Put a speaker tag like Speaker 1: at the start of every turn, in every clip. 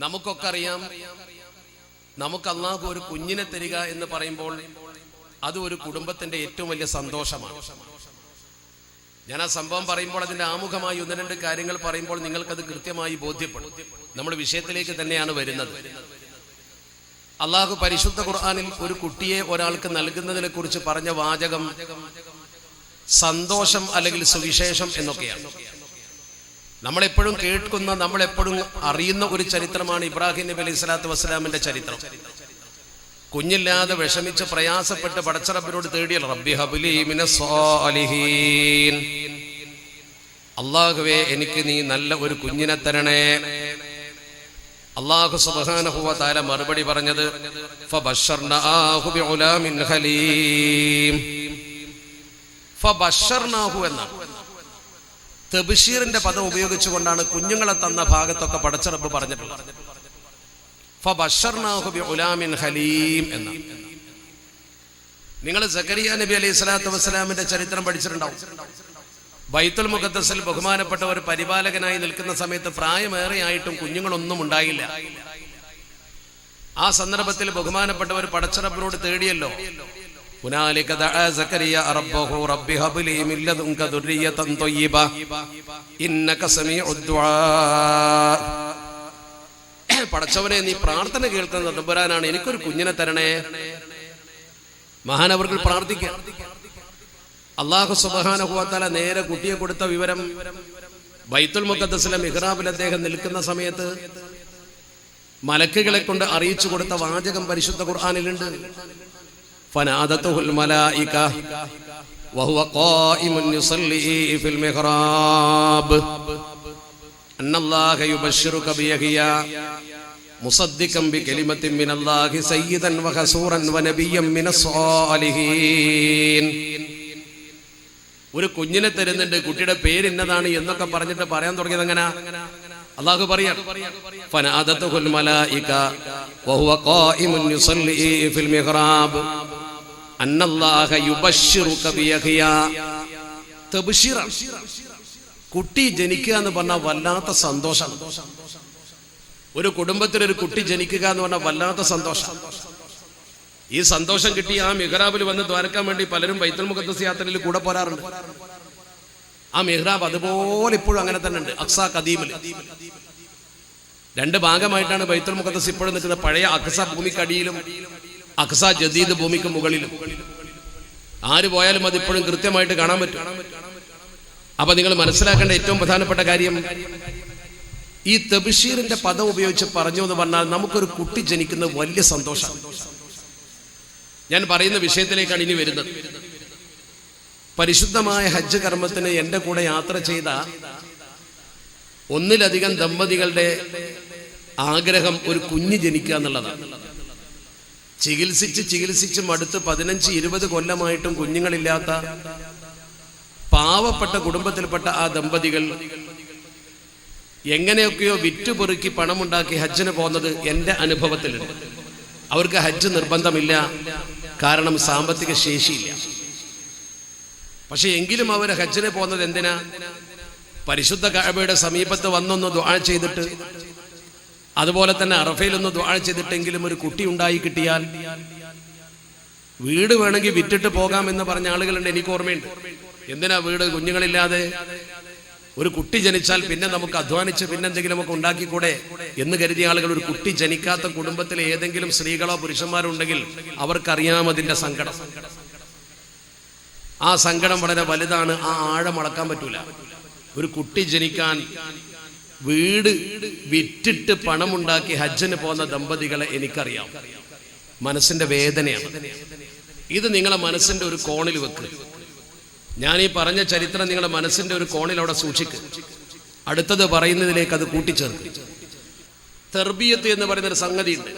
Speaker 1: നമുക്കൊക്കെ അറിയാം, നമുക്ക് അല്ലാഹു ഒരു കുഞ്ഞിനെ തരിക എന്ന് പറയുമ്പോൾ അത് ഒരു കുടുംബത്തിന്റെ ഏറ്റവും വലിയ സന്തോഷമാണ്. ഞാൻ ആ സംഭവം പറയുമ്പോൾ അതിന്റെ ആമുഖമായി ഒന്ന് രണ്ട് കാര്യങ്ങൾ പറയുമ്പോൾ നിങ്ങൾക്കത് കൃത്യമായി ബോധ്യപ്പെടും. നമ്മൾ വിഷയത്തിലേക്ക് തന്നെയാണ് വരുന്നത്. അല്ലാഹു പരിശുദ്ധ ഖുർആനിൽ ഒരു കുട്ടിയെ ഒരാൾക്ക് നൽകുന്നതിനെ കുറിച്ച് പറഞ്ഞ വാചകം സന്തോഷം അല്ലെങ്കിൽ സുവിശേഷം എന്നൊക്കെയാണ്. നമ്മളെപ്പോഴും കേൾക്കുന്ന, നമ്മളെപ്പോഴും അറിയുന്ന ഒരു ചരിത്രമാണ് ഇബ്രാഹിം നബി അലൈഹി സ്വലാത്തു വസ്സലാമിന്റെ ചരിത്രം. കുഞ്ഞില്ലാതെ വിഷമിച്ച് പ്രയാസപ്പെട്ട് പടച്ച റബ്ബിനോട് തേടിയ റബ്ബി ഹബ്ലി മിനസ് സാലിഹീൻ, അല്ലാഹുവേ എനിക്ക് നീ നല്ല ഒരു കുഞ്ഞിനെ തരണേ. അല്ലാഹു സുബ്ഹാനഹു വ തആല മറുപടി പറഞ്ഞത് ഫബശർനാഹു ബിഉലാമിൻ ഹലീം. ഫബശർനാഹു എന്നാണ്. തബ്ശീറിന്റെ പദം ഉപയോഗിച്ചുകൊണ്ടാണ് കുഞ്ഞുങ്ങളെ തന്ന ഭാഗത്തൊക്കെ പടച്ച റബ്ബ് പറഞ്ഞിട്ടുള്ളത്. ഫബശർനാഹു ബിഉലാമിൻ ഹലീം എന്ന. നിങ്ങൾ സക്കരിയ നബി അലൈഹി സ്വലാത്തു വസ്സലാമിന്റെ ചരിത്രം പഠിച്ചിട്ടുണ്ടാവും. ബൈത്തുൽ മുഖദ്ദസിൽ ബഹുമാനപ്പെട്ട ഒരു പരിപാലകനായി നിൽക്കുന്ന സമയത്ത് പ്രായമേറെയായിട്ടും കുഞ്ഞുങ്ങളൊന്നും ഉണ്ടായില്ല. ആ സന്ദർഭത്തിൽ ബഹുമാനപ്പെട്ടവർ പടച്ച റബ്ബിനോട് തേടിയല്ലോ. ഹുനാലിക ദഅ സക്കരിയ റബ്ബഹു റബ്ബി ഹബ്ലി മിൻ ലദുൻക ദുർരിയതൻ ത്വയ്യിബ ഇന്നക സമീഉദ് ദുആ. പടച്ചവനെ, നീ പ്രാർത്ഥന കേൾക്കുന്ന തമ്പുരാനാണ്, എനിക്കൊരു കുഞ്ഞിനെ തരണേ. മഹാനവർകൾ പ്രാർത്ഥിക്കുക. അല്ലാഹു സുബ്ഹാനഹു വ തആല നേരെ കുട്ടിയെ കൊടുത്ത വിവരം ബൈത്തുൽ മുഖദ്ദസിലെ മിഹ്റാബിൽ അദ്ദേഹം നിൽക്കുന്ന സമയത്ത് മലക്കുകളെ കൊണ്ട് അറിയിച്ചു കൊടുത്ത വാചകം പരിശുദ്ധ ഖുർആനിലുണ്ട്. ഫനാദതുൽ മലായിക വഹുവ ഖായിമുൻ യുസല്ലി ഫിൽ മിഹ്റാബ് അന്നല്ലാഹ യുബശ്ശിറുക ബിയഹ്യ മുസദ്ദിഖൻ ബികലിമത്തിൻ മിനല്ലാഹി സയ്യിദൻ വഹസൂറൻ വനബിയ്യൻ മിനസ് സാലിഹീൻ. ഒരു കുഞ്ഞിനെ തരുന്നുണ്ട്, കുട്ടിയുടെ പേര് ഇന്നതാണ് എന്നൊക്കെ പറഞ്ഞിട്ട് പറയാൻ തുടങ്ങിയത് എങ്ങനെ? അല്ലാഹു പറയാം ഫനാദതുൽ മലായിക വഹുവ ഖായിമുൻ യുസല്ലി ഫിൽ മിഹ്റാബ് അന്നല്ലാഹ യുബശ്ശിറുക ബിയഹ്യ. തബ്ശീറ, കുട്ടി ജനിക്കുക എന്ന് പറഞ്ഞാൽ വല്ലാത്ത സന്തോഷം. ഒരു കുടുംബത്തിൽ ഒരു കുട്ടി ജനിക്കുക എന്ന് പറഞ്ഞാൽ വല്ലാത്ത സന്തോഷം. ഈ സന്തോഷം കിട്ടി ആ മിഹ്റാബിൽ വന്ന് ദ്വാരക്കാൻ വേണ്ടി പലരും ബൈത്തുൽ മുഖദ്ദസ് യാത്രയിൽ കൂടെ പോരാറുണ്ട്. ആ മിഹ്റാബ് അതുപോലെ ഇപ്പോഴും അങ്ങനെ തന്നെ ഉണ്ട്. അക്സ ഖദീമിൽ രണ്ട് ഭാഗമായിട്ടാണ് ബൈത്തുൽ മുഖദ്ദസ് ഇപ്പോഴും നിൽക്കുന്നത്. പഴയ അക്സ ഭൂമിക്കടിയിലും അക്സ ജദീദ് ഭൂമിക്ക് മുകളിലും. ആര് പോയാലും അത് ഇപ്പോഴും കൃത്യമായിട്ട് കാണാൻ പറ്റും. അപ്പൊ നിങ്ങൾ മനസ്സിലാക്കേണ്ട ഏറ്റവും പ്രധാനപ്പെട്ട കാര്യം, ഈ തബ്ശീറിന്റെ പദം ഉപയോഗിച്ച് പറഞ്ഞു എന്ന് പറഞ്ഞാൽ നമുക്കൊരു കുട്ടി ജനിക്കുന്നത് വലിയ സന്തോഷം. ഞാൻ പറയുന്ന വിഷയത്തിലേക്കാണ് ഇനി വരുന്നത്. പരിശുദ്ധമായ ഹജ്ജ് കർമ്മത്തിന് എൻ്റെ കൂടെ യാത്ര ചെയ്ത ഒന്നിലധികം ദമ്പതികളുടെ ആഗ്രഹം ഒരു കുഞ്ഞ് ജനിക്കുക എന്നുള്ളതാണ്. ചികിത്സിച്ച് മടുത്ത് 15-20 കൊല്ലമായിട്ടും കുഞ്ഞുങ്ങളില്ലാത്ത പാവപ്പെട്ട കുടുംബത്തിൽപ്പെട്ട ആ ദമ്പതികൾ എങ്ങനെയൊക്കെയോ വിറ്റുപെറുക്കി പണമുണ്ടാക്കി ഹജ്ജിന് പോകുന്നത് എൻ്റെ അനുഭവത്തിലുണ്ട്. അവർക്ക് ഹജ്ജ് നിർബന്ധമില്ല, കാരണം സാമ്പത്തിക ശേഷിയില്ല. പക്ഷെ എങ്കിലും അവർ ഹജ്ജിന് പോകുന്നത് എന്തിനാ? പരിശുദ്ധ കഅബയുടെ സമീപത്ത് വന്നൊന്ന് ദുആ ചെയ്തിട്ട്, അതുപോലെ തന്നെ അറഫയിലൊന്ന് ദുആ ചെയ്തിട്ടെങ്കിലും ഒരു കുട്ടി ഉണ്ടായി കിട്ടിയാൽ, വീട് വേണമെങ്കിൽ വിറ്റിട്ട് പോകാം എന്ന് പറഞ്ഞ ആളുകളുണ്ട്. എനിക്ക് ഓർമ്മയുണ്ട്. എന്തിനാ വീട്? കുഞ്ഞുങ്ങളില്ലാതെ ഒരു കുട്ടി ജനിച്ചാൽ പിന്നെ നമുക്ക് അധ്വാനിച്ച് പിന്നെന്തെങ്കിലും ഒക്കെ ഉണ്ടാക്കിക്കൂടെ എന്ന് കരുതിയ ആളുകൾ. ഒരു കുട്ടി ജനിക്കാത്ത കുടുംബത്തിലെ ഏതെങ്കിലും സ്ത്രീകളോ പുരുഷന്മാരോ ഉണ്ടെങ്കിൽ അവർക്കറിയാം അതിന്റെ സങ്കടം. ആ സങ്കടം വളരെ വലുതാണ്. ആ ആഴം അളക്കാൻ പറ്റൂല. ഒരു കുട്ടി ജനിക്കാൻ വീട് വിറ്റിട്ട് പണമുണ്ടാക്കി ഹജ്ജിന് പോകുന്ന ദമ്പതികളെ എനിക്കറിയാം. മനസ്സിന്റെ വേദനയാണ് ഇത്. നിങ്ങളെ മനസ്സിന്റെ ഒരു കോണിൽ വെക്ക്. ഞാൻ ഈ പറഞ്ഞ ചരിത്രം നിങ്ങളുടെ മനസ്സിന്റെ ഒരു കോണിൽ അവിടെ സൂക്ഷിക്കുക. അടുത്തത് പറയുന്നതിലേക്ക് അത് കൂട്ടിച്ചേർക്കും. തർബിയത്ത് എന്ന് പറയുന്നൊരു സംഗതിയുണ്ട്.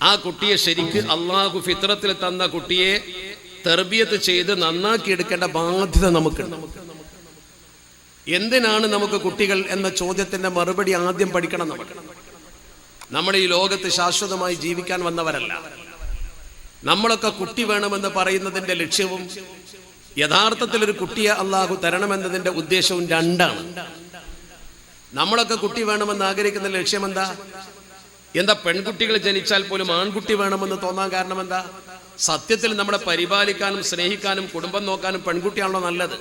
Speaker 1: ആ കുട്ടിയെ ശരിക്ക് അള്ളാഹു ഫിത്രത്തിൽ തന്ന കുട്ടിയെ തർബിയത്ത് ചെയ്ത് നന്നാക്കി എടുക്കേണ്ട ബാധ്യത നമുക്കുണ്ട്. എന്തിനാണ് നമുക്ക് കുട്ടികൾ എന്ന ചോദ്യത്തിന്റെ മറുപടി ആദ്യം പഠിക്കണം. നമ്മൾ ഈ ലോകത്ത് ശാശ്വതമായി ജീവിക്കാൻ വന്നവരല്ല. നമ്മളൊക്കെ കുട്ടി വേണമെന്ന് പറയുന്നതിന്റെ ലക്ഷ്യവും യഥാർത്ഥത്തിൽ ഒരു കുട്ടിയെ അള്ളാഹു തരണമെന്നതിന്റെ ഉദ്ദേശവും രണ്ടാണ്. നമ്മളൊക്കെ കുട്ടി വേണമെന്ന് ആഗ്രഹിക്കുന്ന ലക്ഷ്യം എന്താ? എന്താ പെൺകുട്ടികൾ ജനിച്ചാൽ പോലും ആൺകുട്ടി വേണമെന്ന് തോന്നാൻ കാരണം എന്താ? സത്യത്തിൽ നമ്മളെ പരിപാലിക്കാനും സ്നേഹിക്കാനും കുടുംബം നോക്കാനും പെൺകുട്ടിയാണല്ലോ നല്ലത്.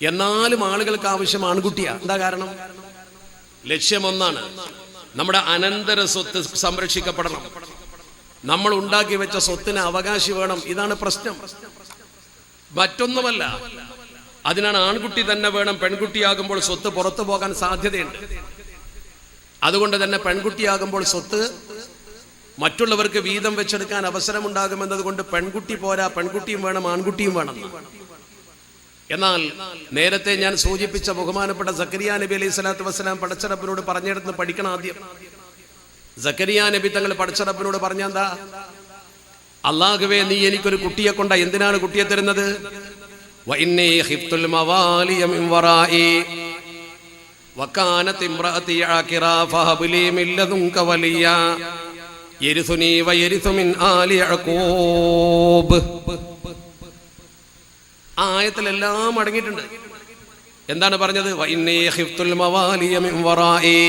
Speaker 1: എന്നാലും ആളുകൾക്ക് ആവശ്യം ആൺകുട്ടിയാ. എന്താ കാരണം? ലക്ഷ്യം ഒന്നാണ്, നമ്മുടെ അനന്തര സ്വത്ത് സംരക്ഷിക്കപ്പെടണം, നമ്മൾ ഉണ്ടാക്കി വെച്ച സ്വത്തിന് അവകാശി വേണം. ഇതാണ് പ്രശ്നം, മറ്റൊന്നുമല്ല. അതിനാണ് ആൺകുട്ടി തന്നെ വേണം. പെൺകുട്ടിയാകുമ്പോൾ സ്വത്ത് പുറത്തു പോകാൻ സാധ്യതയുണ്ട്. അതുകൊണ്ട് തന്നെ പെൺകുട്ടിയാകുമ്പോൾ സ്വത്ത് മറ്റുള്ളവർക്ക് വീതം വെച്ചെടുക്കാൻ അവസരമുണ്ടാകുമെന്നതുകൊണ്ട് പെൺകുട്ടി പോരാ, പെൺകുട്ടിയും വേണം, ആൺകുട്ടിയും വേണം. എന്നാൽ നേരത്തെ ഞാൻ സൂചിപ്പിച്ച ബഹുമാനപ്പെട്ട സക്കരിയ നബി അലൈഹി സ്വലാത്തു വസ്സലാം പടച്ച റബ്ബിനോട് പറഞ്ഞെടുത്ത് പഠിക്കണം. ആദ്യം സക്കരിയ നബി തങ്ങൾ പടച്ച റബ്ബിനോട് പറഞ്ഞെന്താ? അല്ലാഹുവേ, നീ എനിക്കൊരു കുട്ടിയെ കൊണ്ട. എന്തിനാണ് കുട്ടിയെ തരുന്നത്? വഇന്നീ ഖിഫ്തുൽ മവാലിയ മിൻ വറാഇ വകാനത് ഇംറഅതി ആകിറ ഫഹബ്ലി മിൻ ലദുൻക വലിയ യരിസുനി വയരിസു മിൻ ആലി യഅഖൂബ്. ആ ആയത്തിലെല്ലാം അടങ്ങിയിട്ടുണ്ട്. എന്താണ് പറഞ്ഞത്? വഇന്നീ ഖിഫ്തുൽ മവാലിയ മിൻ വറാഇ.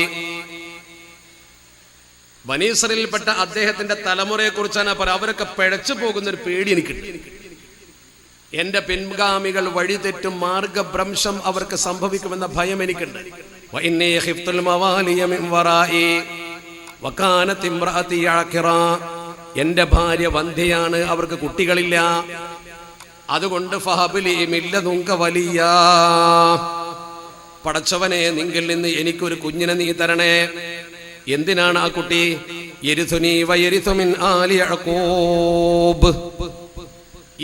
Speaker 1: ബനീ ഇസ്രായേലിൽപ്പെട്ട അദ്ദേഹത്തിന്റെ തലമുറയെ കുറിച്ചാണ് പറയുക. അവരൊക്കെ പിഴച്ചു പോകുന്നൊരു പേടി എനിക്കുണ്ട്. എന്റെ പിൻഗാമികൾ വഴിതെറ്റും, മാർഗഭ്രംശം അവർക്ക് സംഭവിക്കുമെന്ന ഭയം എനിക്കുണ്ട്. വഇന്നീ ഖിഫ്തുൽ മവാലിയ മിൻ വറാഇ വകാനത് ഇംറഅതി ആകിറ. എന്റെ ഭാര്യ വന്ധ്യയാണ്, അവർക്ക് കുട്ടികളില്ല. അതുകൊണ്ട് ഫഹബ്ലി മിൻ ലദുൻക വലിയ. പടച്ചവനെ, നിങ്കിൽ നിന്ന് എനിക്കൊരു കുഞ്ഞിനെ നീ തരണേ. എന്തിനാണ് ആ കുട്ടി? യരിസുനി വയരിസു മിൻ ആലി യഅഖൂബ്.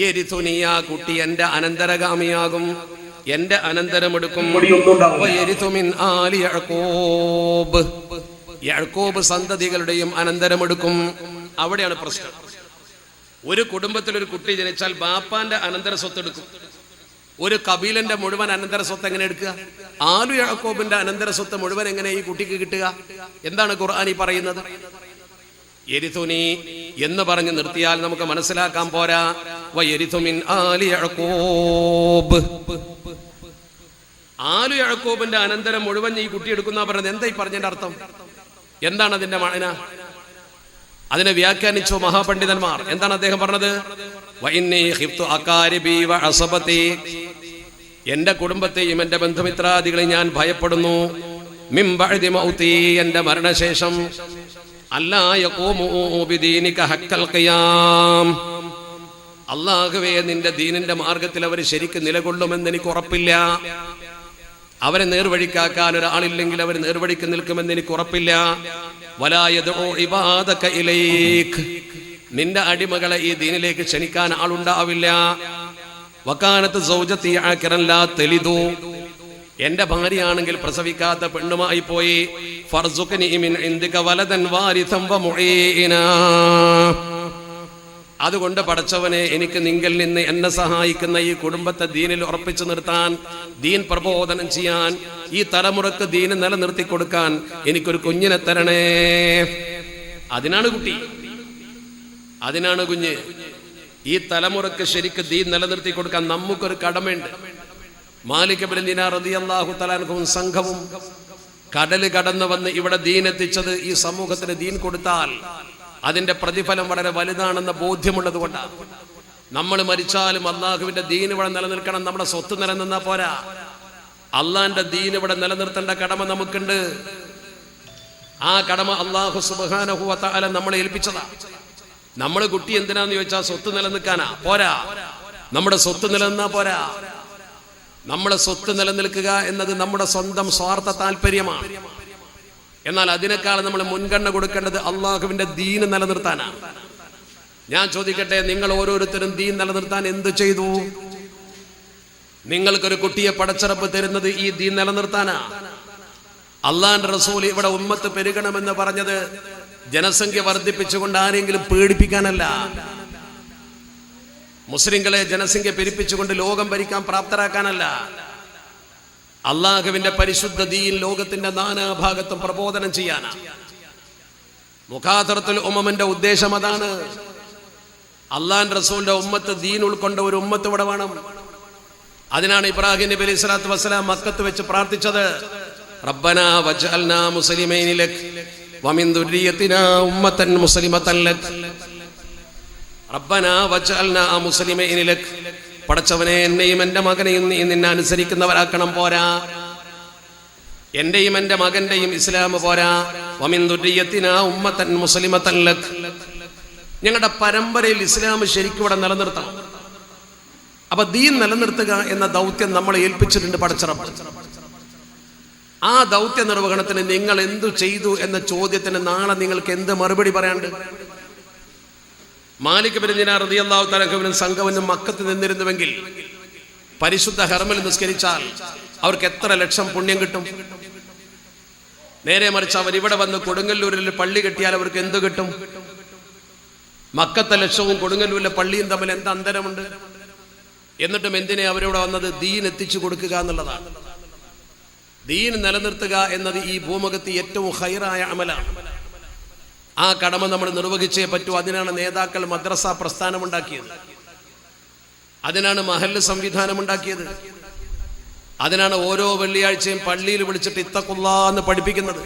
Speaker 1: യരിസുനി, ആ കുട്ടി എന്റെ അനന്തരഗാമിയാകും, എന്റെ അനന്തരമെടുക്കും. വയരിസു മിൻ ആലി യഅഖൂബ്, യഅഖൂബ് സന്തതികളുടെയും അനന്തരമെടുക്കും. അവിടെയാണ് പ്രശ്നം. ഒരു കുടുംബത്തിൽ ഒരു കുട്ടി ജനിച്ചാൽ ബാപ്പാന്റെ അനന്തര സ്വത്ത് എടുക്കും. ഒരു കബീലന്റെ മുഴുവൻ അനന്തര സ്വത്ത് എങ്ങനെ എടുക്കുക? ആലു യാക്കോബിന്റെ അനന്തര സ്വത്ത് മുഴുവൻ എങ്ങനെ ഈ കുട്ടിക്ക് കിട്ടുക? എന്താണ് ഖുർആൻ ഈ പറയുന്നത്? യരിസുനി എന്ന് പറഞ്ഞ് നിർത്തിയാൽ നമുക്ക് മനസ്സിലാക്കാൻ പോരാ. വയരിസു മിൻ ആലി യഅഖൂബ്. ആലു യാക്കോബിന്റെ അനന്തരം മുഴുവൻ ഈ കുട്ടി എടുക്കുന്ന പറഞ്ഞത്. എന്താ ഈ പറഞ്ഞതിന്റെ അർത്ഥം? എന്താണ് അതിന്റെ മാന? അതിനെ വ്യാഖ്യാനിച്ചു മഹാപണ്ഡിതന്മാർ. എന്താണ് അദ്ദേഹം പറഞ്ഞത്? വഇന്നീ ഖിഫ്തു അകാരിബി വഅസബതി. എന്റെ കുടുംബത്തെയും എന്റെ ബന്ധുമിത്രാദികളെയും ഞാൻ ഭയപ്പെടുന്നു. മിൻ ബഅദി മൗതി, എന്റെ മരണശേഷം. അല്ലാ യഖൂമു ബിദീനിക ഹഖൽ ഖിയാം. അല്ലാഹുവേ, നിന്റെ ദീനിന്റെ മാർഗത്തിൽ അവർ ശരിക്ക് നിലകൊള്ളുമെന്ന് എനിക്ക് ഉറപ്പില്ല. അവരെ നേർവഴിക്കാക്കാൻ ഒരാളില്ലെങ്കിൽ അവർ നേർവഴിക്ക് നിൽക്കുമെന്ന് എനിക്ക് ഉറപ്പില്ല. വലാ യദ്ഉ ഇബാദക ഇലൈക്, നിന്റെ അടിമകളെ ഈ ദീനിലേക്ക് ക്ഷണിക്കാൻ ആളുണ്ടാവില്ല. വകാനത്ത് സൗജതി ആകിറൻ ലാ തലിദു, എന്റെ ഭാര്യയാണെങ്കിൽ പ്രസവിക്കാത്ത പെണ്ണുമായി പോയി. ഫർസുഖ്നി മിൻ ഇൻദിക വലദൻ വാരിസൻ വമുഈനാ. അതുകൊണ്ട് പടച്ചവനെ, എനിക്ക് നിങ്കിൽ നിന്ന് എന്നെ സഹായിക്കുന്ന ഈ കുടുംബത്തെ ദീനിൽ ഉറപ്പിച്ചു നിർത്താൻ, ദീൻ പ്രബോധനം ചെയ്യാൻ, ഈ തലമുറക്ക് ദീന് നിലനിർത്തി കൊടുക്കാൻ എനിക്കൊരു കുഞ്ഞിനെ തരണേ. അതിനാണ് കുട്ടി, അതിനാണ് കുഞ്ഞ്. ഈ തലമുറക്ക് ശരിക്ക് ദീൻ നിലനിർത്തി കൊടുക്കാൻ നമുക്കൊരു കടമയുണ്ട്. മാലിക് ഇബ്നു ദിനാർ റളിയല്ലാഹു തആല അൻഹു സംഘവും കടല് കടന്നു വന്ന് ഇവിടെ ദീൻ എത്തിച്ചത്, ഈ സമൂഹത്തിന് ദീൻ കൊടുത്താൽ അതിന്റെ പ്രതിഫലം വളരെ വലുതാണെന്ന ബോധ്യമുള്ളത് കൊണ്ടാണ്. നമ്മൾ മരിച്ചാലും അള്ളാഹുവിന്റെ ദീൻ ഇവിടെ നിലനിൽക്കണം. നമ്മുടെ സ്വത്ത് നിലനിന്നാ പോരാ, അള്ളാന്റെ ദീൻ ഇവിടെ നിലനിർത്തേണ്ട കടമ നമുക്കുണ്ട്. ആ കടമ അള്ളാഹു സുബ്ഹാനഹു വ തആല നമ്മളെ ഏൽപ്പിച്ചതാ. നമ്മൾ കുട്ടി എന്തിനാന്ന് ചോദിച്ചാൽ സ്വത്ത് നിലനിൽക്കാനാ? പോരാ, നമ്മുടെ സ്വത്ത് നിലനിന്നാ പോരാ. നമ്മുടെ സ്വത്ത് നിലനിൽക്കുക എന്നത് നമ്മുടെ സ്വന്തം സ്വാർത്ഥ താല്പര്യമാണ്. എന്നാൽ അതിനേക്കാൾ നമ്മൾ മുൻഗണന കൊടുക്കേണ്ടത് അള്ളാഹുവിന്റെ ദീൻ നിലനിർത്താനാണ്. ഞാൻ ചോദിക്കട്ടെ, നിങ്ങൾ ഓരോരുത്തരും ദീൻ നിലനിർത്താൻ എന്ത് ചെയ്തു? നിങ്ങൾക്കൊരു കുട്ടിയെ പടച്ചിറപ്പ് തരുന്നത് ഈ ദീൻ നിലനിർത്താനാ. അള്ളാന്റെ റസൂൽ ഇവിടെ ഉമ്മത്ത് പെരുകണമെന്ന് പറഞ്ഞത് ജനസംഖ്യ വർദ്ധിപ്പിച്ചുകൊണ്ട് ആരെങ്കിലും പേടിപ്പിക്കാനല്ല. മുസ്ലിങ്ങളെ ജനസംഖ്യ പെരുപ്പിച്ചുകൊണ്ട് ലോകം ഭരിക്കാൻ പ്രാപ്തരാക്കാനല്ല. അള്ളാഹുവിന്റെ പരിശുദ്ധ ദീൻ ലോകത്തിന്റെ നാനാഭാഗത്തും പ്രബോധനം ചെയ്യാനാണ്. മുഖാതറത്തുൽ ഉമ്മമിന്റെ ഉദ്ദേശം അതാണ്. അള്ളാഹ് റസൂലിന്റെ ഉമ്മത്ത് ദീൻ ഉൾക്കൊണ്ട ഒരു ഉമ്മത്ത് ഇവിടെ വേണം. അതിനാണ് ഇബ്രാഹിം നബി അലൈഹി സ്വലാത്തു വസ്സലാം മക്കത്ത് വെച്ച് പ്രാർത്ഥിച്ചത്, റബ്ബനാ വജ്അൽനാ മുസ്ലിമൈനി ലക് വമിൻ ദുർരിയത്തിനാ ഉമ്മത്തൻ മുസ്ലിമത്തൻ ലക് റബ്ബനാ വജഅൽനാ മുസ്ലിമീന ലക്. പടച്ചവനെ, എന്നെയും എൻ്റെ മകനെയും നീ നിന്നെ അനുസരിക്കുന്നവരാക്കണം. പോരാ, എന്റെയും എൻ്റെ മകന്റെയും ഇസ്ലാം പോരാ. വമിൻ ദുർരിയത്തിനാ ഉമ്മത്തൻ മുസ്ലിമത്തൻ ലക്. ഞങ്ങളുടെ പരമ്പരയിൽ ഇസ്ലാം ശരിക്കും ഇവിടെ നിലനിർത്തണം. അപ്പൊ ദീൻ നിലനിർത്തുക എന്ന ദൗത്യം നമ്മളെ ഏൽപ്പിച്ചിട്ടുണ്ട് പടച്ച റബ്ബ്. ആ ദൗത്യ നിർവഹണത്തിന് നിങ്ങൾ എന്തു ചെയ്തു എന്ന ചോദ്യത്തിന് നാളെ നിങ്ങൾക്ക് എന്ത് മറുപടി പറയാണ്ട്? മാലിക് ബിൻ ദിനാർ റളിയല്ലാഹു തആല അൻഹുവിനും സംഘവും മക്കത്ത് നിന്നിരുന്നുവെങ്കിൽ പരിശുദ്ധ ഹറമിൽ നിസ്കരിച്ചാൽ അവർക്ക് എത്ര ലക്ഷം പുണ്യം കിട്ടും? നേരെ മറിച്ച് അവർ ഇവിടെ വന്ന് കൊടുങ്ങല്ലൂരിൽ പള്ളി കെട്ടിയാൽ അവർക്ക് എന്ത് കിട്ടും? മക്കത്തെ ലക്ഷവും കൊടുങ്ങല്ലൂരിലെ പള്ളിയും തമ്മിൽ എന്താ അന്തരമുണ്ട്? എന്നിട്ടും എന്തിനെ അവരിവിടെ വന്നത്? ദീൻ എത്തിച്ചു കൊടുക്കുക എന്നുള്ളതാണ്. ദീൻ നിലനിർത്തുക എന്നത് ഈ ഭൂമുഖത്ത് ഏറ്റവും ഖൈറായ അമലാണ്. ആ കടമ നമ്മൾ നിർവഹിച്ചേ പറ്റൂ. അതിനാണ് നേതാക്കൾ മദ്രസ പ്രസ്ഥാനം ഉണ്ടാക്കിയത്, അതിനാണ് മഹല്ല് സംവിധാനം ഉണ്ടാക്കിയത്, അതിനാണ് ഓരോ വെള്ളിയാഴ്ചയും പള്ളിയിൽ വിളിച്ചിട്ട് ഇത്തഖുല്ലാ എന്ന് പഠിപ്പിക്കുന്നത്.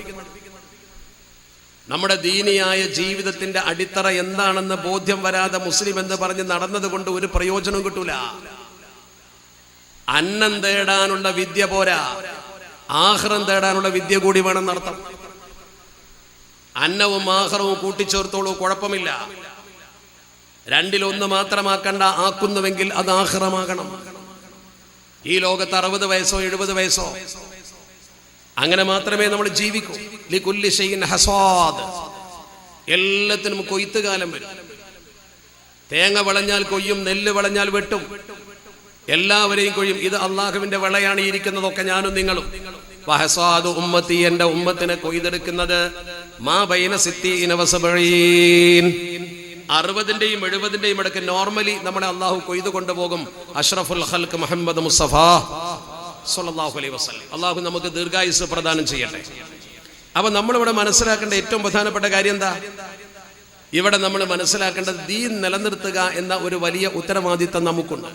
Speaker 1: നമ്മുടെ ദീനിയായ ജീവിതത്തിന്റെ അടിത്തറ എന്താണെന്ന് ബോധ്യം വരാതെ മുസ്ലിം എന്ന് പറഞ്ഞ് നടന്നത് കൊണ്ട് ഒരു പ്രയോജനവും കിട്ടൂല. അന്നം തേടാനുള്ള വിദ്യ പോരാ, ആഖിറം തേടാനുള്ള വിദ്യ കൂടി വേണം നടത്താം. അന്നവും ആഖിറവും കൂട്ടിച്ചേർത്തോളൂ, കുഴപ്പമില്ല. രണ്ടിലൊന്ന് മാത്രമാക്കണ്ട. ആക്കുന്നുവെങ്കിൽ അത് ആഖിറമാകണം. ഈ ലോകത്ത് 60 വയസ്സോ 70 വയസ്സോ അങ്ങനെ മാത്രമേ നമ്മൾ ജീവിക്കൂ. ലികുല്ലി ഷൈഇൻ ഹസാദ്. എല്ലാത്തിനും കൊയ്ത്തുകാലം വരും. തേങ്ങ വിളഞ്ഞാൽ കൊയ്യും, നെല്ല് വിളഞ്ഞാൽ വെട്ടും, എല്ലാവരെയും കൊയ്യും. ഇത് അള്ളാഹുവിന്റെ വിളയാണ് ഇരിക്കുന്നതൊക്കെ ഞാനും നിങ്ങളും. വഹസാദു ഉമ്മത്തി, എന്റെ ഉമ്മത്തിനെ കൊയ്തെടുക്കുന്നത് മാ ബൈന സിത്തീന വസബഈൻ, 60ന്റെയും 70ന്റെയും ഇടയ്ക്ക് നോർമലി നമ്മളെ അള്ളാഹു കൊയ്തു കൊണ്ടുപോകും. അഷ്റഫുൽ ഖൽഖ് മുഹമ്മദ് മുസ്തഫ സ്വല്ലല്ലാഹു അലൈഹി വസല്ലം. അള്ളാഹു നമുക്ക് ദീർഘായുസ് പ്രദാനം ചെയ്യട്ടെ. അപ്പൊ നമ്മളിവിടെ മനസ്സിലാക്കേണ്ട ഏറ്റവും പ്രധാനപ്പെട്ട കാര്യം എന്താ? ഇവിടെ നമ്മൾ മനസ്സിലാക്കേണ്ടത് ദീൻ നിലനിർത്തുക എന്ന ഒരു വലിയ ഉത്തരവാദിത്തം നമുക്കുണ്ട്.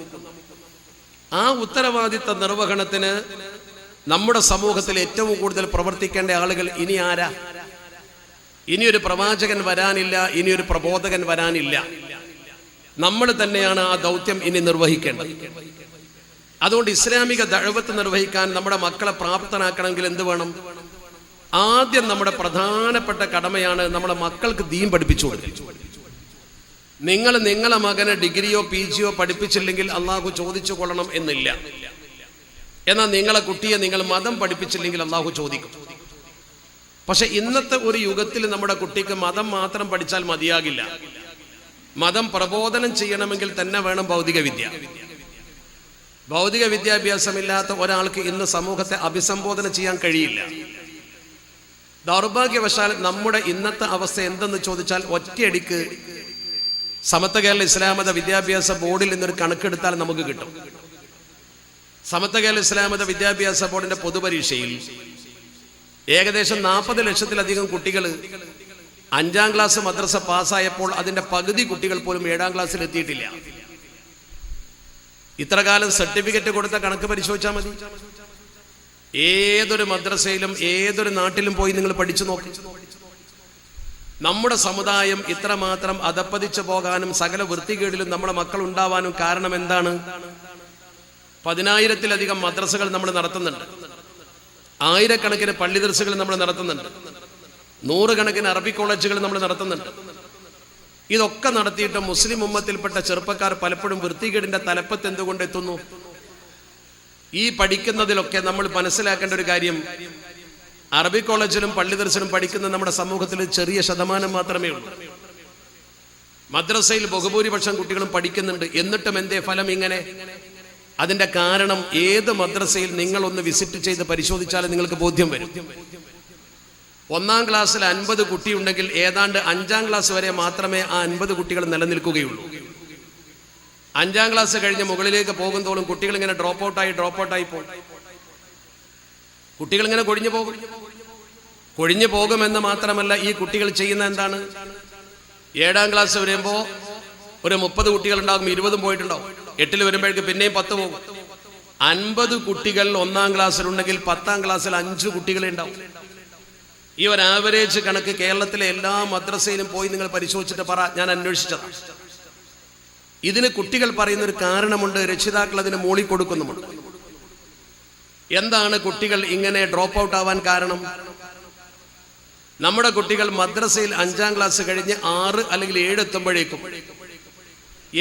Speaker 1: ആ ഉത്തരവാദിത്ത നിർവഹണത്തിന് നമ്മുടെ സമൂഹത്തിൽ ഏറ്റവും കൂടുതൽ പ്രവർത്തിക്കേണ്ട ആളുകൾ ഇനി ആരാ? ഇനിയൊരു പ്രവാചകൻ വരാനില്ല, ഇനിയൊരു പ്രബോധകൻ വരാനില്ല. നമ്മൾ തന്നെയാണ് ആ ദൗത്യം ഇനി നിർവഹിക്കേണ്ടത്. അതുകൊണ്ട് ഇസ്ലാമിക ദഅവത്ത് നിർവഹിക്കാൻ നമ്മുടെ മക്കളെ പ്രാപ്തനാക്കണമെങ്കിൽ എന്ത് വേണം? ആദ്യം നമ്മുടെ പ്രധാനപ്പെട്ട കടമയാണ് നമ്മുടെ മക്കൾക്ക് ദീൻ പഠിപ്പിച്ചു കൊടുക്കുക. നിങ്ങളെ മകനെ ഡിഗ്രിയോ PGയോ പഠിപ്പിച്ചില്ലെങ്കിൽ അള്ളാഹു ചോദിച്ചു കൊള്ളണം എന്നില്ല. എന്നാൽ നിങ്ങളെ കുട്ടിയെ നിങ്ങൾ മതം പഠിപ്പിച്ചില്ലെങ്കിൽ അള്ളാഹു ചോദിക്കും. പക്ഷെ ഇന്നത്തെ ഒരു യുഗത്തിൽ നമ്മുടെ കുട്ടിക്ക് മതം മാത്രം പഠിച്ചാൽ മതിയാകില്ല. മതം പ്രബോധനം ചെയ്യണമെങ്കിൽ തന്നെ വേണം ഭൗതിക വിദ്യ. ഭൗതിക വിദ്യാഭ്യാസമില്ലാത്ത ഒരാൾക്ക് ഇന്ന് സമൂഹത്തെ അഭിസംബോധന ചെയ്യാൻ കഴിയില്ല. ദൗർഭാഗ്യവശാൽ നമ്മുടെ ഇന്നത്തെ അവസ്ഥ എന്തെന്ന് ചോദിച്ചാൽ ഒറ്റയടിക്ക് സമത്വ കേരള ഇസ്ലാമത വിദ്യാഭ്യാസ ബോർഡിൽ നിന്നൊരു കണക്കെടുത്താൽ നമുക്ക് കിട്ടും. സമത്വ കേരള ഇസ്ലാമത വിദ്യാഭ്യാസ ബോർഡിന്റെ പൊതുപരീക്ഷയിൽ ഏകദേശം 40 ലക്ഷത്തിലധികം കുട്ടികൾ 5ാം ക്ലാസ് മദ്രസ പാസ്സായപ്പോൾ അതിന്റെ പകുതി കുട്ടികൾ പോലും 7ാം ക്ലാസ്സിൽ എത്തിയിട്ടില്ല. ഇത്ര കാലം സർട്ടിഫിക്കറ്റ് കൊടുത്ത കണക്ക് പരിശോധിച്ചാൽ മതി. ഏതൊരു മദ്രസയിലും ഏതൊരു നാട്ടിലും പോയി നിങ്ങൾ പഠിച്ചു നോക്കി. നമ്മുടെ സമുദായം ഇത്രമാത്രം അധപ്പതിച്ചു പോകാനും സകല വൃത്തികേടിലും നമ്മുടെ മക്കൾ ഉണ്ടാവാനും കാരണം എന്താണ്? 10,000-ത്തിലധികം മദ്രസകൾ നമ്മൾ നടത്തുന്നുണ്ട്, 1000-കണക്കിന് പള്ളി ദർസുകൾ നമ്മൾ നടത്തുന്നുണ്ട്, 100-കണക്കിന് അറബി കോളേജുകൾ നമ്മൾ നടത്തുന്നുണ്ട്. ഇതൊക്കെ നടത്തിയിട്ട് മുസ്ലിം ഉമ്മത്തിൽപ്പെട്ട ചെറുപ്പക്കാർ പലപ്പോഴും വൃത്തികേടിന്റെ തലപ്പത്ത് എന്തുകൊണ്ട് എത്തുന്നു? ഈ പഠിക്കുന്നതിലൊക്കെ നമ്മൾ മനസ്സിലാക്കേണ്ട ഒരു കാര്യം, അറബി കോളേജിലും പള്ളി ദർസിലും പഠിക്കുന്ന നമ്മുടെ സമൂഹത്തിൽ ചെറിയ ശതമാനം മാത്രമേ ഉള്ളൂ. മദ്രസയിൽ ബഹുഭൂരിപക്ഷം കുട്ടികളും പഠിക്കുന്നുണ്ട്. എന്നിട്ടും എന്തേ ഫലം ഇങ്ങനെ? അതിന്റെ കാരണം ഏത് മദ്രസയിൽ നിങ്ങളൊന്ന് വിസിറ്റ് ചെയ്ത് പരിശോധിച്ചാലും നിങ്ങൾക്ക് ബോധ്യം വരും. 1ാം ക്ലാസ്സിൽ 50 കുട്ടിയുണ്ടെങ്കിൽ ഏതാണ്ട് 5ാം ക്ലാസ് വരെ മാത്രമേ ആ 50 കുട്ടികൾ നിലനിൽക്കുകയുള്ളൂ. 5ാം ക്ലാസ് കഴിഞ്ഞ് മുകളിലേക്ക് പോകുന്തോറും കുട്ടികൾ ഇങ്ങനെ ഡ്രോപ്പ് ഔട്ടായി പോകും. കുട്ടികൾ ഇങ്ങനെ കൊഴിഞ്ഞു പോകുമെന്ന് മാത്രമല്ല, ഈ കുട്ടികൾ ചെയ്യുന്ന എന്താണ്? 7ാം ക്ലാസ് വരുമ്പോൾ ഒരു 30 കുട്ടികൾ ഉണ്ടാകും, 20 പോയിട്ടുണ്ടാവും. 8ൽ വരുമ്പോഴേക്ക് പിന്നെയും 10 പോകും. 50 കുട്ടികൾ 1ാം ക്ലാസ്സിലുണ്ടെങ്കിൽ 10ാം ക്ലാസ്സിൽ 5 കുട്ടികളെ ഉണ്ടാവും. ഈ ഒരു ആവറേജ് കണക്ക് കേരളത്തിലെ എല്ലാ മദ്രസയിലും പോയി നിങ്ങൾ പരിശോധിച്ചിട്ട് പറ, ഞാൻ അന്വേഷിച്ചതാണ്. ഇതിന് കുട്ടികൾ പറയുന്ന ഒരു കാരണമുണ്ട്, രക്ഷിതാക്കൾ അതിന് മൂളി കൊടുക്കുന്നുമുണ്ട്. എന്താണ് കുട്ടികൾ ഇങ്ങനെ ഡ്രോപ്പ് ഔട്ട് ആവാൻ കാരണം? നമ്മുടെ കുട്ടികൾ മദ്രസയിൽ 5ാം ക്ലാസ് കഴിഞ്ഞ് 6 അല്ലെങ്കിൽ 7 എത്തുമ്പോഴേക്കും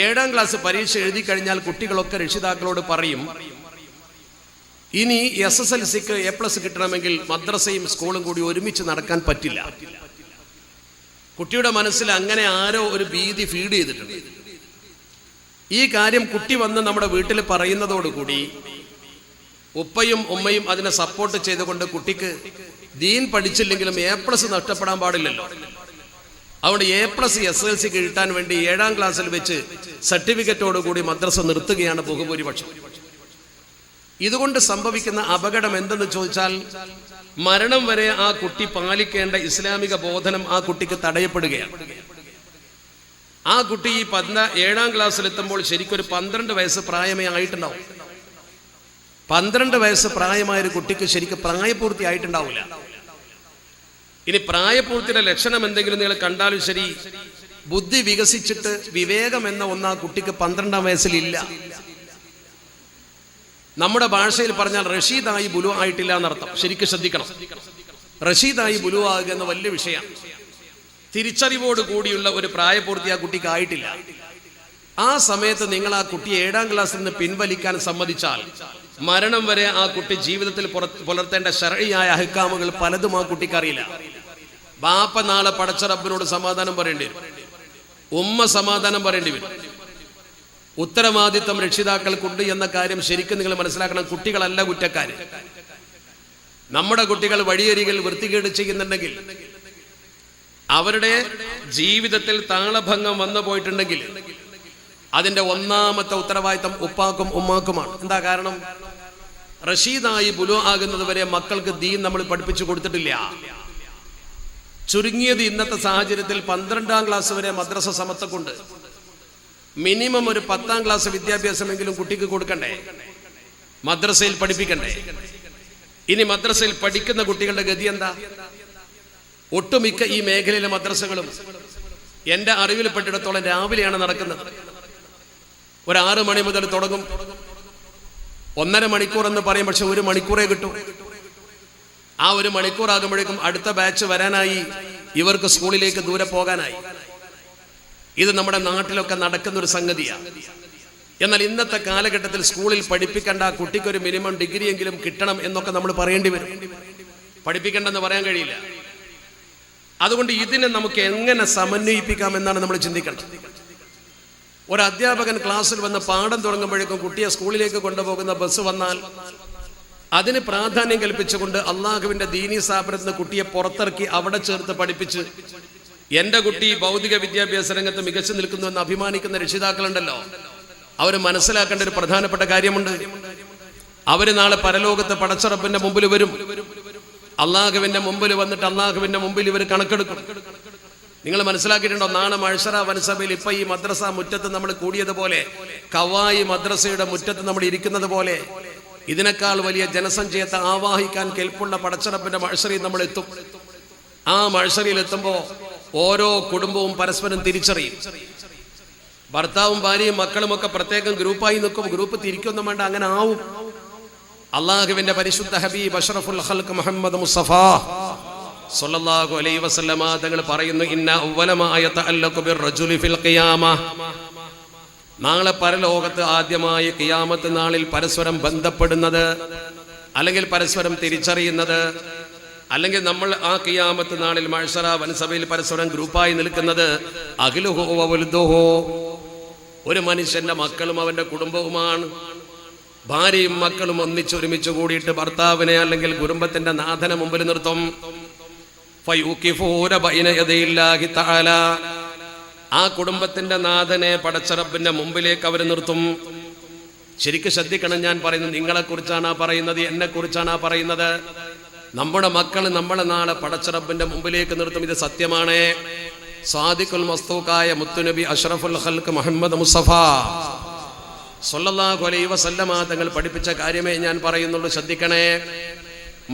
Speaker 1: 7ാം ക്ലാസ് പരീക്ഷ എഴുതി കഴിഞ്ഞാൽ കുട്ടികളൊക്കെ രക്ഷിതാക്കളോട് പറയും, ഇനി SSLCക്ക് A+ കിട്ടണമെങ്കിൽ മദ്രസയും സ്കൂളും കൂടി ഒരുമിച്ച് നടക്കാൻ പറ്റില്ല. കുട്ടിയുടെ മനസ്സിൽ അങ്ങനെ ആരോ ഒരു ഭീതി ഫീഡ് ചെയ്തിട്ടുണ്ട്. ഈ കാര്യം കുട്ടി വന്ന് നമ്മുടെ വീട്ടിൽ പറയുന്നതോടുകൂടി ഉപ്പയും ഉമ്മയും അതിനെ സപ്പോർട്ട് ചെയ്തുകൊണ്ട് കുട്ടിക്ക് ദീൻ പഠിച്ചില്ലെങ്കിലും A+ നഷ്ടപ്പെടാൻ പാടില്ലല്ലോ. അതുകൊണ്ട് A+ SSLCക്ക് കിട്ടാൻ വേണ്ടി 7ാം ക്ലാസ്സിൽ വെച്ച് സർട്ടിഫിക്കറ്റോടുകൂടി മദ്രസ നിർത്തുകയാണ് ബഹുഭൂരിപക്ഷം. ഇതുകൊണ്ട് സംഭവിക്കുന്ന അപകടം എന്തെന്ന് ചോദിച്ചാൽ, മരണം വരെ ആ കുട്ടി പാലിക്കേണ്ട ഇസ്ലാമിക ബോധനം ആ കുട്ടിക്ക് തടയപ്പെടുകയാണ്. ആ കുട്ടി ഈ 7ാം ക്ലാസ്സിലെത്തുമ്പോൾ ശരിക്കൊരു 12 വയസ്സ് പ്രായമേ ആയിട്ടുണ്ടാവും. 12 വയസ്സ് പ്രായമായൊരു കുട്ടിക്ക് ശരിക്കും പ്രായപൂർത്തി ആയിട്ടുണ്ടാവില്ല. ഇനി പ്രായപൂർത്തിയുടെ ലക്ഷണം എന്തെങ്കിലും നിങ്ങൾ കണ്ടാലും ശരി, ബുദ്ധി വികസിച്ചിട്ട് വിവേകം എന്ന ഒന്ന് ആ കുട്ടിക്ക് 12ാം വയസ്സിലില്ല. നമ്മുടെ ഭാഷയിൽ പറഞ്ഞാൽ റഷീദായി ബുലു ആയിട്ടില്ല എന്നർത്ഥം. ശരിക്കും ശ്രദ്ധിക്കണം, റഷീദായി ബുലു ആകുക എന്ന വലിയ വിഷയമാണ്. തിരിച്ചറിവോട് കൂടിയുള്ള ഒരു പ്രായപൂർത്തി ആ കുട്ടിക്ക് ആയിട്ടില്ല. ആ സമയത്ത് നിങ്ങൾ ആ കുട്ടിയെ 7ാം ക്ലാസ്സിൽ നിന്ന് പിൻവലിക്കാൻ സമ്മതിച്ചാൽ മരണം വരെ ആ കുട്ടി ജീവിതത്തിൽ പുലർത്തേണ്ട ശർഈയായ അഹ്കാമുകൾ പലതും ആ കുട്ടിക്ക് അറിയില്ല. ബാപ്പ നാളെ പടച്ച റബ്ബിനോട് സമാധാനം പറയേണ്ടി വരും, ഉമ്മ സമാധാനം പറയേണ്ടി വരും. ഉത്തരവാദിത്വം രക്ഷിതാക്കൾക്കുണ്ട് എന്ന കാര്യം ശരിക്കും നിങ്ങൾ മനസ്സിലാക്കണം. കുട്ടികളല്ല കുറ്റക്കാര്. നമ്മുടെ കുട്ടികൾ വഴിയരികിൽ വൃത്തികേട് ചെയ്യുന്നുണ്ടെങ്കിൽ, അവരുടെ ജീവിതത്തിൽ താളഭംഗം വന്നു പോയിട്ടുണ്ടെങ്കിൽ അതിന്റെ ഒന്നാമത്തെ ഉത്തരവാദിത്തം ഉപ്പാക്കും ഉമ്മാക്കുമാണ്. എന്താ കാരണം? റഷീദായി ബുലു ആകുന്നത് വരെ മക്കൾക്ക് ദീൻ നമ്മൾ പഠിപ്പിച്ചു കൊടുത്തിട്ടില്ല. ചുരുങ്ങിയത് ഇന്നത്തെ സാഹചര്യത്തിൽ 12ാം ക്ലാസ് വരെ മദ്രസ സമത്വക്കുണ്ട്. മിനിമം ഒരു 10ാം ക്ലാസ് വിദ്യാഭ്യാസമെങ്കിലും കുട്ടിക്ക് കൊടുക്കണ്ടേ, മദ്രസയിൽ പഠിപ്പിക്കണ്ടേ? ഇനി മദ്രസയിൽ പഠിക്കുന്ന കുട്ടികളുടെ ഗതി എന്താ? ഒട്ടുമിക്ക ഈ മേഖലയിലെ മദ്രസകളും എന്റെ അറിവിൽപ്പെട്ടിടത്തോളം രാവിലെയാണ് നടക്കുന്നത്. ഒരു 6 മണി മുതൽ തുടങ്ങും. 1.5 മണിക്കൂർ എന്ന് പറയും, പക്ഷെ 1 മണിക്കൂറേ കിട്ടും. ആ 1 മണിക്കൂർ ആകുമ്പോഴേക്കും അടുത്ത ബാച്ച് വരാനായി, ഇവർക്ക് സ്കൂളിലേക്ക് ദൂരെ പോകാനായി. ഇത് നമ്മുടെ നാട്ടിലൊക്കെ നടക്കുന്ന ഒരു സംഗതിയാണ്. എന്നാൽ ഇന്നത്തെ കാലഘട്ടത്തിൽ സ്കൂളിൽ പഠിപ്പിക്കേണ്ട കുട്ടിക്കൊരു മിനിമം ഡിഗ്രി എങ്കിലും കിട്ടണം എന്നൊക്കെ നമ്മൾ പറയേണ്ടി വരും. പഠിപ്പിക്കേണ്ടെന്ന് പറയാൻ കഴിയില്ല. അതുകൊണ്ട് ഇതിനെ നമുക്ക് എങ്ങനെ സമന്വയിപ്പിക്കാം എന്നാണ് നമ്മൾ ചിന്തിക്കേണ്ടത്. ഒരു അധ്യാപകൻ ക്ലാസ്സിൽ വന്ന് പാഠം തുടങ്ങുമ്പോഴേക്കും കുട്ടിയെ സ്കൂളിലേക്ക് കൊണ്ടുപോകുന്ന ബസ് വന്നാൽ അതിന് പ്രാധാന്യം കൽപ്പിച്ചുകൊണ്ട് അള്ളാഹുവിന്റെ ദീനീ സ്ഥാപനത്തിൽ നിന്ന് കുട്ടിയെ പുറത്തിറക്കി അവിടെ ചേർത്ത് പഠിപ്പിച്ച് എന്റെ കുട്ടി ഭൗതിക വിദ്യാഭ്യാസ രംഗത്ത് മികച്ചു നിൽക്കുന്നു എന്ന് അഭിമാനിക്കുന്ന രക്ഷിതാക്കളുണ്ടല്ലോ, അവർ മനസ്സിലാക്കേണ്ട ഒരു പ്രധാനപ്പെട്ട കാര്യമുണ്ട്. അവര് നാളെ പരലോകത്ത് പടച്ച റബ്ബിന്റെ മുമ്പിൽ വരും. അള്ളാഹുവിന്റെ മുമ്പിൽ വന്നിട്ട് അള്ളാഹുവിന്റെ മുമ്പിൽ ഇവർ കണക്കെടുക്കും. നിങ്ങൾ മനസ്സിലാക്കിയിട്ടുണ്ടോ? നാളെ മഅ്ശറ വൻസഭയിൽ ഇപ്പൊ ഈ മദ്രസ മുറ്റത്ത് നമ്മൾ കൂടിയതുപോലെ, കവായി മദ്രസയുടെ മുറ്റത്ത് നമ്മൾ ഇരിക്കുന്നത് പോലെ, ഇതിനേക്കാൾ വലിയ ജനസഞ്ചയത്തെ ആവാഹിക്കാൻ കെൽപ്പുള്ള പടച്ച റബ്ബിന്റെ മഅ്ശറയിൽ നമ്മൾ എത്തും. ആ മഅ്ശറയിൽ എത്തുമ്പോൾ ഓരോ കുടുംബവും പരസ്പരം തിരിച്ചറിയും. ഭർത്താവും ഭാര്യയും മക്കളും ഒക്കെ പ്രത്യേകം ഗ്രൂപ്പായി നിൽക്കും. ഗ്രൂപ്പ് തിരിക്കൊന്നും വേണ്ട, അങ്ങനെ ആവും. അള്ളാഹുവിന്റെ പരിശുദ്ധ ഹബീബ് അഷ്റഫുൽ ഖൽഖ് മുഹമ്മദ് മുസ്തഫ സ്വല്ലല്ലാഹു അലൈഹി വസല്ലമ തങ്ങൾ പറയുന്നു, ഇന്ന അവ്വല മാ യതഅല്ലഖു ബിർറജുലി ഫിൽ ഖിയാമ, നാളെ പരലോകത്ത് ആദ്യമായി ഖിയാമത്ത് നാളിൽ പരസ്പരം ബന്ധപ്പെടുന്നത്, അല്ലെങ്കിൽ പരസ്പരം തിരിച്ചറിയുന്നത്, അല്ലെങ്കിൽ നമ്മൾ ആ ഖിയാമത്ത് നാളിൽ മഅ്ശറ വൻസഭയിൽ പരസ്പരം ഗ്രൂപ്പായി നിൽക്കുന്നത്, അഖ്ലുഹു വവൽദുഹു, ഒരു മനുഷ്യന്റെ മക്കളും അവന്റെ കുടുംബവുമാണ്. ഭാര്യയും മക്കളും ഒന്നിച്ചൊരുമിച്ച് കൂടിയിട്ട് ഭർത്താവിനെ അല്ലെങ്കിൽ കുടുംബത്തിന്റെ നാഥനെ മുമ്പിൽ നിർത്തും. ഫയുഖിഫൂന ബൈന യദൈല്ലാഹി തആല, ആ കുടുംബത്തിന്റെ നാഥനെ പടച്ച റബ്ബിന്റെ മുമ്പിലേക്ക് അവർ നിർത്തും. ശരിക്കും ശ്രദ്ധിക്കണം, ഞാൻ പറയുന്നത് നിങ്ങളെ കുറിച്ചാണ് പറയുന്നത്, എന്നെ കുറിച്ചാണ് പറയുന്നത്. നമ്മുടെ മക്കൾ നമ്മളെ നാളെ പടച്ച റബ്ബിന്റെ മുമ്പിലേക്ക് നിർത്തും. ഇത് സത്യമാണ്. സാദിഖുൽ മസ്തൂഖായ മുത്തുനബി അഷ്റഫുൽ ഖൽഖ് മുഹമ്മദ് മുസ്തഫ സ്വല്ലല്ലാഹു അലൈഹി വസല്ലമ തങ്ങൾ പഠിപ്പിച്ച കാര്യമേ ഞാൻ പറയുന്നുള്ളൂ. ശ്രദ്ധിക്കണേ.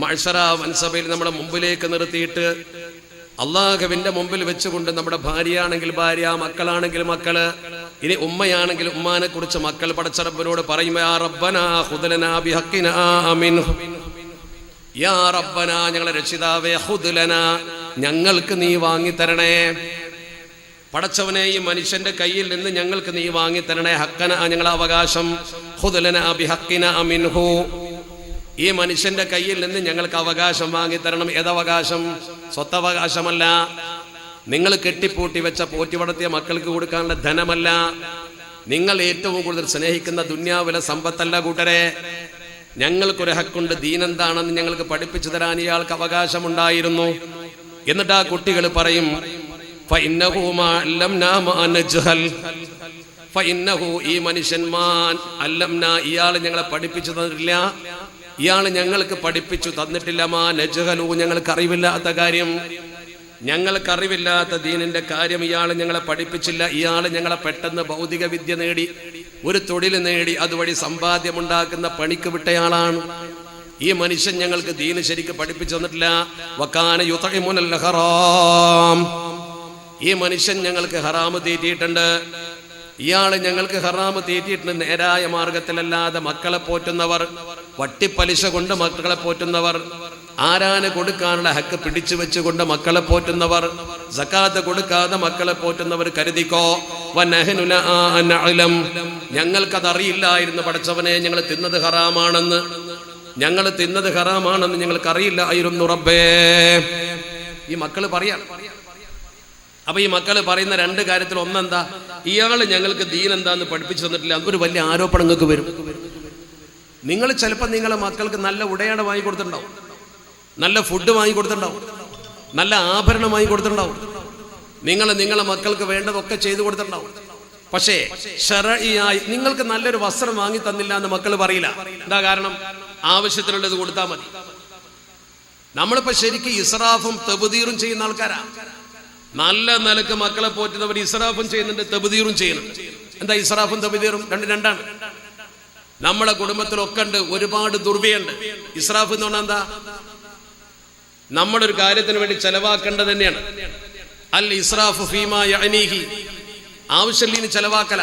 Speaker 1: മഅ്ശറ വൻസബയിൽ നമ്മുടെ മുമ്പിലേക്ക് നിർത്തിയിട്ട് അള്ളാഹുവിന്റെ മുമ്പിൽ വെച്ചുകൊണ്ട് നമ്മുടെ ഭാര്യയാണെങ്കിൽ ഭാര്യ, മക്കളാണെങ്കിൽ മക്കള്, ഇനി ഉമ്മയാണെങ്കിൽ ഉമ്മാനെ കുറിച്ച് മക്കൾ പടച്ച റബ്ബിനോട് പറയും, യാ റബ്ബനാ ഖുദ് ലനാ ബിഹഖിനാ മിൻഹു, യാ റബ്ബനാ ഞങ്ങളെ രക്ഷിതാവേ, ഖുദ് ലനാ ഞങ്ങൾക്ക് നീ വാങ്ങി തരണേ, പടച്ചവനെ ഈ മനുഷ്യന്റെ കയ്യിൽ നിന്ന് ഞങ്ങൾക്ക് നീ വാങ്ങി തരണേ, ഹഖന ഞങ്ങളെ അവകാശം, ഖുദ് ലനാ ബിഹഖിനാ മിൻഹു ഈ മനുഷ്യന്റെ കയ്യിൽ നിന്ന് ഞങ്ങൾക്ക് അവകാശം വാങ്ങി തരണം. ഏതവകാശം? സ്വത്തവകാശമല്ല, നിങ്ങൾ കെട്ടിപ്പൂട്ടി വെച്ച പോറ്റി വളർത്തിയ മക്കൾക്ക് കൊടുക്കാനുള്ള ധനമല്ല, നിങ്ങൾ ഏറ്റവും കൂടുതൽ സ്നേഹിക്കുന്ന ദുന്യാവിലെ സമ്പത്തല്ല കൂട്ടരെ. ഞങ്ങൾക്കൊരു ഹക്കുണ്ട്, ദീനെന്താണെന്ന് ഞങ്ങൾക്ക് പഠിപ്പിച്ചു തരാൻ ഇയാൾക്ക് അവകാശമുണ്ടായിരുന്നു. എന്നിട്ട് ആ കുട്ടികൾ പറയും, ഈ മനുഷ്യന്മാൻ അല്ലംന ഇയാൾ ഞങ്ങളെ പഠിപ്പിച്ചു തന്നിട്ടില്ല, ഇയാൾ ഞങ്ങൾക്ക് പഠിപ്പിച്ചു തന്നിട്ടില്ല, മാ നജ്ഹലു ഞങ്ങൾക്ക് അറിവില്ലാത്ത കാര്യം, ഞങ്ങൾക്കറിവില്ലാത്ത ദീനിന്റെ കാര്യം ഇയാൾ ഞങ്ങളെ പഠിപ്പിച്ചില്ല. ഇയാൾ ഞങ്ങളെ പെട്ടെന്ന് ഭൗതിക വിദ്യ നേടി, ഒരു തൊഴിൽ നേടി, അതുവഴി സമ്പാദ്യമുണ്ടാക്കുന്ന പണിക്ക് വിട്ടയാളാണ്. ഈ മനുഷ്യൻ ഞങ്ങൾക്ക് ദീന് ശരിക്ക് പഠിപ്പിച്ചു തന്നിട്ടില്ല. വകാന യുതഇമുൽ ഹറാം ഈ മനുഷ്യൻ ഞങ്ങൾക്ക് ഹറാമ് തീറ്റിയിട്ടുണ്ട്, ഇയാൾ ഞങ്ങൾക്ക് ഹറാമ് തീറ്റിയിട്ടുണ്ട്. നേരായ മാർഗത്തിലല്ലാതെ മക്കളെ പോറ്റുന്നവർ, വട്ടിപ്പലിശ കൊണ്ട് മക്കളെ പോറ്റുന്നവർ, ആരാന് കൊടുക്കാനുള്ള ഹക്ക് പിടിച്ചു വെച്ചുകൊണ്ട് മക്കളെ പോറ്റുന്നവർ, സക്കാത്ത് കൊടുക്കാതെ മക്കളെ പോറ്റുന്നവർ കരുതിക്കോ, വനഹ്നു ലാ നഅലം ഞങ്ങൾക്കതറിയില്ലായിരുന്നു പടച്ചവനെ, ഞങ്ങൾ തിന്നത് ഹറാമാണെന്ന്, ഞങ്ങൾ തിന്നത് ഹറാമാണെന്ന് ഞങ്ങൾക്കറിയില്ലായിരുന്നു റബ്ബേ. ഈ മക്കള് പറയാം. അപ്പൊ ഈ മക്കള് പറയുന്ന രണ്ട് കാര്യത്തിൽ ഒന്നെന്താ? ഇയാള് ഞങ്ങൾക്ക് ദീൻ എന്താന്ന് പഠിപ്പിച്ചു തന്നിട്ടില്ല. അതൊരു വലിയ ആരോപണം നിങ്ങൾക്ക് വരും. നിങ്ങൾ ചിലപ്പോൾ നിങ്ങളെ മക്കൾക്ക് നല്ല ഉടയാട വാങ്ങി കൊടുത്തിട്ടുണ്ടാവും, നല്ല ഫുഡ് വാങ്ങി കൊടുത്തിട്ടുണ്ടാവും, നല്ല ആഭരണം വാങ്ങി കൊടുത്തിട്ടുണ്ടാവും, നിങ്ങളെ മക്കൾക്ക് വേണ്ടതൊക്കെ ചെയ്തു കൊടുത്തിട്ടുണ്ടാവും. പക്ഷേ ശർഈയായി നിങ്ങൾക്ക് നല്ലൊരു വസ്ത്രം വാങ്ങി തന്നില്ല എന്ന് മക്കൾ പറയില്ല. എന്താ കാരണം? ആവശ്യത്തിനുള്ളത് കൊടുത്താൽ മതി. നമ്മളിപ്പോ ശരിക്കും ഇസ്രാഫും തബ്ദീറും ചെയ്യുന്ന ആൾക്കാരാ. നല്ല നിലക്ക് മക്കളെ പോറ്റുന്നവർ ഇസ്രാഫും ചെയ്യുന്നുണ്ട്, തബ്ദീറും ചെയ്യുന്നുണ്ട്. എന്താ ഇസ്രാഫും തബ്ദീറും? രണ്ടാണ്. നമ്മളെ കുടുംബത്തിലൊക്കെ ഉണ്ട്, ഒരുപാട് ദുർവ്യയുണ്ട്. ഇസ്രാഫ് എന്ന് പറഞ്ഞാൽ എന്താ? നമ്മളൊരു കാര്യത്തിന് വേണ്ടി ചെലവാക്കേണ്ടത് തന്നെയാണ്. അൽ ഇസ്രാഫു ഫീമാ യഅനീഹി ആവശ്യത്തിന് ചെലവാക്കല.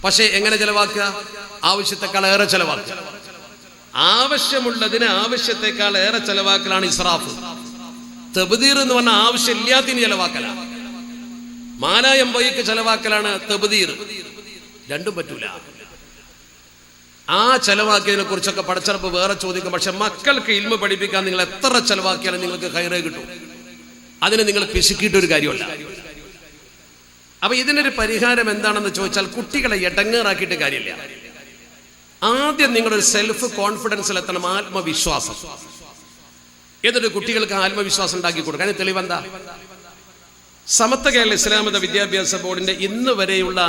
Speaker 1: പക്ഷേ എങ്ങനെ ചെലവാക്കുക? ആവശ്യത്തെക്കാൾ ഏറെ ചെലവാക്കുക. ആവശ്യമുള്ളതിന് ആവശ്യത്തെക്കാൾ ഏറെ ചെലവാക്കലാണ് ഇസ്രാഫ്. തബ്ദീർ എന്ന് പറഞ്ഞാൽ ആവശ്യമില്ലാത്തതിന് ചെലവാക്കല. മാലായം വഴിക്ക് ചെലവാക്കലാണ് തബ്ദീർ. രണ്ടും പറ്റൂല. ആ ചെലവാക്കിയതിനെ കുറിച്ചൊക്കെ പടച്ചറപ്പ് വേറെ ചോദിക്കും. പക്ഷെ മക്കൾക്ക് ഇൽമ പഠിപ്പിക്കാൻ നിങ്ങൾ എത്ര ചെലവാക്കിയാലും നിങ്ങൾക്ക് ഖൈറേ കിട്ടും. അതിന് നിങ്ങൾ പിശുക്കിയിട്ടൊരു കാര്യമല്ല. അപ്പൊ ഇതിനൊരു പരിഹാരം എന്താണെന്ന് ചോദിച്ചാൽ, കുട്ടികളെ എടങ്ങേറാക്കിയിട്ട് കാര്യമില്ല. ആദ്യം നിങ്ങളൊരു സെൽഫ് കോൺഫിഡൻസിൽ എത്തണം, ആത്മവിശ്വാസം. എന്നിട്ട് കുട്ടികൾക്ക് ആത്മവിശ്വാസം ഉണ്ടാക്കി കൊടുക്കാൻ തെളിവെന്താ? സമത്വ കേരള ഇസ്ലാമത വിദ്യാഭ്യാസ ബോർഡിന്റെ ഇന്ന് വരെയുള്ള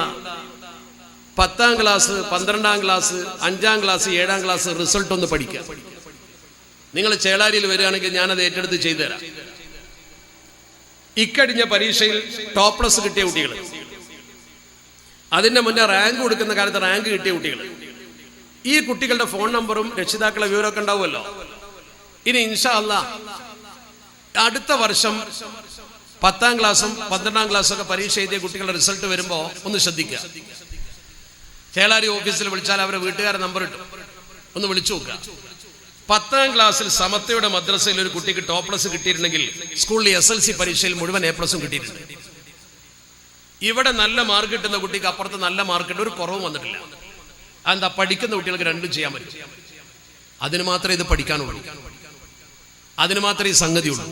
Speaker 1: 10ാം class, 12ാം class, 5ാം class, 7ാം class result ഒന്ന് പഠിക്കുക. നിങ്ങൾ ചേളാരിയിൽ വരികയാണെങ്കിൽ ഞാനത് ഏറ്റെടുത്ത് ചെയ്തു തരാം. ഇക്കഴിഞ്ഞ പരീക്ഷയിൽ ടോപ്പ് പ്ലസ് കിട്ടിയ കുട്ടികൾ, അതിന്റെ മുന്നേ റാങ്ക് കൊടുക്കുന്ന കാലത്ത് റാങ്ക് കിട്ടിയ കുട്ടികൾ, ഈ കുട്ടികളുടെ ഫോൺ നമ്പറും രക്ഷിതാക്കളുടെ വിവരമൊക്കെ ഉണ്ടാവുമല്ലോ. ഇനി ഇൻഷാ അല്ലാഹ് അടുത്ത വർഷം 10ാം ക്ലാസ്സും 12ാം ക്ലാസ്സും ഒക്കെ പരീക്ഷ എഴുതിയ കുട്ടികളുടെ റിസൾട്ട് വരുമ്പോൾ ഒന്ന് ശ്രദ്ധിക്കുക. ചേളാരി ഓഫീസിൽ വിളിച്ചാൽ അവരെ വീട്ടുകാരെ നമ്പർ ഇട്ടു, ഒന്ന് വിളിച്ചു നോക്കുക. 10ാം ക്ലാസ്സിൽ സമത്വയുടെ മദ്രസയിൽ ഒരു കുട്ടിക്ക് ടോപ്പ് പ്ലസ് കിട്ടിയിട്ടുണ്ടെങ്കിൽ സ്കൂളിൽ SLC പരീക്ഷയിൽ മുഴുവൻ A+ കിട്ടിയിട്ടുണ്ട്. ഇവിടെ നല്ല മാർക്ക് കിട്ടുന്ന കുട്ടിക്ക് അപ്പുറത്ത് നല്ല മാർക്ക് കിട്ടും, ഒരു കുറവും വന്നിട്ടില്ല. അതെന്താ? പഠിക്കുന്ന കുട്ടികൾക്ക് രണ്ടും ചെയ്യാൻ പറ്റും. അതിന് മാത്രമേ ഇത് പഠിക്കാനുള്ളൂ, അതിന് മാത്രമേ ഈ സംഗതിയുള്ളൂ.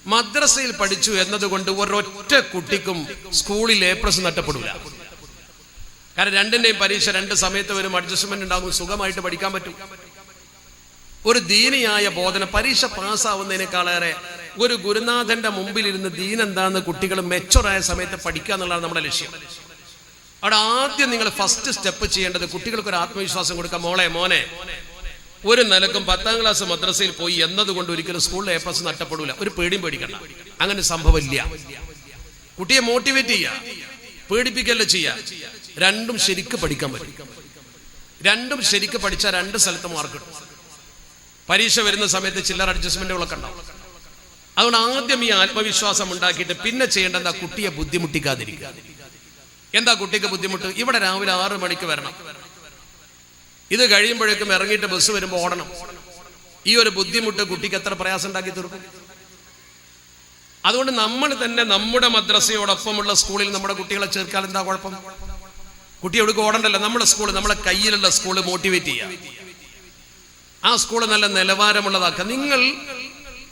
Speaker 1: മദ്രസയിൽ പഠിച്ചു എന്നതുകൊണ്ട് ഒരൊറ്റ കുട്ടിക്കും സ്കൂളിൽ A+ നഷ്ടപ്പെടില്ല. കാരണം രണ്ടിന്റെയും പരീക്ഷ രണ്ട് സമയത്ത് വരും, അഡ്ജസ്റ്റ്മെന്റ് ഉണ്ടാകും, സുഖമായിട്ട് പഠിക്കാൻ പറ്റും. ഒരു ദീനിയായ ബോധന പരീക്ഷ പാസ്സാവുന്നതിനേക്കാളേറെ ഒരു ഗുരുനാഥന്റെ മുമ്പിൽ ഇരുന്ന് ദീൻ എന്താന്ന് കുട്ടികൾ മെച്ചുറായ സമയത്ത് പഠിക്കുക എന്നുള്ളതാണ് നമ്മുടെ ലക്ഷ്യം. അവിടെ ആദ്യം നിങ്ങൾ ഫസ്റ്റ് സ്റ്റെപ്പ് ചെയ്യേണ്ടത് കുട്ടികൾക്ക് ഒരു ആത്മവിശ്വാസം കൊടുക്കാം. മോനെ ഒരു നിലക്കും 10ാം ക്ലാസ് മദ്രസയിൽ പോയി എന്നതുകൊണ്ട് ഒരിക്കലും സ്കൂളിൽ A+ നഷ്ടപ്പെടില്ല. ഒരു പേടിയും പേടിക്കണ്ട, അങ്ങനെ സംഭവമില്ല. കുട്ടിയെ മോട്ടിവേറ്റ് ചെയ്യുക, പേടിപ്പിക്കല്ല ചെയ്യുക. രണ്ടും ശരിക്ക് പഠിക്കാൻ പറ്റും. രണ്ടും ശരിക്ക് പഠിച്ചാൽ രണ്ട് സ്ഥലത്ത് മാർക്ക് കിട്ടും. പരീക്ഷ വരുന്ന സമയത്ത് ചില്ലറ അഡ്ജസ്റ്റ്മെന്റുകളൊക്കെ ഉണ്ടാവും. അതുകൊണ്ട് ആദ്യം ഈ ആത്മവിശ്വാസം ഉണ്ടാക്കിയിട്ട് പിന്നെ ചെയ്യേണ്ടത് എന്താ? കുട്ടിയെ ബുദ്ധിമുട്ടിക്കാതിരിക്കുക. എന്താ കുട്ടിക്ക് ബുദ്ധിമുട്ട്? ഇവിടെ രാവിലെ 6 മണിക്ക് വരണം, ഇത് കഴിയുമ്പോഴേക്കും ഇറങ്ങിയിട്ട് ബസ് വരുമ്പോൾ ഓടണം. ഈ ഒരു ബുദ്ധിമുട്ട് കുട്ടിക്ക് എത്ര പ്രയാസം ഉണ്ടാക്കി തീർക്കും. അതുകൊണ്ട് നമ്മൾ തന്നെ നമ്മുടെ മദ്രസയോടൊപ്പമുള്ള സ്കൂളിൽ നമ്മുടെ കുട്ടികളെ ചേർക്കാൻ എന്താ കുഴപ്പം? കുട്ടി എവിടേക്ക് ഓടണ്ടല്ലോ. നമ്മുടെ സ്കൂൾ, നമ്മളെ കയ്യിലുള്ള സ്കൂള് മോട്ടിവേറ്റ് ചെയ്യുക, ആ സ്കൂള് നല്ല നിലവാരമുള്ളതാക്കുക. നിങ്ങൾ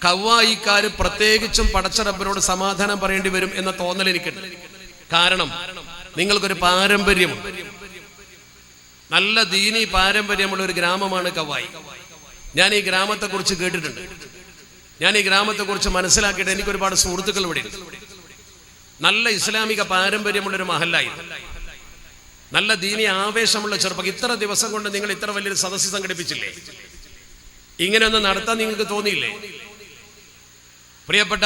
Speaker 1: കവ്വായിക്കാര് പ്രത്യേകിച്ചും പടച്ച റബ്ബിനോട് സമാധാനം പറയേണ്ടി വരും എന്ന തോന്നൽ എനിക്കുണ്ട്. കാരണം നിങ്ങൾക്കൊരു പാരമ്പര്യമുണ്ട്, നല്ല ദീനി പാരമ്പര്യമുള്ള ഒരു ഗ്രാമമാണ് കവ്വായി. ഞാൻ ഈ ഗ്രാമത്തെക്കുറിച്ച് കേട്ടിട്ടുണ്ട്, ഞാൻ ഈ ഗ്രാമത്തെക്കുറിച്ച് മനസ്സിലാക്കിയിട്ട് എനിക്ക് ഒരുപാട് സുഹൃത്തുക്കൾ ഇവിടെ ഉണ്ട്. നല്ല ഇസ്ലാമിക പാരമ്പര്യമുള്ളൊരു മഹല്ലായി, നല്ല ദീനി ആവേശമുള്ള ചെറുപ്പം. ഇത്ര ദിവസം കൊണ്ട് നിങ്ങൾ ഇത്ര വലിയൊരു സദസ്സ് സംഘടിപ്പിച്ചില്ലേ? ഇങ്ങനെയൊന്നും നടത്താൻ നിങ്ങൾക്ക് തോന്നിയില്ലേ? പ്രിയപ്പെട്ട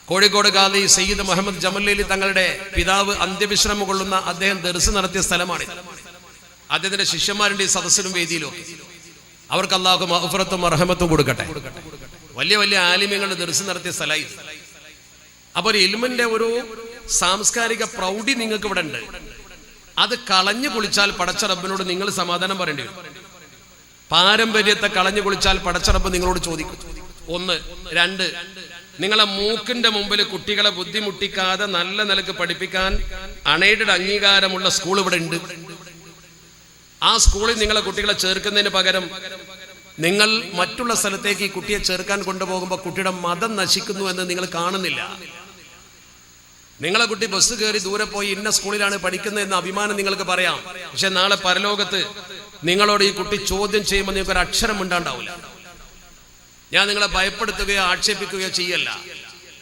Speaker 1: കോഴിക്കോട് ഖാദി സയ്യിദ് മുഹമ്മദ് ജമലലി തങ്ങളുടെ പിതാവ് അന്ത്യവിശ്രമം കൊള്ളുന്ന അദ്ദേഹം ദർസ് നടത്തിയ സ്ഥലമാണിത്. അദ്ദേഹത്തിന്റെ ശിഷ്യന്മാരുടെ ഈ സദസ്സിലും വേദിയിലും അവർക്ക് അല്ലാഹു മഗ്ഫിറത്തും റഹ്മത്തും കൊടുക്കട്ടെ. വലിയ വലിയ ആലിമ്യങ്ങളുടെ ദർസ് നടത്തിയ സ്ഥലമായി. അപ്പൊ ഒരു ഇൽമിന്റെ ഒരു സാംസ്കാരിക പ്രൗഢി നിങ്ങൾക്ക് ഇവിടെ ഉണ്ട്. അത് കളഞ്ഞു കുളിച്ചാൽ പടച്ച റബ്ബിനോട് നിങ്ങൾ സമാധാനം പറയേണ്ടി വരും. പാരമ്പര്യത്തെ കളഞ്ഞു കുളിച്ചാൽ പടച്ച റബ്ബ് നിങ്ങളോട് ചോദിക്കും. 1, 2, നിങ്ങളെ മൂക്കിന്റെ മുമ്പിൽ കുട്ടികളെ ബുദ്ധിമുട്ടിക്കാതെ നല്ല നിലക്ക് പഠിപ്പിക്കാൻ അൺഎയ്ഡഡ് അംഗീകാരമുള്ള സ്കൂൾ ഇവിടെ ഉണ്ട്. ആ സ്കൂളിൽ നിങ്ങളെ കുട്ടികളെ ചേർക്കുന്നതിന് പകരം നിങ്ങൾ മറ്റുള്ള സ്ഥലത്തേക്ക് ഈ കുട്ടിയെ ചേർക്കാൻ കൊണ്ടുപോകുമ്പോൾ കുട്ടിയുടെ മതം നശിക്കുന്നു എന്ന് നിങ്ങൾ കാണുന്നില്ല. നിങ്ങളെ കുട്ടി ബസ് കയറി ദൂരെ പോയി ഇന്ന സ്കൂളിലാണ് പഠിക്കുന്നത് എന്ന അഭിമാനം നിങ്ങൾക്ക് പറയാം. പക്ഷെ നാളെ പരലോകത്ത് നിങ്ങളോട് ഈ കുട്ടി ചോദ്യം ചെയ്യുമ്പോൾ നിങ്ങൾക്ക് ഒരു അക്ഷരം ഉണ്ടാവില്ല. ഞാൻ നിങ്ങളെ ഭയപ്പെടുത്തുകയോ ആക്ഷേപിക്കുകയോ ചെയ്യല്ല,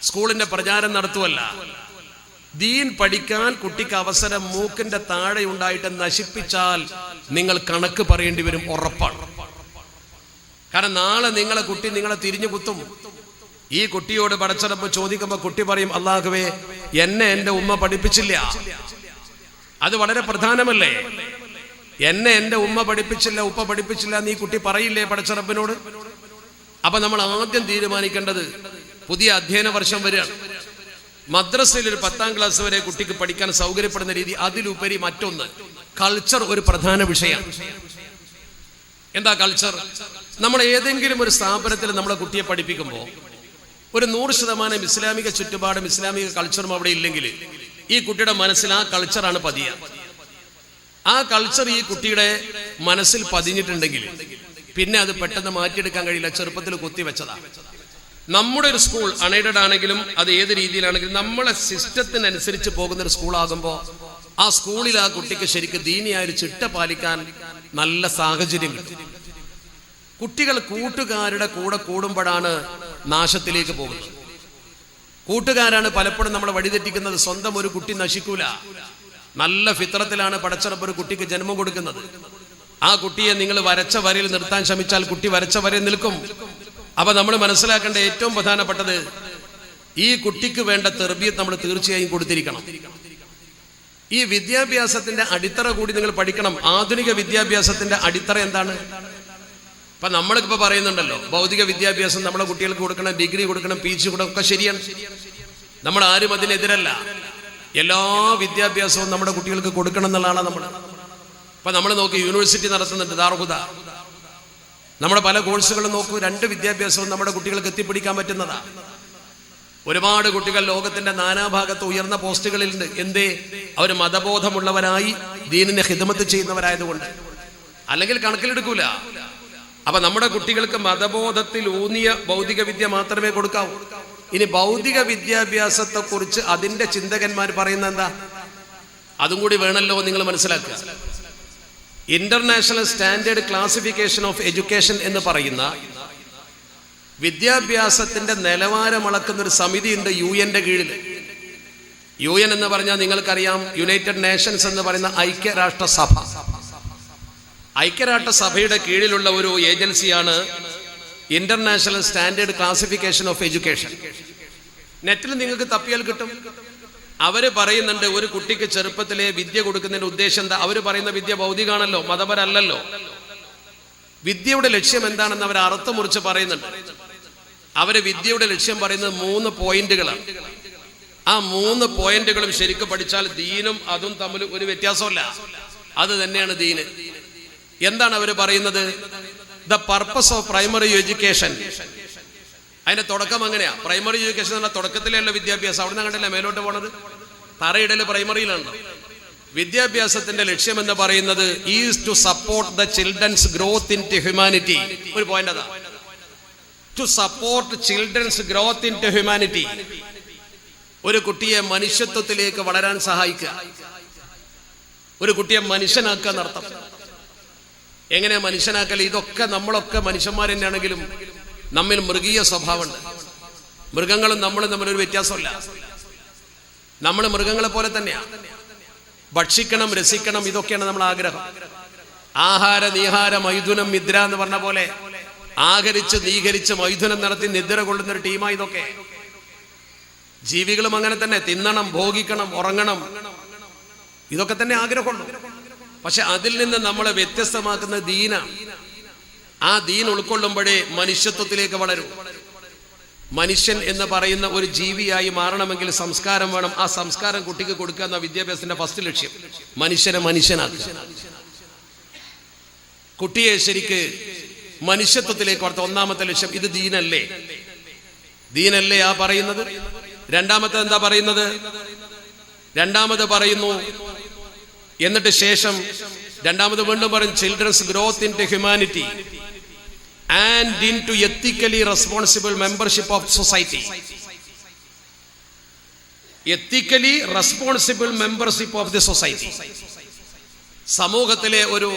Speaker 1: സ്കൂളിന്റെ പ്രചാരം നടത്തുവല്ല. ദീൻ പഠിക്കാൻ കുട്ടിക്ക് അവസരം മൂക്കിന്റെ താഴെ ഉണ്ടായിട്ട് നശിപ്പിച്ചാൽ നിങ്ങൾ കണക്ക് പറയേണ്ടി വരും, ഉറപ്പാണ്. കാരണം നാളെ നിങ്ങളെ കുട്ടി നിങ്ങളെ തിരിഞ്ഞു കുത്തും. ഈ കുട്ടിയോട് പടച്ച റബ്ബ് ചോദിക്കുമ്പോ കുട്ടി പറയും, അല്ലാഹുവേ എന്നെ എന്റെ ഉമ്മ പഠിപ്പിച്ചില്ല. അത് വളരെ പ്രധാനമല്ലേ? എന്നെ എന്റെ ഉമ്മ പഠിപ്പിച്ചില്ല, ഉപ്പ പഠിപ്പിച്ചില്ല, നീ കുട്ടി പറയില്ലേ പടച്ച റബ്ബിനോട്? അപ്പൊ നമ്മൾ ആദ്യം തീരുമാനിക്കേണ്ടത്, പുതിയ അധ്യയന വർഷം വരികയാണ്, മദ്രസയിൽ ഒരു 10ാം ക്ലാസ് വരെ കുട്ടിക്ക് പഠിക്കാൻ സൗകര്യപ്പെടുന്ന രീതി. അതിലുപരി മറ്റൊന്ന്, കൾച്ചർ ഒരു പ്രധാന വിഷയമാണ്. എന്താ കൾച്ചർ? നമ്മൾ ഏതെങ്കിലും ഒരു സ്ഥാപനത്തിൽ നമ്മളെ കുട്ടിയെ പഠിപ്പിക്കുമ്പോൾ ഒരു 100% ഇസ്ലാമിക ചുറ്റുപാടും ഇസ്ലാമിക കൾച്ചറും അവിടെ ഇല്ലെങ്കിൽ ഈ കുട്ടിയുടെ മനസ്സിൽ ആ കൾച്ചറാണ് പതിയുക. ആ കൾച്ചർ ഈ കുട്ടിയുടെ മനസ്സിൽ പതിഞ്ഞിട്ടുണ്ടെങ്കിൽ പിന്നെ അത് പെട്ടെന്ന് മാറ്റിയെടുക്കാൻ കഴിയില്ല. ചെറുപ്പത്തിൽ കുത്തിവെച്ചതാ. നമ്മുടെ ഒരു സ്കൂൾ അൺഎയ്ഡഡ് ആണെങ്കിലും അത് ഏത് രീതിയിലാണെങ്കിലും നമ്മളെ സിസ്റ്റത്തിനനുസരിച്ച് പോകുന്ന ഒരു സ്കൂളാകുമ്പോൾ ആ സ്കൂളിൽ ആ കുട്ടിക്ക് ശരിക്കും ദീനിയായ ഒരു ചിട്ട പാലിക്കാൻ നല്ല സാഹചര്യം കിട്ടും. കുട്ടികൾ കൂട്ടുകാരുടെ കൂടെ കൂടുമ്പോഴാണ് നാശത്തിലേക്ക് പോകുന്നത്. കൂട്ടുകാരാണ് പലപ്പോഴും നമ്മളെ വഴിതെറ്റിക്കുന്നത്. സ്വന്തം ഒരു കുട്ടി നശിക്കൂല. നല്ല ഫിത്രത്തിലാണ് പടച്ച റബ്ബ് ഒരു കുട്ടിക്ക് ജന്മം കൊടുക്കുന്നത്. ആ കുട്ടിയെ നിങ്ങൾ വരച്ച വരയിൽ നിർത്താൻ ശ്രമിച്ചാൽ കുട്ടി വരച്ച വരയിൽ നിൽക്കും. അപ്പൊ നമ്മൾ മനസ്സിലാക്കേണ്ട ഏറ്റവും പ്രധാനപ്പെട്ടത്, ഈ കുട്ടിക്ക് വേണ്ട തർബിയത്ത് നമ്മൾ തീർച്ചയായും കൊടുത്തിരിക്കണം. ഈ വിദ്യാഭ്യാസത്തിന്റെ അടിത്തറ കൂടി നിങ്ങൾ പഠിക്കണം. ആധുനിക വിദ്യാഭ്യാസത്തിന്റെ അടിത്തറ എന്താണ്? ഇപ്പൊ നമ്മളിപ്പോ പറയുന്നുണ്ടല്ലോ, ഭൗതിക വിദ്യാഭ്യാസം നമ്മളെ കുട്ടികൾക്ക് കൊടുക്കണം, ഡിഗ്രി കൊടുക്കണം, PG കൊടുക്കണം, ഒക്കെ ശരിയാണ്. നമ്മൾ ആരും അതിനെതിരല്ല. എല്ലാ വിദ്യാഭ്യാസവും നമ്മുടെ കുട്ടികൾക്ക് കൊടുക്കണം എന്നുള്ളതാണ് നമ്മൾ. ഇപ്പൊ നമ്മൾ നോക്കി, യൂണിവേഴ്സിറ്റി നടത്തുന്നുണ്ട്, ദാറുഹുദ. നമ്മുടെ പല കോഴ്സുകളും നോക്കൂ, 2 വിദ്യാഭ്യാസവും നമ്മുടെ കുട്ടികൾക്ക് എത്തിപ്പിടിക്കാൻ പറ്റുന്നതാ. ഒരുപാട് കുട്ടികൾ ലോകത്തിന്റെ നാനാഭാഗത്ത് ഉയർന്ന പോസ്റ്റുകളിലുണ്ട്. എന്തേ? അവർ മതബോധമുള്ളവരായി ദീനിനെ ഖിദ്മത്ത് ചെയ്യുന്നവരായതുകൊണ്ട്. അല്ലെങ്കിൽ കണക്കിലെടുക്കൂല. അപ്പൊ നമ്മുടെ കുട്ടികൾക്ക് മതബോധത്തിൽ ഊന്നിയ ഭൗതിക വിദ്യ മാത്രമേ കൊടുക്കാവൂ. ഇനി ഭൗതിക വിദ്യാഭ്യാസത്തെ കുറിച്ച് അതിന്റെ ചിന്തകന്മാർ പറയുന്ന എന്താ? അതും കൂടി വേണമല്ലോ നിങ്ങൾ മനസ്സിലാക്കുക. International standard classification of education എന്ന് പറയുന്ന വിദ്യാഭ്യാസത്തിന്റെ നിലവാരം അളക്കുന്ന ഒരു സമിതി ഉണ്ട് UN-ന്റെ കീഴിൽ. UN എന്ന് പറഞ്ഞാൽ നിങ്ങൾക്കറിയാം, യുണൈറ്റഡ് നേഷൻസ് എന്ന് പറയുന്ന ഐക്യരാഷ്ട്രസഭ. ഐക്യരാഷ്ട്രസഭയുടെ കീഴിലുള്ള ഒരു ഏജൻസിയാണ് international standard classification of education. നെറ്റിൽ നിങ്ങൾക്ക് തപ്പിയാൽ കിട്ടും. അവര് പറയുന്നുണ്ട്, ഒരു കുട്ടിക്ക് ചെറുപ്പത്തിലെ വിദ്യ കൊടുക്കുന്നതിന്റെ ഉദ്ദേശം എന്താ? അവര് പറയുന്ന വിദ്യ ഭൗതികമാണല്ലോ, മതപരമല്ലല്ലോ. വിദ്യയുടെ ലക്ഷ്യം എന്താണെന്ന് അവർ അർത്ഥം മുറിച്ച് പറയുന്നുണ്ട്. അവര് വിദ്യയുടെ ലക്ഷ്യം പറയുന്നത് 3 പോയിന്റുകളാണ്. ആ 3 പോയിന്റുകളും ശരിക്കും പഠിച്ചാൽ ദീനും അതും തമ്മിൽ ഒരു വ്യത്യാസമല്ല. അത് തന്നെയാണ് ദീന്. എന്താണ് അവർ പറയുന്നത്? The purpose of primary education. അതിന്റെ തുടക്കം അങ്ങനെയാ. പ്രൈമറി എഡ്യൂക്കേഷൻ എന്ന തുടക്കത്തിലുള്ള വിദ്യാഭ്യാസം. അവിടെ നിന്ന് കണ്ടല്ലേ മേലോട്ട് പോണത്? തറയിടല് പ്രൈമറിയിലാണ്. വിദ്യാഭ്യാസത്തിന്റെ ലക്ഷ്യം എന്ന് പറയുന്നത് is to support the childrens growth into humanity. ഒരു പോയിന്റ് അതാ, to support childrens growth into humanity. ഒരു കുട്ടിയെ മനുഷ്യത്വത്തിലേക്ക് വളരാൻ സഹായിക്കുക, ഒരു കുട്ടിയെ മനുഷ്യനാക്കുക എന്നർത്ഥം. എങ്ങനെ മനുഷ്യനാക്കൽ? ഇതൊക്കെ നമ്മളൊക്കെ മനുഷ്യന്മാർ തന്നെയാണെങ്കിലും നമ്മിൽ മൃഗീയ സ്വഭാവമുണ്ട്. മൃഗങ്ങളും നമ്മളും തമ്മിലൊരു വ്യത്യാസമില്ല. നമ്മൾ മൃഗങ്ങളെ പോലെ തന്നെയാണ്. ഭക്ഷിക്കണം, രസിക്കണം, ഇതൊക്കെയാണ് നമ്മൾ ആഗ്രഹം. ആഹാര നീഹാര മൈഥുനം നിദ്ര എന്ന് പറഞ്ഞ പോലെ ആഹരിച്ച് നീഹരിച്ച് മൈഥുനം നടത്തി നിദ്ര കൊള്ളുന്ന ഒരു ടീമായി ഇതൊക്കെ. ജീവികളും അങ്ങനെ തന്നെ. തിന്നണം, ഭോഗിക്കണം, ഉറങ്ങണം, ഇതൊക്കെ തന്നെ ആഗ്രഹമുള്ളൂ. പക്ഷെ അതിൽ നിന്ന് നമ്മളെ വ്യത്യസ്തമാക്കുന്ന ദീനാണ്. ആ ദീൻ ഉൾക്കൊള്ളുമ്പോഴേ മനുഷ്യത്വത്തിലേക്ക് വളരും. മനുഷ്യൻ എന്ന് പറയുന്ന ഒരു ജീവിയായി മാറണമെങ്കിൽ സംസ്കാരം വേണം. ആ സംസ്കാരം കുട്ടിക്ക് കൊടുക്കുക എന്ന വിദ്യാഭ്യാസത്തിന്റെ ഫസ്റ്റ് ലക്ഷ്യം. മനുഷ്യനെ മനുഷ്യനാക്കുക, കുട്ടിയെ ശരിക്ക് മനുഷ്യത്വത്തിലേക്ക് വളർത്തുക. ഒന്നാമത്തെ ലക്ഷ്യം. ഇത് ദീനല്ലേ? ദീനല്ലേ ആ പറയുന്നത്? രണ്ടാമത്തെ എന്താ പറയുന്നത്? രണ്ടാമത് പറയുന്നു, എന്നിട്ട് ശേഷം രണ്ടാമത് വീണ്ടും പറയും children's growth into humanity and into ethically responsible membership of society. Ethically responsible membership of the society. സമൂഹത്തിലെ ഒരു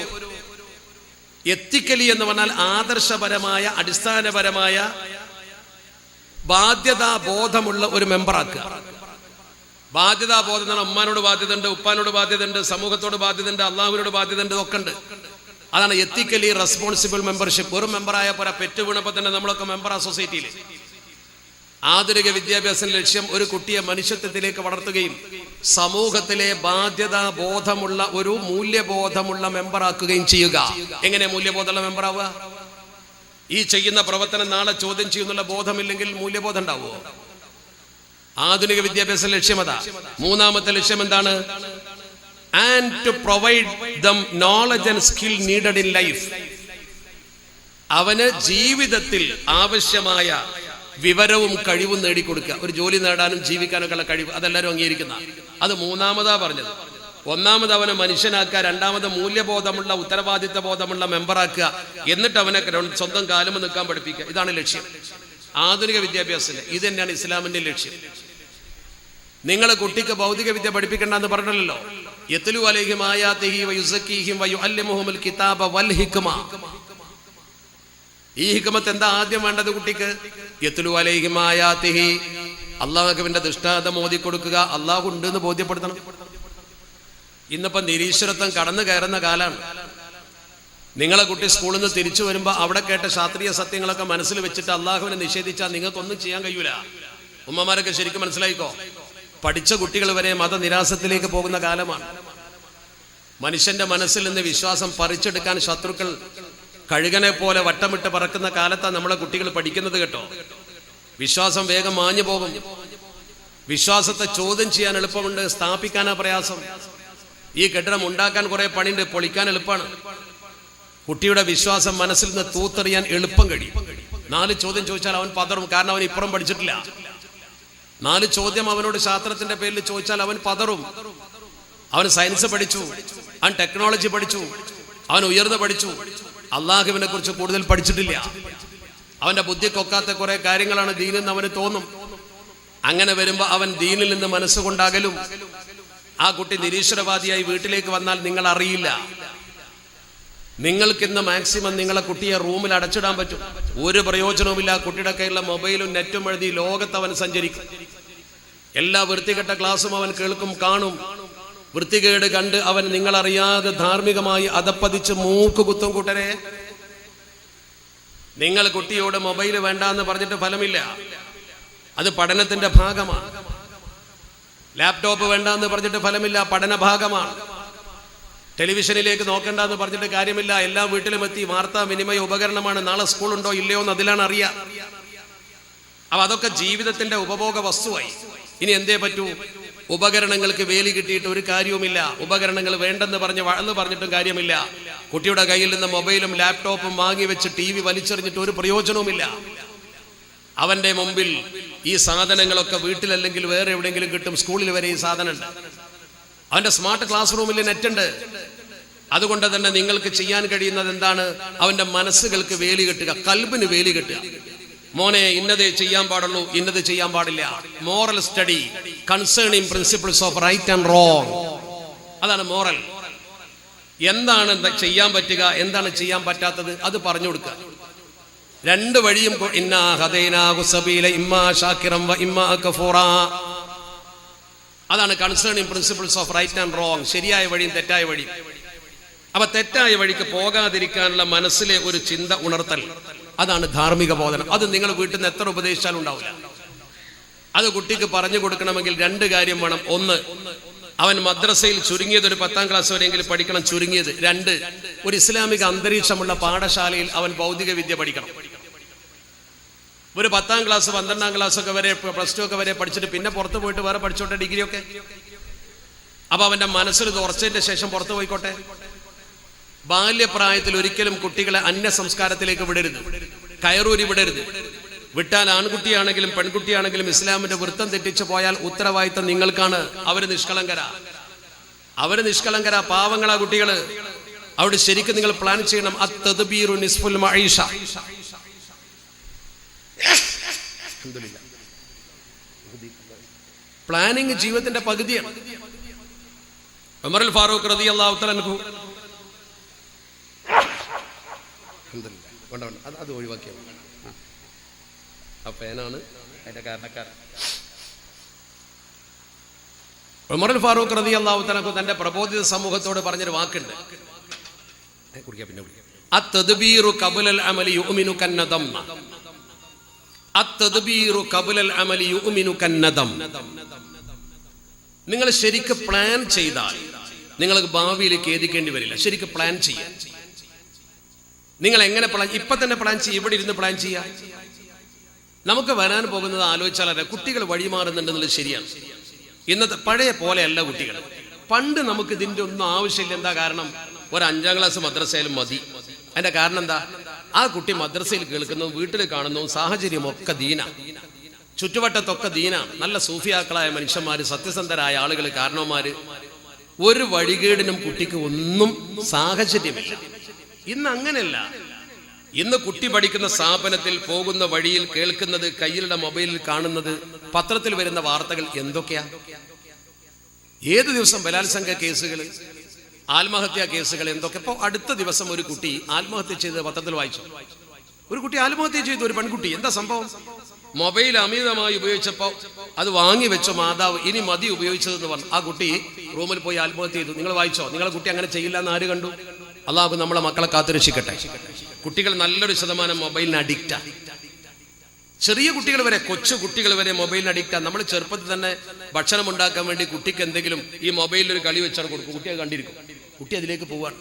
Speaker 1: എത്തിക്കലി എന്ന് പറഞ്ഞാൽ ആദർശപരമായ അടിസ്ഥാനപരമായ ബാധ്യതാ ബോധമുള്ള ഒരു മെമ്പറാക്കുക. ബാധ്യതാ ബോധം എന്ന് പറഞ്ഞാൽ ഉമ്മാനോട് ബാധ്യതയുണ്ട്, ഉപ്പാനോട് ബാധ്യതയുണ്ട്, സമൂഹത്തോട് ബാധ്യതയുണ്ട്, അള്ളാഹുവിനോട് ബാധ്യതയുണ്ട്, ഇതൊക്കെ ഉണ്ട്. അതാണ് എത്തിക്കലി റെസ്പോൺസിബിൾ മെമ്പർഷിപ്പ്. ഒരു മെമ്പറായ പോലെ പെറ്റ് വീണപ്പോൾ തന്നെ നമ്മളൊക്കെ മെമ്പറാ സൊസൈറ്റിയിൽ. ആധുനിക വിദ്യാഭ്യാസ ലക്ഷ്യം ഒരു കുട്ടിയെ മനുഷ്യത്വത്തിലേക്ക് വളർത്തുകയും സമൂഹത്തിലെ ബാധ്യതാ ബോധമുള്ള ഒരു മൂല്യബോധമുള്ള മെമ്പറാക്കുകയും ചെയ്യുക. എങ്ങനെ മൂല്യബോധമുള്ള മെമ്പറാവുക? ഈ ചെയ്യുന്ന പ്രവർത്തനം നാളെ ചോദ്യം ചെയ്യുന്നുള്ള ബോധമില്ലെങ്കിൽ മൂല്യബോധം ഉണ്ടാവുമോ? ആധുനിക വിദ്യാഭ്യാസ ലക്ഷ്യം അതാ. മൂന്നാമത്തെ ലക്ഷ്യം എന്താണ്? And to provide them knowledge and skill needed in life. അവന് ജീവിതത്തിൽ ആവശ്യമായ വിവരവും കഴിവും നേടിക്കൊടുക്കുക. ഒരു ജോലി നേടാനും ജീവിക്കാനൊക്കെ ഉള്ള കഴിവ് അതെല്ലാവരും അംഗീകരിക്കുന്ന. അത് മൂന്നാമതാ പറഞ്ഞത്. ഒന്നാമത് അവനെ മനുഷ്യനാക്കുക, രണ്ടാമത് മൂല്യബോധമുള്ള ഉത്തരവാദിത്വ ബോധമുള്ള മെമ്പറാക്കുക, എന്നിട്ട് അവനെ സ്വന്തം കാലുമ നിൽക്കാൻ പഠിപ്പിക്കുക. ഇതാണ് ലക്ഷ്യം ആധുനിക വിദ്യാഭ്യാസത്തിൽ. ഇത് തന്നെയാണ് ഇസ്ലാമിന്റെ ലക്ഷ്യം. നിങ്ങൾ കുട്ടിക്ക് ഭൗതിക വിദ്യ പഠിപ്പിക്കണ്ടെന്ന് പറഞ്ഞല്ലോ. യത്ലു അലൈഹിം ആയാതിഹി വയുസക്കീഹിം വയുഅല്ലിമുഹുൽ കിതാബ വൽ ഹിക്മ. ഈ ഹിക്മത്ത് എന്താ ആദ്യം വേണ്ടത് കുട്ടിക്ക്? യത്ലു അലൈഹിം ആയാതിഹി, അള്ളാഹുവിന്റെ ദൃഷ്ടാന്തം ഓതി കൊടുക്കുക, അള്ളാഹു ഉണ്ട് എന്ന് ബോധ്യപ്പെടുത്തണം. ഇന്നിപ്പം നിരീശ്വരത്വം കടന്നു കയറുന്ന കാലാണ്. നിങ്ങളെ കുട്ടി സ്കൂളിൽ നിന്ന് തിരിച്ചു വരുമ്പോൾ അവിടെ കേട്ട ശാസ്ത്രീയ സത്യങ്ങളൊക്കെ മനസ്സിൽ വെച്ചിട്ട് അള്ളാഹുവിനെ നിഷേധിച്ചാൽ നിങ്ങൾക്കൊന്നും ചെയ്യാൻ കഴിയൂല. ഉമ്മമാരൊക്കെ ശരിക്കും മനസ്സിലായിക്കോ. പഠിച്ച കുട്ടികൾ വരെ മതനിരാസത്തിലേക്ക് പോകുന്ന കാലമാണ്. മനുഷ്യന്റെ മനസ്സിൽ നിന്ന് വിശ്വാസം പറിച്ചെടുക്കാൻ ശത്രുക്കൾ കഴുകനെ പോലെ വട്ടമിട്ട് പറക്കുന്ന കാലത്താണ് നമ്മളെ കുട്ടികൾ പഠിക്കുന്നത് കേട്ടോ. വിശ്വാസം വേഗം മാഞ്ഞു പോകും. വിശ്വാസത്തെ ചോദ്യം ചെയ്യാൻ എളുപ്പമുണ്ട്, സ്ഥാപിക്കാനാ പ്രയാസം. ഈ കെട്ടിടം ഉണ്ടാക്കാൻ കുറെ പണിയുണ്ട്, പൊളിക്കാൻ എളുപ്പമാണ്. കുട്ടിയുടെ വിശ്വാസം മനസ്സിൽ നിന്ന് തൂത്തെറിയാൻ എളുപ്പം കഴിയും. 4 ചോദ്യം ചോദിച്ചാൽ അവൻ പതറും, കാരണം അവൻ ഇപ്പുറം പഠിച്ചിട്ടില്ല. 4 ചോദ്യം അവനോട് ശാസ്ത്രത്തിന്റെ പേരിൽ ചോദിച്ചാൽ അവൻ പതറും. അവൻ സയൻസ് പഠിച്ചു, അവൻ ടെക്നോളജി പഠിച്ചു, അവൻ ഉയർന്നു പഠിച്ചു, അള്ളാഹുവിനെ കുറിച്ച് കൂടുതൽ പഠിച്ചിട്ടില്ല. അവന്റെ ബുദ്ധിക്കൊക്കാത്ത കുറെ കാര്യങ്ങളാണ് ദീനെന്ന് അവന് തോന്നും. അങ്ങനെ വരുമ്പോ അവൻ ദീനിൽ നിന്ന് മനസ്സുകൊണ്ടാകലും. ആ കുട്ടി നിരീശ്വരവാദിയായി വീട്ടിലേക്ക് വന്നാൽ നിങ്ങൾ അറിയില്ല. നിങ്ങൾക്കിന്ന് മാക്സിമം നിങ്ങളെ കുട്ടിയെ റൂമിൽ അടച്ചിടാൻ പറ്റും. ഒരു പ്രയോജനവുമില്ല. കുട്ടിയുടെ കയ്യിലുള്ള മൊബൈലും നെറ്റും എഴുതി ലോകത്ത് അവൻ സഞ്ചരിക്കും. എല്ലാ വൃത്തികെട്ട ക്ലാസ്സും അവൻ കേൾക്കും, കാണും. വൃത്തികേട് കണ്ട് അവൻ നിങ്ങളറിയാതെ ധാർമ്മികമായി അധപ്പതിച്ച് മൂക്ക് കുത്തും. കൂട്ടരെ, നിങ്ങൾ കുട്ടിയോട് മൊബൈൽ വേണ്ട എന്ന് പറഞ്ഞിട്ട് ഫലമില്ല. അത് പഠനത്തിന്റെ ഭാഗമാണ്. ലാപ്ടോപ്പ് വേണ്ട എന്ന് പറഞ്ഞിട്ട് ഫലമില്ല, പഠന ഭാഗമാണ്. ടെലിവിഷനിലേക്ക് നോക്കണ്ടെന്ന് പറഞ്ഞിട്ട് കാര്യമില്ല. എല്ലാ വീട്ടിലും എത്തി. വാർത്താ വിനിമയ ഉപകരണമാണ്. നാളെ സ്കൂളുണ്ടോ ഇല്ലയോ എന്ന് അതിലാണ് അറിയാം. അപ്പൊ അതൊക്കെ ജീവിതത്തിന്റെ ഉപഭോഗ വസ്തുവായി. ഇനി എന്തേ പറ്റൂ? ഉപകരണങ്ങൾക്ക് വേലി കിട്ടിയിട്ട് ഒരു കാര്യവുമില്ല. ഉപകരണങ്ങൾ വേണ്ടെന്ന് പറഞ്ഞിട്ടും കാര്യമില്ല. കുട്ടിയുടെ കയ്യിൽ നിന്ന് മൊബൈലും ലാപ്ടോപ്പും വാങ്ങി വെച്ച് TV വലിച്ചെറിഞ്ഞിട്ട് ഒരു പ്രയോജനവുമില്ല. അവന്റെ മുമ്പിൽ ഈ സാധനങ്ങളൊക്കെ വീട്ടിലല്ലെങ്കിൽ വേറെ എവിടെയെങ്കിലും കിട്ടും. സ്കൂളിൽ വരെ ഈ സാധനം ഉണ്ട്. അവന്റെ സ്മാർട്ട് ക്ലാസ് റൂമിൽ നെറ്റ് ഉണ്ട്. അതുകൊണ്ട് തന്നെ നിങ്ങൾക്ക് ചെയ്യാൻ കഴിയുന്നത് എന്താണ്? അവന്റെ മനസ്സുകൾക്ക് വേലി കെട്ടുക, കൽബിന് വേലി കെട്ടുക. മോനെ, ഇന്നതേ ചെയ്യാൻ പാടുള്ളൂ, ഇന്നത് ചെയ്യാൻ പാടില്ല. Moral study concerning principles of right and wrong. അതാണ് മോറൽ. എന്താണ് ചെയ്യാൻ പറ്റുക, എന്താണ് ചെയ്യാൻ പറ്റാത്തത്, അത് പറഞ്ഞു കൊടുക്കുക. രണ്ട് വഴിയും ഇന്നാ ഹദൈനാഹു സബീല ഇമ്മാ ശാകിറൻ വ ഇമ്മാ കഫൂറ. അതാണ് concerning principles of right and wrong. ശരിയായ വഴിയും തെറ്റായ വഴിയും. അപ്പൊ തെറ്റായ വഴിക്ക് പോകാതിരിക്കാനുള്ള മനസ്സിലെ ഒരു ചിന്ത ഉണർത്തൽ, അതാണ് ധാർമ്മിക ബോധനം. അത് നിങ്ങൾ വീട്ടിൽ നിന്ന് എത്ര ഉപദേശിച്ചാലും ഉണ്ടാവില്ല. അത് കുട്ടിക്ക് പറഞ്ഞു കൊടുക്കണമെങ്കിൽ രണ്ട് കാര്യം വേണം. ഒന്ന്, അവൻ മദ്രസയിൽ ചുരുങ്ങിയത് ഒരു 10ാം ക്ലാസ് വരെയെങ്കിലും പഠിക്കണം, ചുരുങ്ങിയത്. രണ്ട്, ഒരു ഇസ്ലാമിക അന്തരീക്ഷമുള്ള പാഠശാലയിൽ അവൻ ഭൗതിക വിദ്യ പഠിക്കണം. ഒരു 10ാം ക്ലാസ് 12ാം ക്ലാസ് ഒക്കെ വരെ, +2 ഒക്കെ വരെ പഠിച്ചിട്ട് പിന്നെ പുറത്ത് പോയിട്ട് വേറെ പഠിച്ചോട്ടെ, ഡിഗ്രി ഒക്കെ. അപ്പൊ അവന്റെ മനസ്സിൽ തുറച്ചതിന്റെ ശേഷം പുറത്തു പോയിക്കോട്ടെ. ബാല്യപ്രായത്തിൽ ഒരിക്കലും കുട്ടികളെ അന്യ സംസ്കാരത്തിലേക്ക് വിടരുത്, കയറൂരി വിടരുത്. വിട്ടാൽ ആൺകുട്ടിയാണെങ്കിലും പെൺകുട്ടിയാണെങ്കിലും ഇസ്ലാമിന്റെ വൃത്തം തെറ്റിച്ചു പോയാൽ ഉത്തരവാദിത്തം നിങ്ങൾക്കാണ്. അവര് നിഷ്കളങ്കര, പാവങ്ങളാ കുട്ടികള്. അവിടെ ശരിക്കും നിങ്ങൾ പ്ലാൻ ചെയ്യണം. അത്തദ്ബീറു നിസ്ഫുൽ മഈഷ. പ്ലാനിങ് ജീവിതത്തിന്റെ പകുതിയാണ്. ഉമറുൽ ഫാറൂഖ് റളിയല്ലാഹു തആല അൻഹു, അത് ഒഴിവാക്കിയ ആ പേനാണ് അതിന്റെ കാരണക്കാരൻ. ഉമറുൽ ഫാറൂഖ് റളിയല്ലാഹു തആല അൻഹു തന്റെ പ്രബോധിത സമൂഹത്തോട് പറഞ്ഞൊരു വാക്കുണ്ട്. അത്തദ്ബീറു ഖബ്ലൽ അമലി യുഅ്മിനു കന്നദം. അത്തദ്ബീറു ഖബ്ലൽ അമലി യുഅ്മിനു കന്നദം. നിങ്ങൾ ശരിക്കും പ്ലാൻ ചെയ്താൽ നിങ്ങൾക്ക് ഭാവിയിൽ ഖേദിക്കേണ്ടി വരില്ല. ശരിക്കും പ്ലാൻ ചെയ്യാൻ. നിങ്ങൾ എങ്ങനെ പ്ലാൻ? ഇപ്പൊ തന്നെ പ്ലാൻ ചെയ്യും. ഇവിടെ ഇരുന്ന് പ്ലാൻ ചെയ്യാം. നമുക്ക് വരാൻ പോകുന്നത് ആലോചിച്ചാൽ കുട്ടികൾ വഴിമാറുന്നുണ്ടെന്നുള്ളത് ശരിയാണ്. ഇന്നത്തെ പഴയ പോലെയല്ല കുട്ടികൾ. പണ്ട് നമുക്ക് ഇതിന്റെ ഒന്നും ആവശ്യമില്ല. എന്താ കാരണം? ഒരു 5ാം ക്ലാസ് മദ്രസയിലും മതി. അതിന്റെ കാരണം എന്താ? ആ കുട്ടി മദ്രസയിൽ കേൾക്കുന്നതും വീട്ടിൽ കാണുന്നതും സാഹചര്യം ഒക്കെ ദീന, ചുറ്റുവട്ടത്തൊക്കെ ദീന. നല്ല സൂഫിയാക്കളായ മനുഷ്യന്മാര്, സത്യസന്ധരായ ആളുകൾ, കാരണവന്മാര്. ഒരു വഴികേടിനും കുട്ടിക്ക് ഒന്നും സാഹചര്യമില്ല. ഇന്ന് അങ്ങനെയല്ല. ഇന്ന് കുട്ടി പഠിക്കുന്ന സ്ഥാപനത്തിൽ പോകുന്ന വഴിയിൽ കേൾക്കുന്നത്, കയ്യിലുള്ള മൊബൈലിൽ കാണുന്നത്, പത്രത്തിൽ വരുന്ന വാർത്തകൾ എന്തൊക്കെയാ? ഏത് ദിവസം ബലാത്സംഗ കേസുകൾ, ആത്മഹത്യാ കേസുകൾ, എന്തൊക്കെ. ഇപ്പൊ അടുത്ത ദിവസം ഒരു കുട്ടി ആത്മഹത്യ ചെയ്ത് പത്രത്തിൽ വായിച്ചു. ഒരു കുട്ടി ആത്മഹത്യ ചെയ്തു, ഒരു പെൺകുട്ടി. എന്താ സംഭവം? മൊബൈൽ അമിതമായി ഉപയോഗിച്ചപ്പോ അത് വാങ്ങി വെച്ച മാതാവ് ഇനി മതി ഉപയോഗിച്ചതെന്ന് പറഞ്ഞു. ആ കുട്ടി റൂമിൽ പോയി ആത്മഹത്യ ചെയ്തു. നിങ്ങൾ വായിച്ചോ? നിങ്ങളെ കുട്ടി അങ്ങനെ ചെയ്യില്ല എന്ന് ആര് കണ്ടു? അള്ളാഹു നമ്മളെ മക്കളെ കാത്തുരക്ഷിക്കട്ടെ. കുട്ടികൾ നല്ലൊരു ശതമാനം മൊബൈലിന് അഡിക്റ്റാ. ചെറിയ കുട്ടികൾ വരെ, കൊച്ചു കുട്ടികൾ വരെ മൊബൈലിന് അഡിക്റ്റാ. നമ്മൾ ചെറുപ്പത്തിൽ തന്നെ ഭക്ഷണം ഉണ്ടാക്കാൻ വേണ്ടി കുട്ടിക്ക് എന്തെങ്കിലും ഈ മൊബൈലിൽ ഒരു കളി വെച്ചാൽ കൊടുക്കും. കുട്ടി അത് കണ്ടിരിക്കും. കുട്ടി അതിലേക്ക് പോവാണ്.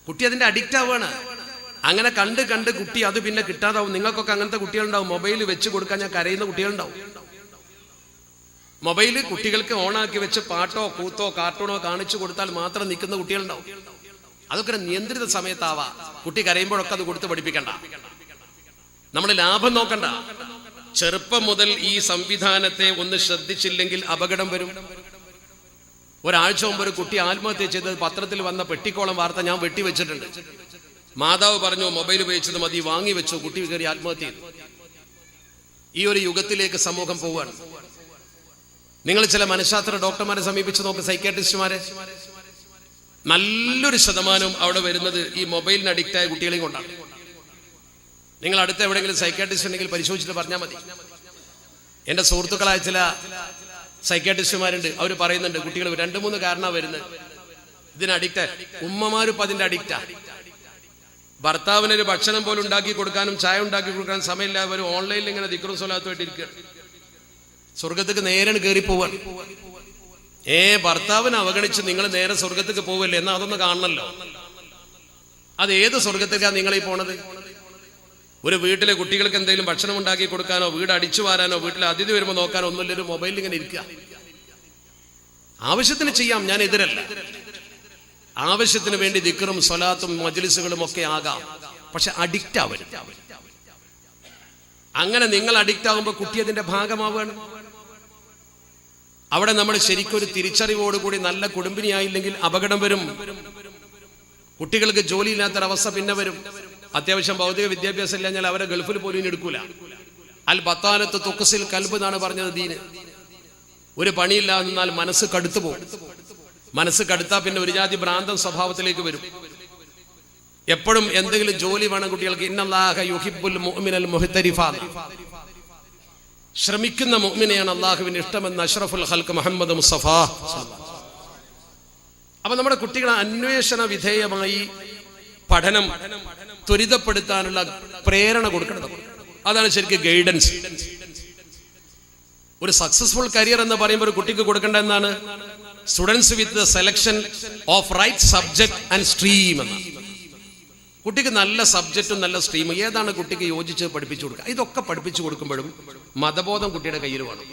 Speaker 1: കുട്ടി അതിന്റെ അഡിക്റ്റ് ആവുകയാണ്. അങ്ങനെ കണ്ട് കണ്ട് കുട്ടി അത് പിന്നെ കിട്ടാതാവും. നിങ്ങൾക്കൊക്കെ അങ്ങനത്തെ കുട്ടികളുണ്ടാവും. മൊബൈൽ വെച്ച് കൊടുക്കാൻ ഞാൻ കരയുന്ന കുട്ടികളുണ്ടാവും. മൊബൈല് കുട്ടികൾക്ക് ഓണാക്കി വെച്ച് പാട്ടോ കൂത്തോ കാർട്ടൂണോ കാണിച്ചു കൊടുത്താൽ മാത്രം നിൽക്കുന്ന കുട്ടികളുണ്ടാവും. അതൊക്കെ ഒരു നിയന്ത്രിത സമയത്താവാ. കുട്ടി കരയുമ്പോഴൊക്കെ അത് കൊടുത്ത് പഠിപ്പിക്കണ്ട. നമ്മൾ ലാഭം നോക്കണ്ട. ചെറുപ്പം മുതൽ ഈ സംവിധാനത്തെ ഒന്ന് ശ്രദ്ധിച്ചില്ലെങ്കിൽ അപകടം വരും. ഒരാഴ്ച മുമ്പ് ഒരു കുട്ടി ആത്മഹത്യ ചെയ്തത് പത്രത്തിൽ വന്ന പെട്ടിക്കോളം വാർത്ത ഞാൻ വെട്ടിവെച്ചിട്ടുണ്ട്. മാതാവ് പറഞ്ഞു മൊബൈൽ ഉപയോഗിച്ചത് മതി, വാങ്ങി വെച്ചു. കുട്ടി കയറി ആത്മഹത്യ ചെയ്തു. ഈ ഒരു യുഗത്തിലേക്ക് സമൂഹം പോവുകയാണ്. നിങ്ങൾ ചില മനഃശാസ്ത്ര ഡോക്ടർമാരെ സമീപിച്ച് നോക്ക്, സൈക്യാട്രിസ്റ്റുമാരെ. നല്ലൊരു ശതമാനവും അവിടെ വരുന്നത് ഈ മൊബൈലിന് അഡിക്റ്റായ കുട്ടികളെയും കൊണ്ടാണ്. നിങ്ങൾ അടുത്ത എവിടെയെങ്കിലും സൈക്യാട്രിസ്റ്റ് ഉണ്ടെങ്കിൽ പരിശോധിച്ചിട്ട് പറഞ്ഞാൽ മതി. എന്റെ സുഹൃത്തുക്കളായ ചില സൈക്യാട്രിസ്റ്റുമാരുണ്ട്. അവർ പറയുന്നുണ്ട് കുട്ടികൾ 2-3 കാരണമാണ് വരുന്നത് ഇതിന് അഡിക്റ്റ്. ഉമ്മമാരും ഇപ്പൊ അതിന്റെ അഡിക്റ്റാ. ഭർത്താവിനൊരു ഭക്ഷണം പോലും ഉണ്ടാക്കി കൊടുക്കാനും ചായ ഉണ്ടാക്കി കൊടുക്കാനും സമയമില്ല. അവർ ഓൺലൈനിൽ ഇങ്ങനെ ദിക്റും സ്വലാത്തുമായിട്ട് ഇരിക്കുക. സ്വർഗത്തേക്ക് നേരെ കയറി പോവാൻ. ഭർത്താവിനെ അവഗണിച്ച് നിങ്ങൾ നേരെ സ്വർഗത്തേക്ക് പോവല്ലേ? എന്നാ അതൊന്ന് കാണണല്ലോ. അത് ഏത് സ്വർഗത്തേക്കാണ് നിങ്ങളീ പോണത്? ഒരു വീട്ടിലെ കുട്ടികൾക്ക് എന്തെങ്കിലും ഭക്ഷണം ഉണ്ടാക്കി കൊടുക്കാനോ, വീട് അടിച്ചു വാരാനോ, വീട്ടിലെ അതിഥി വരുമ്പോൾ നോക്കാനോ ഒന്നുമില്ല, ഒരു മൊബൈലിൽ ഇങ്ങനെ ഇരിക്കുക. ആവശ്യത്തിന് ചെയ്യാം, ഞാൻ എതിരല്ല. ആവശ്യത്തിന് വേണ്ടി ദിക്റും സ്വലാത്തും മജ്ലിസുകളും ഒക്കെ ആകാം, പക്ഷെ അഡിക്റ്റ് ആവരുത്. അങ്ങനെ നിങ്ങൾ അഡിക്റ്റ് ആകുമ്പോൾ കുട്ടി അതിന്റെ ഭാഗമാവുകയാണ്. അവിടെ നമ്മൾ ശരിക്കൊരു തിരിച്ചറിവോടുകൂടി നല്ല കുടുംബിനിയായില്ലെങ്കിൽ അപകടം വരും. കുട്ടികൾക്ക് ജോലി ഇല്ലാത്തൊരവസ്ഥ പിന്നെ വരും. അത്യാവശ്യം ഭൗതിക വിദ്യാഭ്യാസം ഇല്ലെങ്കിൽ അവരെ ഗൾഫിൽ പോലും എടുക്കൂല. അൽ ബത്താനത്ത് തുഖ്സിൽ കൽബ് എന്നാണ് പറഞ്ഞത് ദീന്. ഒരു പണിയില്ല എന്നാൽ മനസ്സ് കടുത്തു പോകും. മനസ്സ് കടുത്താ പിന്നെ ഒരു ജാതി ഭ്രാന്തം സ്വഭാവത്തിലേക്ക് വരും. എപ്പോഴും എന്തെങ്കിലും ജോലി വേണം കുട്ടികൾക്ക്. ഇന്നല്ലാഹ യുഹിബ്ബുൽ മുഅ്മിനൽ മുഹ്തരിഫ, ശ്രമിക്കുന്ന മുഅ്മിനെയാണ് അള്ളാഹുവിന് ഇഷ്ടമെന്ന് അഷ്റഫുൽ ഖൽഖ് മുഹമ്മദ് മുസ്തഫ. അപ്പൊ നമ്മുടെ കുട്ടികളെ അന്വേഷണ വിധേയമായി പഠനം ത്വരിതപ്പെടുത്താനുള്ള പ്രേരണ കൊടുക്കണം. അതാണ് ശരിക്കും ഗൈഡൻസ്. ഒരു സക്സസ്ഫുൾ കരിയർ എന്ന് പറയുമ്പോൾ ഒരു കുട്ടിക്ക് കൊടുക്കേണ്ട എന്നാണ് students with selection of right subject and stream എന്ന. കുട്ടിക്ക് നല്ല സബ്ജക്റ്റും നല്ല സ്ട്രീമും ഏതാണ് കുട്ടിക്ക് യോജിച്ച് പഠിപ്പിച്ചു കൊടുക്കുക. ഇതൊക്കെ പഠിപ്പിച്ചു കൊടുക്കുമ്പോഴും മതബോധം കുട്ടിയുടെ കയ്യിൽ വേണം.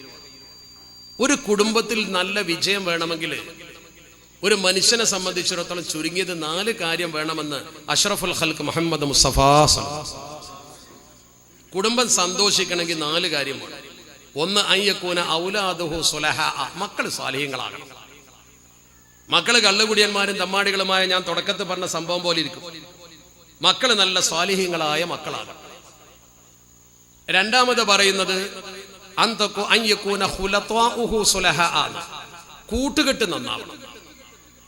Speaker 1: ഒരു കുടുംബത്തിൽ നല്ല വിജയം വേണമെങ്കിൽ ഒരു മനുഷ്യനെ സംബന്ധിച്ചിടത്തോളം ചുരുങ്ങിയത് 4 കാര്യം വേണമെന്ന് അഷ്റഫുൽ ഖൽഖ് മുഹമ്മദ് മുസ്തഫ. കുടുംബം സന്തോഷിക്കണമെങ്കിൽ 4 കാര്യം വേണം. ഒന്ന്, അയ്യക്കൂന ഔലാദുഹു സുലഹ, മക്കൾ സാലിഹ്യങ്ങളാകണം. മക്കള് കള്ളുകുടിയന്മാരും തമ്മാടികളുമായ ഞാൻ തുടക്കത്തിൽ പറഞ്ഞ സംഭവം പോലെ ഇരിക്കും. മക്കള് നല്ല സാലിഹ്യങ്ങളായ മക്കളാകണം. രണ്ടാമത് പറയുന്നത് അയ്യക്കൂന ഖുലത്വാഉഹു സുലഹ, കൂട്ടുകെട്ട് നന്നാവണം.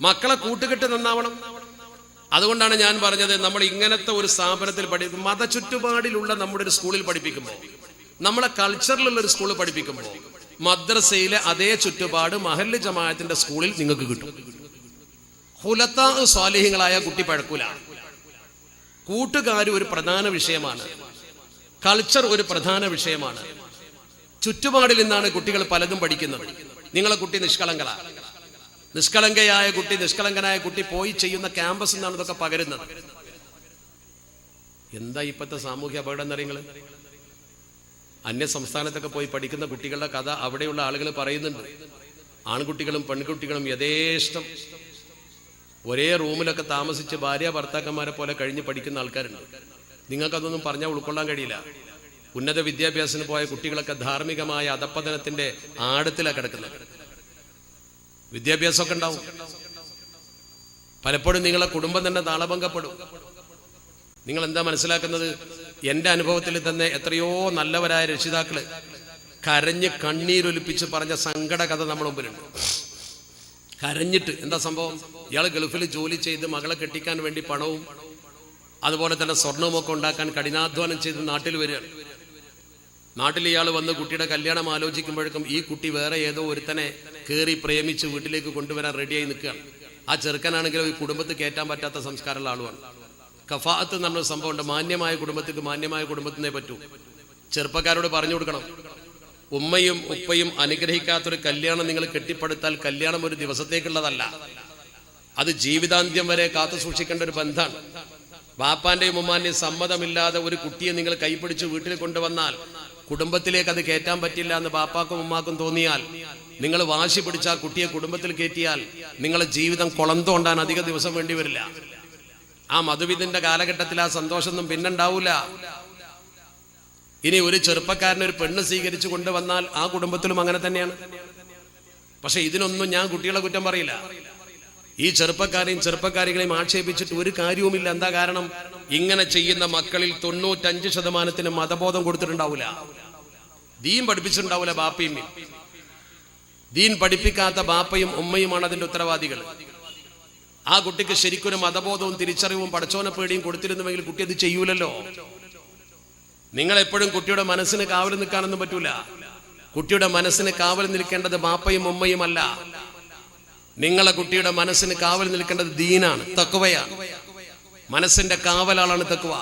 Speaker 1: മക്കളെ കൂട്ടുകെട്ട് നന്നാവണം. അതുകൊണ്ടാണ് ഞാൻ പറഞ്ഞത്, നമ്മൾ ഇങ്ങനത്തെ ഒരു സ്ഥാപനത്തിൽ പഠിക്കും, മതചുറ്റുപാടിലുള്ള നമ്മുടെ ഒരു സ്കൂളിൽ പഠിപ്പിക്കുമ്പോൾ, നമ്മളെ കൾച്ചറിലുള്ള ഒരു സ്കൂളിൽ പഠിപ്പിക്കുമ്പോൾ മദ്രസയിലെ അതേ ചുറ്റുപാട് മഹല്ല് ജമാഅത്തിന്റെ സ്കൂളിൽ നിങ്ങൾക്ക് കിട്ടും. ഖുലത്താ സ്വാലിഹ്യങ്ങളായ കുട്ടി പഴക്കൂല. കൂട്ടുകാർ ഒരു പ്രധാന വിഷയമാണ്, കൾച്ചർ ഒരു പ്രധാന വിഷയമാണ്. ചുറ്റുപാടിൽ നിന്നാണ് കുട്ടികൾ പലതും പഠിക്കുന്നത്. നിങ്ങളെ കുട്ടി നിഷ്കളങ്കയായ കുട്ടി, നിഷ്കളങ്കനായ കുട്ടി പോയി ചെയ്യുന്ന ക്യാമ്പസിൽ നിന്നാണ് ഇതൊക്കെ പകരുന്നത്. എന്താ ഇപ്പോഴത്തെ സാമൂഹ്യ അപകടം എന്നറിയങ്ങൾ? അന്യ സംസ്ഥാനത്തൊക്കെ പോയി പഠിക്കുന്ന കുട്ടികളുടെ കഥ അവിടെയുള്ള ആളുകൾ പറയുന്നുണ്ട്. ആൺകുട്ടികളും പെൺകുട്ടികളും യഥേഷ്ടം ഒരേ റൂമിലൊക്കെ താമസിച്ച് ഭാര്യ ഭർത്താക്കന്മാരെ പോലെ കഴിഞ്ഞ് പഠിക്കുന്ന ആൾക്കാരുണ്ട്. നിങ്ങൾക്കതൊന്നും പറഞ്ഞാൽ ഉൾക്കൊള്ളാൻ കഴിയില്ല. ഉന്നത വിദ്യാഭ്യാസത്തിന് പോയ കുട്ടികളൊക്കെ ധാർമ്മികമായ അധപ്പതനത്തിന്റെ ആഴത്തിലാണ് കിടക്കുന്നത്. വിദ്യാഭ്യാസമൊക്കെ ഉണ്ടാവും, പലപ്പോഴും നിങ്ങളെ കുടുംബം തന്നെ താളഭംഗപ്പെടും. നിങ്ങൾ എന്താ മനസ്സിലാക്കുന്നത്? എൻ്റെ അനുഭവത്തിൽ തന്നെ എത്രയോ നല്ലവരായ രക്ഷിതാക്കള് കരഞ്ഞ് കണ്ണീരൊലിപ്പിച്ച് പറഞ്ഞ സങ്കട കഥ നമ്മുടെ മുമ്പിലുണ്ട്. കരഞ്ഞിട്ട് എന്താ സംഭവം? ഇയാൾ ഗൾഫിൽ ജോലി ചെയ്ത് മകളെ കെട്ടിക്കാൻ വേണ്ടി പണവും അതുപോലെ തന്നെ സ്വർണവുമൊക്കെ ഉണ്ടാക്കാൻ കഠിനാധ്വാനം ചെയ്ത് നാട്ടിൽ വരികയാണ്. നാട്ടിൽ ഇയാൾ വന്ന് കുട്ടിയുടെ കല്യാണം ആലോചിക്കുമ്പോഴേക്കും ഈ കുട്ടി വേറെ ഏതോ ഒരുത്തനെ കയറി പ്രേമിച്ച് വീട്ടിലേക്ക് കൊണ്ടുവരാൻ റെഡിയായി നിൽക്കുകയാണ്. ആ ചെറുക്കനാണെങ്കിലും ഈ കുടുംബത്തിൽ കയറ്റാൻ പറ്റാത്ത സംസ്കാരമുള്ള ആളുമാണ്. കഫാഅത്ത് എന്ന് പറഞ്ഞ സംഭവമുണ്ട്. മാന്യമായ കുടുംബത്തിക്ക് മാന്യമായ കുടുംബത്തിനെ പറ്റൂ. ചെറുപ്പക്കാരോട് പറഞ്ഞു കൊടുക്കണം, ഉമ്മയും ഉപ്പയും അനുഗ്രഹിക്കാത്തൊരു കല്യാണം നിങ്ങൾ കെട്ടിപ്പടുത്താൽ കല്യാണം ഒരു ദിവസത്തേക്കുള്ളതല്ല, അത് ജീവിതാന്ത്യം വരെ കാത്തു സൂക്ഷിക്കേണ്ട ഒരു ബന്ധമാണ്. ബാപ്പാന്റെയും ഉമ്മാന്റെയും സമ്മതമില്ലാതെ ഒരു കുട്ടിയെ നിങ്ങൾ കൈപിടിച്ച് വീട്ടിൽ കൊണ്ടുവന്നാൽ കുടുംബത്തിലേക്ക് അത് കയറ്റാൻ പറ്റില്ല എന്ന് ബാപ്പാക്കും ഉമ്മാക്കും തോന്നിയാൽ, നിങ്ങൾ വാശി പിടിച്ച ആ കുട്ടിയെ കുടുംബത്തിൽ കയറ്റിയാൽ നിങ്ങളെ ജീവിതം കുളം തോണ്ടാൻ അധിക ദിവസം വേണ്ടി വരില്ല. ആ മധുവിധിന്റെ കാലഘട്ടത്തിൽ ആ സന്തോഷമൊന്നും പിന്നുണ്ടാവൂല. ഇനി ഒരു ചെറുപ്പക്കാരനെ ഒരു പെണ്ണ് സ്വീകരിച്ചു കൊണ്ടുവന്നാൽ ആ കുടുംബത്തിലും അങ്ങനെ തന്നെയാണ്. പക്ഷെ ഇതിനൊന്നും ഞാൻ കുട്ടികളെ കുറ്റം പറയില്ല. ഈ ചെറുപ്പക്കാരെയും ചെറുപ്പക്കാരികളെയും ആക്ഷേപിച്ചിട്ട് ഒരു കാര്യവുമില്ല. എന്താ കാരണം? ഇങ്ങനെ ചെയ്യുന്ന മക്കളിൽ 95% മതബോധം കൊടുത്തിട്ടുണ്ടാവില്ല, ദീൻ പഠിപ്പിച്ചിട്ടുണ്ടാവില്ല. ബാപ്പയും ദീൻ പഠിപ്പിക്കാത്ത ബാപ്പയും ഉമ്മയുമാണ് അതിന്റെ ഉത്തരവാദികൾ. ആ കുട്ടിക്ക് ശരിക്കൊരു മതബോധവും തിരിച്ചറിവും പടച്ചോനെ പേടിയും കൊടുത്തിരുന്നുവെങ്കിൽ കുട്ടി അത് ചെയ്യൂലല്ലോ. നിങ്ങൾ എപ്പോഴും കുട്ടിയുടെ മനസ്സിന് കാവൽ നിൽക്കാനൊന്നും പറ്റൂല. കുട്ടിയുടെ മനസ്സിന് കാവൽ നിൽക്കേണ്ടത് ബാപ്പയും ഉമ്മയും അല്ല. നിങ്ങളെ കുട്ടിയുടെ മനസ്സിന് കാവൽ നിൽക്കേണ്ടത് ദീനാണ്, തഖ്വയാണ്. മനസ്സിന്റെ കാവലാളാണ് തഖ്വ.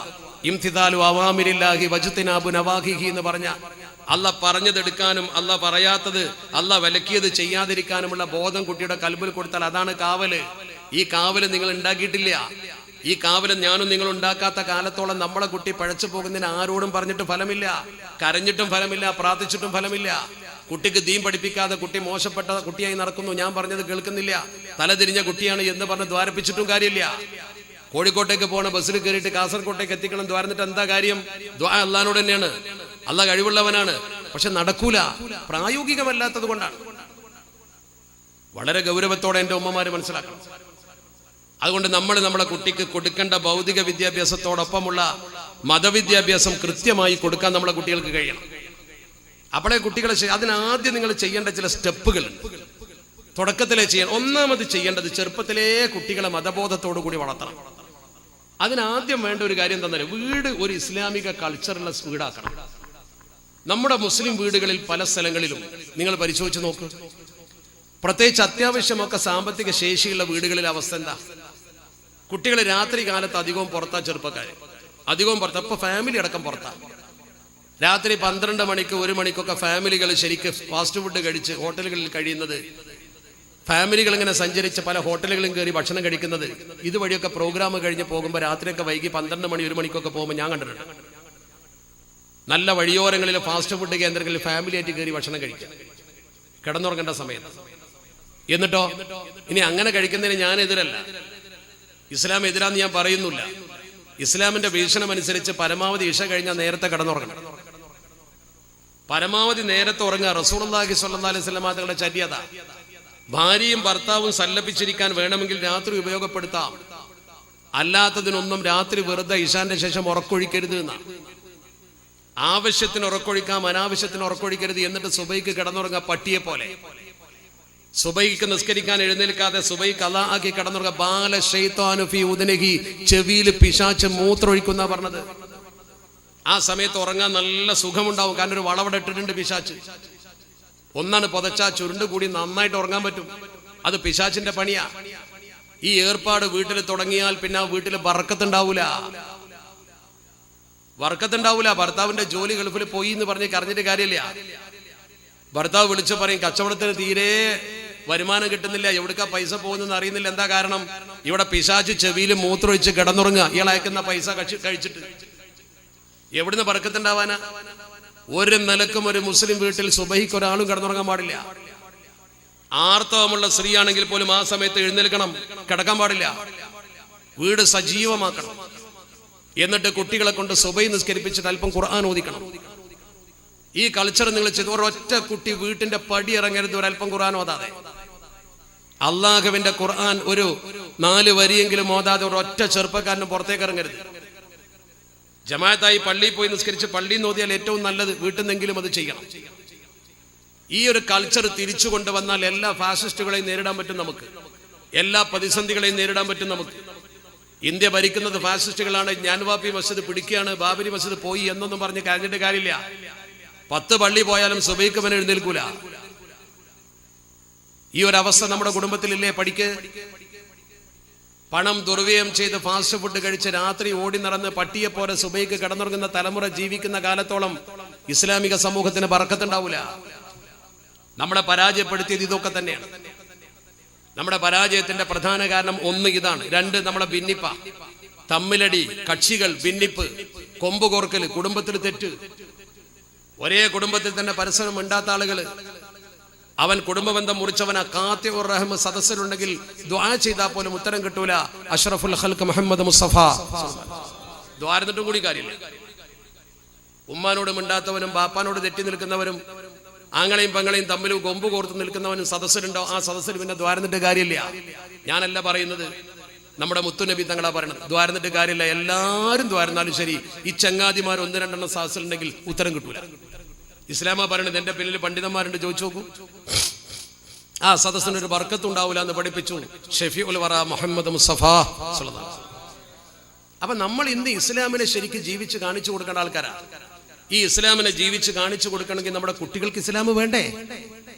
Speaker 1: ഇംതിദാലു അവാമിരില്ലാഹി വജ്തിനാബു നവാഹിഹി എന്ന് പറഞ്ഞ അല്ല പറഞ്ഞതെടുക്കാനും അല്ല പറയാത്തത് അല്ല വിലക്കിയത് ചെയ്യാതിരിക്കാനുമുള്ള ബോധം കുട്ടിയുടെ കൽബിൽ കൊടുത്താൽ അതാണ് കാവല്. ഈ കാവല് നിങ്ങൾ ഉണ്ടാക്കിയിട്ടില്ല. ഈ കാവല് ഞാനും നിങ്ങൾ ഉണ്ടാക്കാത്ത കാലത്തോളം നമ്മളെ കുട്ടി പഴച്ചു പോകുന്നതിന് ആരോടും പറഞ്ഞിട്ട് ഫലമില്ല, കരഞ്ഞിട്ടും ഫലമില്ല, പ്രാർത്ഥിച്ചിട്ടും ഫലമില്ല. കുട്ടിക്ക് ദീൻ പഠിപ്പിക്കാതെ കുട്ടി മോശപ്പെട്ട കുട്ടിയായി നടക്കുന്നു, ഞാൻ പറഞ്ഞത് കേൾക്കുന്നില്ല, തലതിരിഞ്ഞ കുട്ടിയാണ് എന്ന് പറഞ്ഞ് ദ്വാരപ്പിച്ചിട്ടും കാര്യമില്ല. കോഴിക്കോട്ടേക്ക് പോകണ ബസ്സിൽ കയറിയിട്ട് കാസർകോട്ടേക്ക് എത്തിക്കണം ദ്വാരന്നിട്ട് എന്താ കാര്യം? ദ്വാ അള്ളാനോട് തന്നെയാണ്, അള്ളാഹ് കഴിവുള്ളവനാണ്. പക്ഷെ നടക്കൂല, പ്രായോഗികമല്ലാത്തത് കൊണ്ടാണ്. വളരെ ഗൗരവത്തോടെ എൻ്റെ ഉമ്മമാര് മനസ്സിലാക്കണം. അതുകൊണ്ട് നമ്മൾ നമ്മുടെ കുട്ടിക്ക് കൊടുക്കേണ്ട ഭൗതിക വിദ്യാഭ്യാസത്തോടൊപ്പമുള്ള മതവിദ്യാഭ്യാസം കൃത്യമായി കൊടുക്കാൻ നമ്മളെ കുട്ടികൾക്ക് കഴിയണം. അപ്പോഴേ കുട്ടികളെ അതിനാദ്യം നിങ്ങൾ ചെയ്യേണ്ട ചില സ്റ്റെപ്പുകൾ തുടക്കത്തിലേ ചെയ്യണം. ഒന്നാമത് ചെയ്യേണ്ടത് ചെറുപ്പത്തിലേ കുട്ടികളെ മതബോധത്തോടു കൂടി വളർത്തണം. അതിനാദ്യം വേണ്ട ഒരു കാര്യം തന്നെ, വീട് ഒരു ഇസ്ലാമിക കൾച്ചറുള്ള വീടാക്കണം. നമ്മുടെ മുസ്ലിം വീടുകളിൽ പല സ്ഥലങ്ങളിലും നിങ്ങൾ പരിശോധിച്ച് നോക്ക്, പ്രത്യേകിച്ച് അത്യാവശ്യമൊക്കെ സാമ്പത്തിക ശേഷിയുള്ള വീടുകളിലെ അവസ്ഥ എന്താ? കുട്ടികൾ രാത്രി കാലത്ത് അധികവും പുറത്താ, ചെറുപ്പക്കാർ അധികവും പുറത്താ. ഇപ്പൊ ഫാമിലി അടക്കം പുറത്താ. രാത്രി 12 മണിക്ക് 1 മണിക്കൊക്കെ ഫാമിലികൾ ശരിക്കും ഫാസ്റ്റ് ഫുഡ് കഴിച്ച് ഹോട്ടലുകളിൽ കഴിയുന്നത്, ഫാമിലികൾ ഇങ്ങനെ സഞ്ചരിച്ച് പല ഹോട്ടലുകളും കയറി ഭക്ഷണം കഴിക്കുന്നത്, ഇതുവഴിയൊക്കെ പ്രോഗ്രാം കഴിഞ്ഞ് പോകുമ്പോൾ രാത്രിയൊക്കെ വൈകി 12 മണി 1 മണിക്കൊക്കെ പോകുമ്പോൾ ഞാൻ കണ്ടിട്ടുണ്ട്. നല്ല വഴിയോരങ്ങളിലെ ഫാസ്റ്റ് ഫുഡ് കേന്ദ്രങ്ങളിൽ ഫാമിലി ആയിട്ട് കയറി ഭക്ഷണം കഴിക്കുക കിടന്നുറങ്ങേണ്ട സമയത്ത്. എന്നിട്ടോ ഇനി അങ്ങനെ കഴിക്കുന്നതിന് ഞാൻ എതിരല്ല, ഇസ്ലാം എതിരാന്ന് ഞാൻ പറയുന്നില്ല. ഇസ്ലാമിന്റെ വീക്ഷണം അനുസരിച്ച് പരമാവധി ഇശ കഴിഞ്ഞാൽ നേരത്തെ കിടന്നുറങ്ങണം, പരമാവധി നേരത്തെ ഉറങ്ങുക. റസൂലുള്ളാഹി സ്വല്ലല്ലാഹു അലൈഹി വസല്ലം തങ്ങളുടെ ചര്യത. ഭാര്യയും ഭർത്താവും സല്ലപിച്ചിരിക്കാൻ വേണമെങ്കിൽ രാത്രി ഉപയോഗപ്പെടുത്താം, അല്ലാത്തതിനൊന്നും രാത്രി വെറുതെ ഇശാന്റെ ശേഷം ഉറക്കൊഴിക്കരുത് എന്നാ. ആവശ്യത്തിന് ഉറക്കൊഴിക്കാം, അനാവശ്യത്തിന് ഉറക്കൊഴിക്കരുത്. എന്നിട്ട് സുബൈക്ക് കിടന്നുറങ്ങുക പട്ടിയെ പോലെ. സുബൈക്ക് നിസ്കരിക്കാൻ എഴുന്നേൽക്കാതെ സുബൈ ഖളാ ആക്കി കിടന്നുറങ്ങുക. ബാല ശൈത്വാനു ഫീ ഉദ്നിഹി, ചെവിയിൽ പിശാച് മൂത്രമൊഴിക്കുന്ന പറഞ്ഞത്. ആ സമയത്ത് ഉറങ്ങാൻ നല്ല സുഖമുണ്ടാവും, കാരണം ഒരു വളവട ഇട്ടിട്ടുണ്ട് പിശാച്. ഒന്നാണ് പുതച്ചാ ചുരുണ്ട് കൂടി നന്നായിട്ട് ഉറങ്ങാൻ പറ്റും. അത് പിശാചിന്റെ പണിയാ. ഈ ഏർപ്പാട് വീട്ടിൽ തുടങ്ങിയാൽ പിന്നെ ആ വീട്ടിൽ ബർക്കത്തുണ്ടാവൂല. ഭർത്താവിന്റെ ജോലി ഗൾഫിൽ പോയി എന്ന് പറഞ്ഞ് കരഞ്ഞിട്ട് കാര്യമില്ല. ഭർത്താവ് വിളിച്ചു പറയും, കച്ചവടത്തിന് തീരെ വരുമാനം കിട്ടുന്നില്ല, എവിടേക്കാ പൈസ പോകുന്നെന്ന് അറിയുന്നില്ല. എന്താ കാരണം? ഇവിടെ പിശാച് ചെവിയിൽ മൂത്രമൊഴിച്ച് കിടന്നുറങ്ങുക, ഇയാൾ അയക്കുന്ന പൈസ കഴിച്ചിട്ട്. എവിടുന്ന് ബർക്കത്തുണ്ടാവാനാ? ഒരു നിലക്കും ഒരു മുസ്ലിം വീട്ടിൽ സുബഹിക്ക് ഒരാളും കിടന്നുറങ്ങാൻ പാടില്ല. ആർത്തവമുള്ള സ്ത്രീയാണെങ്കിൽ പോലും ആ സമയത്ത് എഴുന്നേൽക്കണം, കിടക്കാൻ പാടില്ല. വീട് സജീവമാക്കണം. എന്നിട്ട് കുട്ടികളെ കൊണ്ട് സുബഹി നിസ്കരിപ്പിച്ചിട്ട് അല്പം ഖുർആൻ ഓദിക്കണം. ഈ കൾച്ചർ നിങ്ങൾ ചെയ്ത് ഒരൊറ്റ കുട്ടി വീട്ടിന്റെ പടി ഇറങ്ങരുത് ഒരല്പം ഖുർആൻ ഓതാതെ. അള്ളാഹുവിന്റെ ഖുർആൻ ഒരു 4 വരിയെങ്കിലും ഓതാതെ ഒരൊറ്റ ചെറുപ്പക്കാരന് പുറത്തേക്ക് ഇറങ്ങരുത്. ജമാഅത്തായി പള്ളിയിൽ പോയി നിസ്കരിച്ച് പള്ളിയിൽ നിന്ന് ഓതിയാൽ ഏറ്റവും നല്ലത്, വീട്ടിൽ നിന്നെങ്കിലും അത് ചെയ്യണം. ഈ ഒരു കൾച്ചർ തിരിച്ചു കൊണ്ടുവന്നാൽ എല്ലാ ഫാസിസ്റ്റുകളെയും നേരിടാൻ പറ്റും നമുക്ക്, എല്ലാ പ്രതിസന്ധികളെയും നേരിടാൻ പറ്റും നമുക്ക്. ഇന്ത്യ ഭരിക്കുന്നത് ഫാസിസ്റ്റുകളാണ്. ജ്ഞാൻവാപ്പി മസ്ജിദ് പിടിക്കുകയാണ്, ബാബരി മസ്ജിദ് പോയി എന്നൊന്നും പറഞ്ഞ് കരഞ്ഞിട്ട് കാര്യമില്ല. 10 പള്ളി പോയാലും സുബഹിക്ക് അവൻ എഴുന്നേൽക്കൂല. ഈ ഒരു അവസ്ഥ നമ്മുടെ കുടുംബത്തിലില്ലേ? പഠിക്ക്. പണം ദുർവ്യയം ചെയ്ത് ഫാസ്റ്റ് ഫുഡ് കഴിച്ച് രാത്രി ഓടി നടന്ന് പട്ടിയെ പോലെ സുബഹിക്ക് കിടന്നുറങ്ങുന്ന തലമുറ ജീവിക്കുന്ന കാലത്തോളം ഇസ്ലാമിക സമൂഹത്തിന് ബർക്കത്തുണ്ടാവൂല. നമ്മളെ പരാജയപ്പെടുത്തിയത് ഇതൊക്കെ തന്നെയാണ്. നമ്മുടെ പരാജയത്തിന്റെ പ്രധാന കാരണം 1 ഇതാണ്. 2 നമ്മളെ ഭിന്നിപ്പ, തമ്മിലടി, കക്ഷികൾ, ഭിന്നിപ്പ്, കൊമ്പ് കോർക്കല്, കുടുംബത്തിൽ തെറ്റ്. ഒരേ കുടുംബത്തിൽ തന്നെ പരസ്പരം മിണ്ടാത്ത ആളുകൾ, അവൻ കുടുംബബന്ധം മുറിച്ചവനാ. ഖാത്തിഉർ റഹ്മ സദസ്സിലുണ്ടെങ്കിൽ ദുആ ചെയ്താൽ പോലും ഉത്തരം കിട്ടൂല. അഷ്റഫുൽ ഖൽഖ് മുഹമ്മദ് മുസ്തഫ ദ്വാരന്നിട്ടും കൂടി കാര്യമില്ല. ഉമ്മാനോട് മിണ്ടാത്തവനും ബാപ്പാനോട് തെറ്റി നിൽക്കുന്നവരും ആങ്ങളെയും പെങ്ങളെയും തമ്മിൽ കൊമ്പ് കോർത്ത് നിൽക്കുന്നവനും സദസ്സിലുണ്ടോ? ആ സദസ്സിൽ പിന്നെ ദ്വാരന്നിട്ട് കാര്യമില്ല. ഞാനല്ല പറയുന്നത്, നമ്മുടെ മുത്തുനബി തങ്ങളാ പറയണത്. ദ്വാരന്നിട്ട് കാര്യമില്ല. എല്ലാവരും ദ്വാരന്നാലും ശരി, ഈ ചങ്ങാതിമാർ 1-2 സദസ്സിലുണ്ടെങ്കിൽ ഉത്തരം കിട്ടൂല. ഇസ്ലാമാ പറയണത്. എന്റെ പിന്നിൽ പണ്ഡിതന്മാരുണ്ട്, ചോദിച്ചു നോക്കൂ. ആ സദസ്സിനൊരു ബർക്കത്ത് ഉണ്ടാവില്ല എന്ന് പഠിപ്പിച്ചു ഷഫീഉൽ വറ മുഹമ്മദ് മുസ്തഫ സ്വല്ലല്ലാഹു അലൈഹി വസല്ലം. അപ്പൊ നമ്മൾ ഇന്ന് ഇസ്ലാമിനെ ശരിക്കും ജീവിച്ച് കാണിച്ചു കൊടുക്കേണ്ട ആൾക്കാരാ. ഈ ഇസ്ലാമിനെ ജീവിച്ച് കാണിച്ചു കൊടുക്കണമെങ്കിൽ നമ്മുടെ കുട്ടികൾക്ക് ഇസ്ലാം വേണ്ടേ?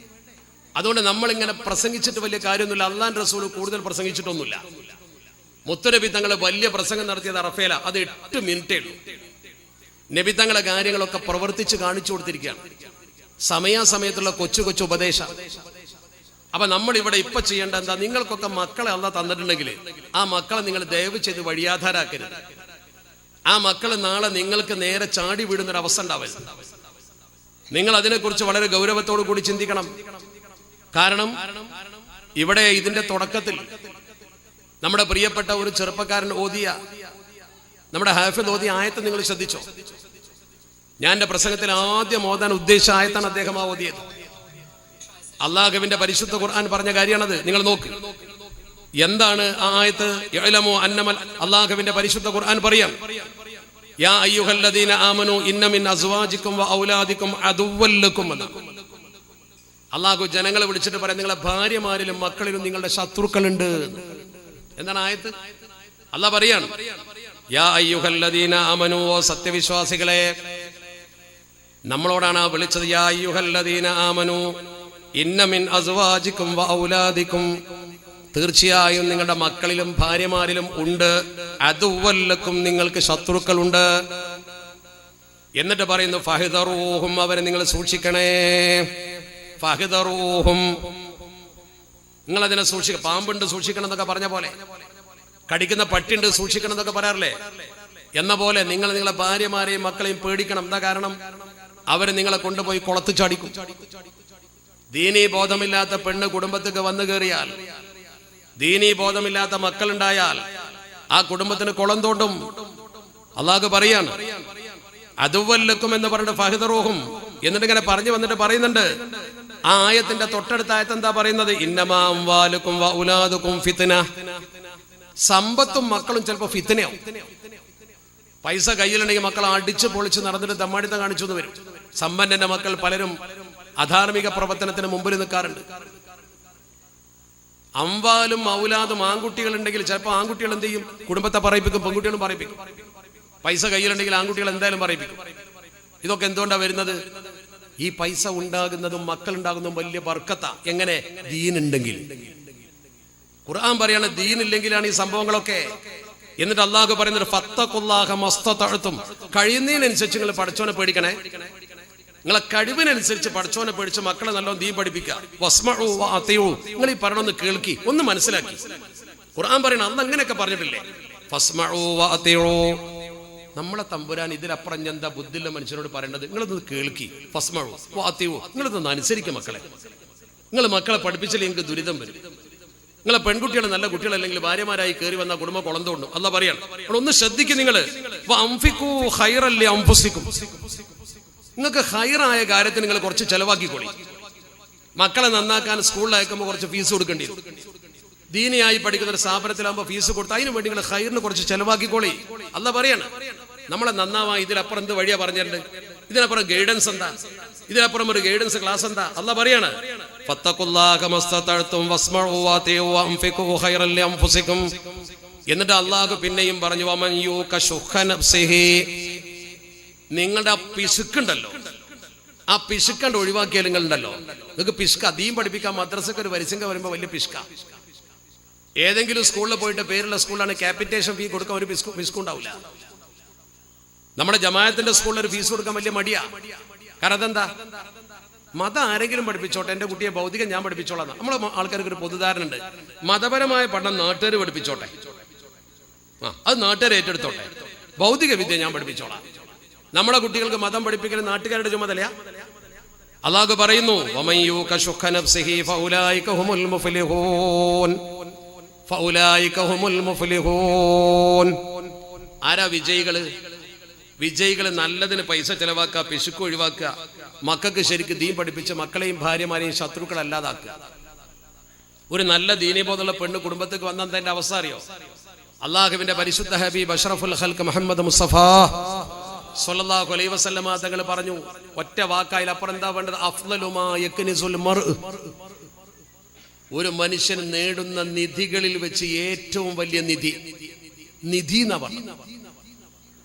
Speaker 1: അതുകൊണ്ട് നമ്മൾ ഇങ്ങനെ പ്രസംഗിച്ചിട്ട് വലിയ കാര്യമൊന്നുമില്ല. അള്ളാഹുവിന്റെ റസൂൽ കൂടുതൽ പ്രസംഗിച്ചിട്ടൊന്നുമില്ല. മുത്തുനബി തങ്ങൾ വലിയ പ്രസംഗം നടത്തിയത് അറഫയില, അത് 8 മിനിറ്റേ ഉള്ളൂ. നബി തങ്ങളുടെ കാര്യങ്ങളൊക്കെ പ്രവർത്തിച്ച് കാണിച്ചു കൊടുത്തിരിക്കുകയാണ്. സമയാസമയത്തുള്ള കൊച്ചു കൊച്ചു ഉപദേശം. അപ്പൊ നമ്മൾ ഇവിടെ ഇപ്പൊ ചെയ്യേണ്ട എന്താ? നിങ്ങൾക്കൊക്കെ മക്കളെ അല്ലാഹ് തന്നിട്ടുണ്ടെങ്കിൽ ആ മക്കളെ നിങ്ങൾ ദയവ് ചെയ്ത് വഴിയാധാരാക്കരുത്. ആ മക്കള് നാളെ നിങ്ങൾക്ക് നേരെ ചാടി വീടുന്നൊരു അവസ്ഥ ഉണ്ടാവരുത്. നിങ്ങൾ അതിനെക്കുറിച്ച് വളരെ ഗൗരവത്തോടു കൂടി ചിന്തിക്കണം. കാരണം ഇവിടെ ഇതിന്റെ തുടക്കത്തിൽ നമ്മുടെ പ്രിയപ്പെട്ട ഒരു ചെറുപ്പക്കാരൻ ഓതിയ, നമ്മുടെ ഹാഫിദ് ഓതിയ ആയത്ത് നിങ്ങൾ ശ്രദ്ധിച്ചോ? ഞാൻ എന്റെ പ്രസംഗത്തിൽ ആദ്യം ഓതാൻ ഉദ്ദേശിച്ച ആയത്താണ് അദ്ദേഹം ഓതിയത്. അള്ളാഹുവിന്റെ പരിശുദ്ധ ഖുർആൻ പറഞ്ഞ കാര്യമാണത്. നിങ്ങൾ നോക്ക്, എന്താണ് ആ ആയത്ത്? യഅലമു അന്നമൽ, അള്ളാഹുവിന്റെ പരിശുദ്ധ ഖുർആൻ പറയാം, യാ അയ്യുഹല്ലദീന ആമനു ഇന്ന മിൻ അസ്വാജിക്കും വ ഔലാദിക്കും അദുവ്വൻ ലക്കും. അള്ളാഹു ജനങ്ങളെ വിളിച്ചിട്ട് പറയാം, നിങ്ങളെ ഭാര്യമാരിലും മക്കളിലും നിങ്ങളുടെ ശത്രുക്കളുണ്ട്. എന്താണ് ആയത്ത്? അള്ളാഹ് പറയാണ്, യാ അയ്യുഹല്ലദീന ആമനു, ഓ സത്യവിശ്വാസികളെ. നമ്മളോടാണ് വിളിച്ചത്. യാ അയ്യുഹല്ലദീന ആമനു ഇന്ന മിൻ അസ്വാജിക്കും വ ഔലാദിക്കും, തീർച്ചയായും നിങ്ങളുടെ മക്കളിലും ഭാര്യമാരിലും ഉണ്ട്, അദുവ്വൻ ലക്കും, നിങ്ങൾക്ക് ശത്രുക്കളുണ്ട്. എന്നിട്ട് പറയുന്നു ഫഹ്ദറൂഹും, അവരെ നിങ്ങൾ സൂക്ഷിക്കണേ. ഫഹ്ദറൂഹും, നിങ്ങൾ അതിനെ സൂക്ഷിക്കണം. പാമ്പുണ്ട് സൂക്ഷിക്കണം എന്നൊക്കെ പറഞ്ഞ പോലെ, കടിക്കുന്ന പട്ടിയുണ്ട് സൂക്ഷിക്കണം എന്നൊക്കെ പറയാറില്ലേ? എന്ന പോലെ നിങ്ങൾ നിങ്ങളെ ഭാര്യമാരെയും മക്കളെയും പേടിക്കണം. എന്താ കാരണം? അവര് നിങ്ങളെ കൊണ്ടുപോയി കുളത്ത് ചാടിക്കും. ദീനീ ബോധമില്ലാത്ത പെണ്ണ് കുടുംബത്തേക്ക് വന്നു കയറിയാൽ, ദീനീ ബോധമില്ലാത്ത മക്കളുണ്ടായാൽ ആ കുടുംബത്തിന് കുളം തോണ്ടും. അള്ളാഹു പറയാണ് അദുവ്വൻ ലക്കും എന്ന് പറഞ്ഞിട്ട് ഫഹ്ദറൂഹും എന്നിട്ട് ഇങ്ങനെ പറഞ്ഞു വന്നിട്ട് പറയുന്നുണ്ട്. ആ ആയത്തിന്റെ തൊട്ടടുത്ത ആയത്ത് എന്താ പറയുന്നത്? ഇന്നമാ അംവാലുക്കും വ ഔലാദുക്കും ഫിത്ന. സമ്പത്തും മക്കളും ചിലപ്പോൾ ഫിത്നയാവും. പൈസ കയ്യിലുണ്ടെങ്കിൽ മക്കൾ അടിച്ച് പൊളിച്ച് നടന്നിട്ട് തമ്മാടിത്തം കാണിച്ചു എന്ന് വരും. സമ്പന്നന്റെ മക്കൾ പലരും അധാർമിക പ്രവർത്തനത്തിന് മുമ്പിൽ നിൽക്കാറുണ്ട്. അംവാലും ഔലാദും ആൺകുട്ടികൾ ഉണ്ടെങ്കിൽ ചിലപ്പോൾ ആൺകുട്ടികൾ എന്ത് ചെയ്യും? കുടുംബത്തെ പറയിപ്പിക്കും, പെൺകുട്ടികളും പറയിപ്പിക്കും. പൈസ കയ്യിലുണ്ടെങ്കിൽ ആൺകുട്ടികൾ എന്തായാലും പറയിപ്പിക്കും. ഇതൊക്കെ എന്തുകൊണ്ടാണ് വരുന്നത്? ഈ പൈസ ഉണ്ടാകുന്നതും മക്കൾ ഉണ്ടാകുന്നതും വലിയ ബർക്കത്താ. എങ്ങനെ? ദീനുണ്ടെങ്കിൽ. ഖുർആൻ പറയാണ് ദീനില്ലെങ്കിലാണ് ഈ സംഭവങ്ങളൊക്കെ. എന്നിട്ട് അള്ളാഹു പറയുന്നത് ഫത്തഖുല്ലാഹ മസ്തതഅ്തും, കഴിയുന്നതിനനുസരിച്ച് നിങ്ങൾ പടച്ചോനെ പേടിക്കണേ. നിങ്ങളെ കഴിവിനനുസരിച്ച് പടച്ചോനെ പേടിച്ച് മക്കളെ നല്ലോണം ദീൻ പഠിപ്പിക്കുക. വസ്മഉ വഅതിഉ, നിങ്ങൾ ഈ പറയണമെന്ന് കേൾക്കി, ഒന്ന് മനസ്സിലാക്കി. ഖുർആൻ പറയണം അന്ന് അങ്ങനെയൊക്കെ പറഞ്ഞിട്ടില്ലേ? ഫസ്മഉ വഅതിഉ. നമ്മളെ തമ്പുരാൻ ഇതിലപ്പുറം എന്താ ബുദ്ധിയുള്ള മനുഷ്യനോട് പറയേണ്ടത്? നിങ്ങളൊന്ന് കേൾക്കി. ഫസ്മഉ വഅതിഉ, നിങ്ങളിതൊന്ന് അനുസരിക്കുക മക്കളെ. നിങ്ങൾ മക്കളെ പഠിപ്പിച്ചില്ലെങ്കിൽ നിങ്ങൾക്ക് ദുരിതം വരും. നിങ്ങളെ പെൺകുട്ടികൾ നല്ല കുട്ടികളല്ലെങ്കിൽ ഭാര്യമാരായി കയറി വന്ന കുടുംബം കുളന്തോണ്ടു. അള്ളാഹ് പറയാണ് ഒന്ന് ശ്രദ്ധിക്കും. നിങ്ങൾ നിങ്ങൾക്ക് ഹൈറായ കാര്യത്തിന് നിങ്ങൾ കുറച്ച് ചെലവാക്കിക്കോളി. മക്കളെ നന്നാക്കാൻ സ്കൂളിൽ അയക്കുമ്പോൾ കുറച്ച് ഫീസ് കൊടുക്കേണ്ടി വരും. ദീനിയായി പഠിക്കുന്ന ഒരു സ്ഥാപനത്തിലാകുമ്പോൾ ഫീസ് കൊടുത്ത് അതിനു വേണ്ടി നിങ്ങൾ ഹൈറിന് കുറച്ച് ചെലവാക്കിക്കോളി. അള്ളാഹ് പറയാണ് നമ്മളെ നന്നാവാൻ ഇതിലപ്പുറം എന്ത് വഴിയാ പറഞ്ഞിട്ടുണ്ട്? ഇതിനപ്പുറം ഗൈഡൻസ് എന്താ? ഇതിനപ്പുറം ഒരു ഗൈഡൻസ് ക്ലാസ് എന്താ? അള്ളാഹ് പറയാണ് എന്നിട്ട് അള്ളാഹു പിന്നെയും പറഞ്ഞു നിങ്ങളുടെ പിശുക്കുണ്ടല്ലോ, ആ പിശുക്കണ്ട് ഒഴിവാക്കിയാൽ നിങ്ങളുണ്ടല്ലോ. നിങ്ങൾക്ക് പിശുക്ക അധികം പഠിപ്പിക്കാൻ മദ്രസക്ക് ഒരു വരിസംഖ്യ വരുമ്പോൾ വലിയ പിശുക്ക. ഏതെങ്കിലും സ്കൂളിൽ പോയിട്ട് പേരുള്ള സ്കൂളിലാണ് ക്യാപിറ്റേഷൻ ഫീ കൊടുക്കാൻ ഒരു പിശുക്കുണ്ടാവില്ല. നമ്മുടെ ജമാഅത്തിന്റെ സ്കൂളിൽ ഒരു ഫീസ് കൊടുക്കാൻ വലിയ മടിയാ. കാരണം അതെന്താ? മതം ആരെങ്കിലും പഠിപ്പിച്ചോട്ടെ, എന്റെ കുട്ടിയെ ഭൗതികം ഞാൻ പഠിപ്പിച്ചോളാം. നമ്മളെ ആൾക്കാർക്ക് ഒരു പൊതുധാരണ ഉണ്ട്, മതപരമായ പഠനം നാട്ടുകാർ പഠിപ്പിച്ചോട്ടെ, അത് നാട്ടുകാർ ഏറ്റെടുത്തോട്ടെ, ഭൗതിക വിദ്യ ഞാൻ പഠിപ്പിച്ചോളാം. നമ്മളെ കുട്ടികൾക്ക് മതം പഠിപ്പിക്കൽ നാട്ടുകാരുടെ ചുമതലയാ. അല്ലാഹു പറയുന്നു ആരാ വിജയികള്? വിജയികള് നല്ലതിന് പൈസ ചെലവാക്കുക, പിശുക്ക് ഒഴിവാക്കുക, മക്കൾക്ക് ശരിക്ക് ദീൻ പഠിപ്പിച്ച് മക്കളെയും ഭാര്യമാരെയും ശത്രുക്കളല്ലാതാക്കുക. ഒരു നല്ല ദീനീബോധമുള്ള പെണ്ണ് കുടുംബത്തേക്ക് വന്നാൽ അതിന്റെ അവസ്ഥ അറിയോ? അള്ളാഹുവിന്റെ പരിശുദ്ധ ഹബീബ് അഷ്റഫുൽ ഖൽഖ് മുഹമ്മദ് മുസ്തഫ സ്വല്ലല്ലാഹു അലൈഹി വസല്ലമ തങ്ങൾ പറഞ്ഞു, ഒറ്റ വാക്കായിൽ അപ്പുറം എന്താ വേണ്ടത്? അഫ്ളലു മാ യക്നിസുൽ മർഅ്, ഒരു മനുഷ്യൻ നേടുന്ന നിധികളിൽ വെച്ച് ഏറ്റവും വലിയ നിധി. നിധി എന്ന് പറഞ്ഞു,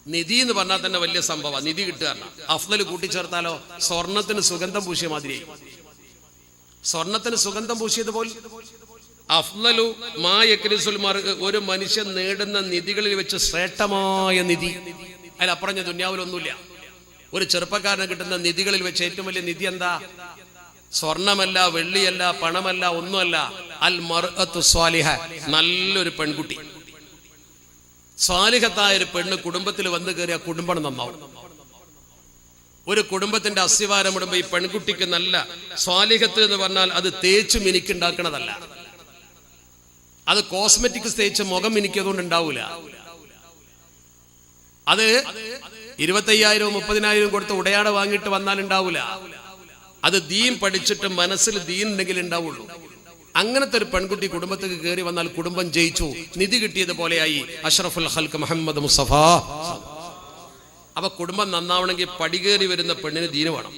Speaker 1: നിധി എന്ന് പറഞ്ഞാൽ തന്നെ വലിയ സംഭവം. നിധി കിട്ടുക അഫ്ളല് കൂട്ടിച്ചേർത്താലോ സ്വർണത്തിന് സുഗന്ധം പൂശിയ മാതിരിയായി. സ്വർണത്തിന് സുഗന്ധം പൂശിയതുപോലെ അഫ്ളലു മാ യക്നിസുൽ മർഅ്, ഒരു മനുഷ്യൻ നേടുന്ന നിധികളിൽ വെച്ച് ശ്രേഷ്ഠമായ നിധി. അതിലപ്പുറഞ്ഞ ദുന്യാവിലൊന്നുമില്ല. ഒരു ചെറുപ്പക്കാരന് കിട്ടുന്ന നിധികളിൽ വെച്ച് ഏറ്റവും വലിയ നിധി എന്താ? സ്വർണമല്ല, വെള്ളിയല്ല, പണമല്ല, ഒന്നുമല്ല. അൽ മർഅത്തു സ്വാലിഹ, നല്ലൊരു പെൺകുട്ടി. സ്വാലിഹത്തായ ഒരു പെണ്ണ് കുടുംബത്തിൽ വന്നു കയറിയ കുടുംബം നന്നാവും. ഒരു കുടുംബത്തിന്റെ അസ്ഥിവാരം ഇടുമ്പോ ഈ പെൺകുട്ടിക്ക് നല്ല സ്വാലിഹത്ത് എന്ന് പറഞ്ഞാൽ അത് തേച്ച് മിനിക്കുണ്ടാക്കണതല്ല, അത് കോസ്മെറ്റിക്സ് തേച്ച് മുഖം മിനിക്കതുകൊണ്ട് ഉണ്ടാവൂല. അത് 25,000 30,000 കൊടുത്ത് ഉടയാട വാങ്ങിയിട്ട് വന്നാൽ ഉണ്ടാവൂല. അത് ദീൻ പഠിച്ചിട്ട് മനസ്സിൽ ദീൻ ഉണ്ടെങ്കിൽ ഉണ്ടാവുള്ളൂ. അങ്ങനത്തെ ഒരു പെൺകുട്ടി കുടുംബത്തേക്ക് കയറി വന്നാൽ കുടുംബം ജയിച്ചു, നിധി കിട്ടിയതുപോലെയായി. അഷ്റഫുൽ ഖൽഖ് മുഹമ്മദ് മുസ്തഫ. അപ്പൊ കുടുംബം നന്നാവണമെങ്കിൽ പടികേറി വരുന്ന പെണ്ണിന് ദീന് വേണം.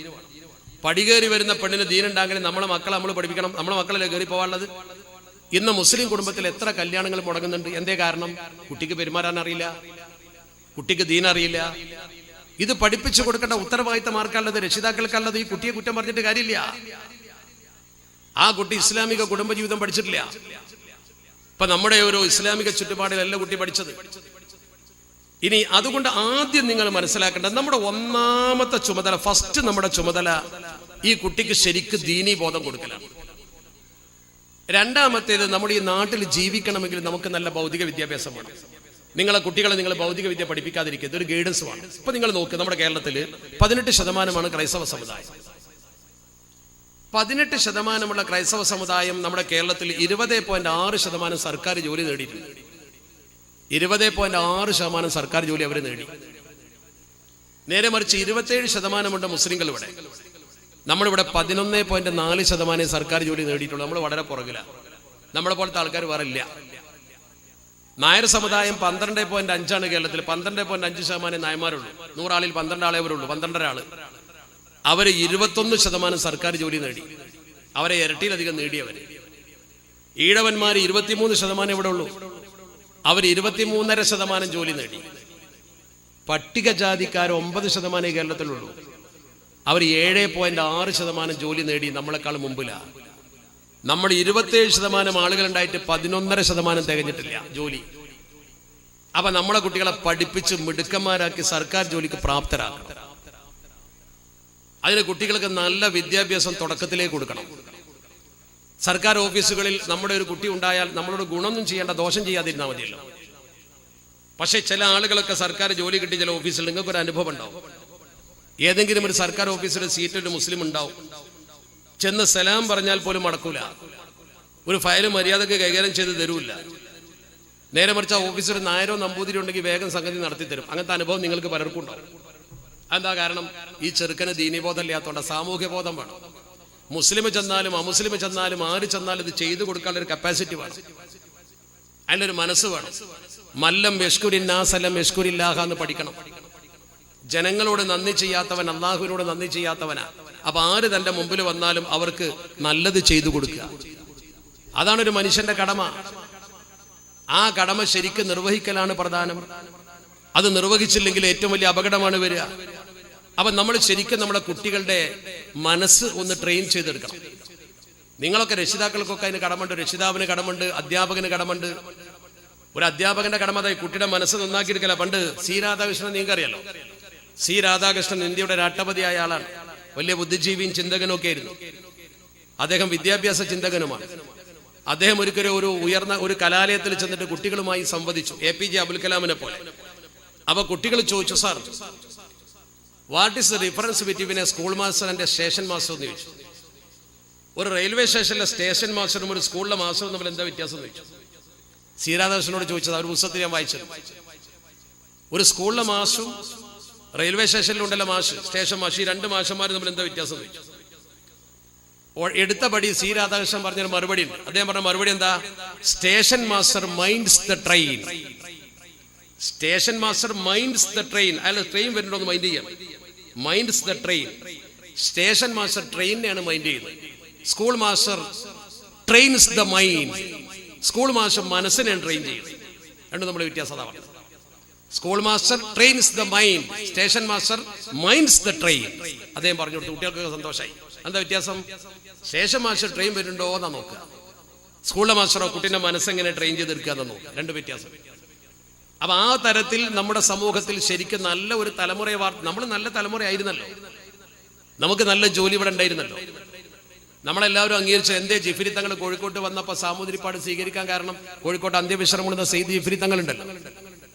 Speaker 1: പടികേറി വരുന്ന പെണ്ണിന് ദീനുണ്ടാകണമെങ്കിൽ നമ്മളെ മക്കളെ നമ്മൾ പഠിപ്പിക്കണം. നമ്മളെ മക്കളല്ലേ കയറി പോകാനുള്ളത്? ഇന്ന് മുസ്ലിം കുടുംബത്തിൽ എത്ര കല്യാണങ്ങൾ മുടങ്ങുന്നുണ്ട്? എന്തേ കാരണം? കുട്ടിക്ക് പെരുമാറാൻ അറിയില്ല, കുട്ടിക്ക് ദീൻ അറിയില്ല. ഇത് പഠിപ്പിച്ചു കൊടുക്കേണ്ട ഉത്തരവാദിത്തം ആർക്കല്ലത്? രക്ഷിതാക്കൾക്കല്ലത്. ഈ കുട്ടിയെ കുറ്റം പറഞ്ഞിട്ട് കാര്യമില്ല. ആ കുട്ടി ഇസ്ലാമിക കുടുംബജീവിതം പഠിച്ചിട്ടില്ല. ഇപ്പൊ നമ്മുടെ ഒരു ഇസ്ലാമിക ചുറ്റുപാടിലല്ല കുട്ടി പഠിച്ചത്. ഇനി അതുകൊണ്ട് ആദ്യം നിങ്ങൾ മനസ്സിലാക്കേണ്ടത്, നമ്മുടെ ഒന്നാമത്തെ ചുമതല, ഫസ്റ്റ് നമ്മുടെ ചുമതല ഈ കുട്ടിക്ക് ശരിക്ക് ദീനീ ബോധം കൊടുക്കലാണ്. രണ്ടാമത്തേത്, നമ്മുടെ ഈ നാട്ടിൽ ജീവിക്കണമെങ്കിൽ നമുക്ക് നല്ല ഭൗതിക വിദ്യാഭ്യാസം വേണം. നിങ്ങളെ കുട്ടികളെ നിങ്ങൾ ഭൗതിക വിദ്യ പഠിപ്പിക്കാതിരിക്കുക, ഇതൊരു ഗൈഡൻസ് വേണം. ഇപ്പൊ നിങ്ങൾ നോക്ക്, നമ്മുടെ കേരളത്തിൽ 18% ക്രൈസ്തവ സമുദായം. 18% ക്രൈസ്തവ സമുദായം നമ്മുടെ കേരളത്തിൽ 20.6% സർക്കാർ ജോലി നേടിയിട്ടുണ്ട്. 20.6% സർക്കാർ ജോലി അവർ നേടി. നേരെ മറിച്ച് 27% മുസ്ലിങ്ങൾ ഇവിടെ. നമ്മളിവിടെ 11.4% സർക്കാർ ജോലി നേടിയിട്ടുള്ളൂ. നമ്മൾ വളരെ പുറകിലാണ്. നമ്മളെ പോലത്തെ ആൾക്കാർ വേറെ ഇല്ല. നായർ സമുദായം 12.5 കേരളത്തിൽ. 12.5% നായന്മാരുള്ളൂ. 100 ആളിൽ 12 ആളെ അവരുള്ളൂ, 12 ആള്. അവര് 21% സർക്കാർ ജോലി നേടി. അവരെ ഇരട്ടിയിലധികം നേടിയവര്. ഈഴവന്മാർ 23% ഇവിടെ ഉള്ളൂ. അവർ 23.5% ജോലി നേടി. പട്ടികജാതിക്കാർ 9% കേരളത്തിലുള്ളൂ. അവർ 7.6% ജോലി നേടി. നമ്മളെക്കാൾ മുമ്പിലാണ്. നമ്മൾ 27% ആളുകൾ ഉണ്ടായിട്ട് 11.5% തികഞ്ഞിട്ടില്ല ജോലി. അപ്പൊ നമ്മളെ കുട്ടികളെ പഠിപ്പിച്ച് മിടുക്കന്മാരാക്കി സർക്കാർ ജോലിക്ക് പ്രാപ്തരാക്കണം. അതിന് കുട്ടികൾക്ക് നല്ല വിദ്യാഭ്യാസം തുടക്കത്തിലേക്ക് കൊടുക്കണം. സർക്കാർ ഓഫീസുകളിൽ നമ്മുടെ ഒരു കുട്ടി ഉണ്ടായാൽ നമ്മളോട് ഗുണമൊന്നും ചെയ്യേണ്ട, ദോഷം ചെയ്യാതിരുന്നാൽ മതിയല്ലോ. പക്ഷെ ചില ആളുകളൊക്കെ സർക്കാർ ജോലി കിട്ടി ചില ഓഫീസിൽ. നിങ്ങൾക്കൊരു അനുഭവം ഉണ്ടാവും. ഏതെങ്കിലും ഒരു സർക്കാർ ഓഫീസിലെ സീറ്റിൽ ഒരു മുസ്ലിം ഉണ്ടാവും. ചെന്ന് സലാം പറഞ്ഞാൽ പോലും മടക്കൂല. ഒരു ഫയൽ മര്യാദക്ക് കൈകാര്യം ചെയ്ത് തരൂല്ല. നേരെ മറിച്ച് ആ ഓഫീസർ നായരോ നമ്പൂതിരി ഉണ്ടെങ്കിൽ വേഗം സംഗതി നടത്തി തരും. അങ്ങനത്തെ അനുഭവം നിങ്ങൾക്ക് പലർക്കും ഉണ്ടാവും. എന്താ കാരണം? ഈ ചെറുക്കന് ദീനീബോധം ഇല്ലാത്തതുകൊണ്ട്. സാമൂഹ്യ ബോധം വേണം. മുസ്ലിം ചെന്നാലും അമുസ്ലിം ചെന്നാലും ആര് ചെന്നാലും ഇത് ചെയ്തു കൊടുക്കാനുള്ള ഒരു കപ്പാസിറ്റി വേണം, അതിൻ്റെ ഒരു മനസ്സ് വേണം. മല്ലം യഷ്കുരിന്നാസലം യഷ്കുരില്ലാഹ എന്ന് പഠിക്കണം. ജനങ്ങളോട് നന്ദി ചെയ്യാത്തവൻ അള്ളാഹുവിനോട് നന്ദി ചെയ്യാത്തവനാ. അപ്പൊ ആര് തന്റെ മുമ്പിൽ വന്നാലും അവർക്ക് നല്ലത് ചെയ്തു കൊടുക്കുക. അതാണ് ഒരു മനുഷ്യന്റെ കടമ. ആ കടമ ശരിക്കും നിർവഹിക്കലാണ് പ്രധാനം. അത് നിർവഹിച്ചില്ലെങ്കിൽ ഏറ്റവും വലിയ അപകടമാണ് വരിക. അപ്പൊ നമ്മൾ ശരിക്കും നമ്മുടെ കുട്ടികളുടെ മനസ്സ് ഒന്ന് ട്രെയിൻ ചെയ്തെടുക്കണം. നിങ്ങളൊക്കെ രക്ഷിതാക്കൾക്കൊക്കെ അതിന് കടമുണ്ട്. രക്ഷിതാവിന് കടമുണ്ട്, അധ്യാപകന് കടമുണ്ട്. ഒരു അധ്യാപകന്റെ കടമ അതായി കുട്ടിയുടെ മനസ്സ് നന്നാക്കിയെടുക്കല. പണ്ട് സി രാധാകൃഷ്ണൻ നിങ്ങൾക്കറിയാലോ. സി രാധാകൃഷ്ണൻ ഇന്ത്യയുടെ രാഷ്ട്രപതിയായ ആളാണ്. വലിയ ബുദ്ധിജീവിയും ചിന്തകനും ഒക്കെ ആയിരുന്നു. അദ്ദേഹം വിദ്യാഭ്യാസ ചിന്തകനുമാണ്. അദ്ദേഹം ഒരിക്കലും ഒരു ഉയർന്ന ഒരു കലാലയത്തിൽ ചെന്നിട്ട് കുട്ടികളുമായി സംവദിച്ചു, APJ അബ്ദുൽ കലാമിനെ പോലെ. അപ്പൊ കുട്ടികൾ ചോദിച്ചു, sir what is the difference between A school master and A station master എന്ന് ചോദിച്ചു. ഒരു റെയിൽവേ സ്റ്റേഷനിലെ സ്റ്റേഷൻ മാസ്റ്ററും ഒരു സ്കൂളിലെ മാസ്റ്ററും തമ്മിൽ എന്താ വ്യത്യാസം എന്ന് ചോദിച്ചു. സി രാധാകൃഷ്ണനോട് ചോദിച്ചത്. ഒരു പുസ്തകത്തിൽ ഞാൻ വായിച്ചത്. ഒരു സ്കൂളിലെ മാഷും റെയിൽവേ സ്റ്റേഷനിലുണ്ടല്ലോ മാഷ്, സ്റ്റേഷൻ മാഷ്, ഈ 2 മാഷന്മാരും തമ്മിൽ എന്താ വ്യത്യാസം എന്ന് ചോദിച്ചു. എടുത്ത പടി സി രാധാകൃഷ്ണൻ പറഞ്ഞൊരു മറുപടി ഉണ്ട്. അദ്ദേഹം പറഞ്ഞ മറുപടി എന്താ? Station master minds the train. Station master minds the train. അയാൾ ട്രെയിൻ വരുന്നുണ്ടോ എന്ന് മൈൻഡ് ചെയ്യാം. Minds the train. Station master ട്രെയിനിനെയാണ് മൈൻഡ് ചെയ്യുന്നത്. School master trains the mind. School master മനസ്സിനെയാണ് ട്രെയിൻ ചെയ്യുന്നത്. രണ്ടും നമ്മൾ വ്യത്യാസം അതാണ്. School master trains the mind, station master minds the train. അദ്ദേഹം പറഞ്ഞു കൊടുത്തു. കുട്ടികൾക്ക് സന്തോഷമായി. എന്താ വ്യത്യാസം? സ്റ്റേഷൻ മാസ്റ്റർ ട്രെയിൻ വരുന്നുണ്ടോ എന്നാ നോക്കുക. സ്കൂളിലെ മാസ്റ്ററോ കുട്ടീന്റെ മനസ്സെങ്ങനെ ട്രെയിൻ ചെയ്തെടുക്കുക എന്ന് നോക്കുക. രണ്ട് വ്യത്യാസം. അപ്പൊ ആ തരത്തിൽ നമ്മുടെ സമൂഹത്തിൽ ശരിക്കും നല്ല ഒരു തലമുറയെ നമ്മൾ നല്ല തലമുറയായിരുന്നല്ലോ, നമുക്ക് നല്ല ജോലി ഇവിടെ ഉണ്ടായിരുന്നല്ലോ. നമ്മളെല്ലാവരും അംഗീകരിച്ച എന്തേ ജിഫ്രി തങ്ങൾ കോഴിക്കോട്ട് വന്നപ്പോൾ സാമൂതിരിപ്പാട് സ്വീകരിക്കാൻ കാരണം കോഴിക്കോട്ട് അന്ത്യവിശ്രമം കൊള്ളുന്ന സെയ്ദ് ജിഫ്രി തങ്ങളുണ്ടല്ലോ.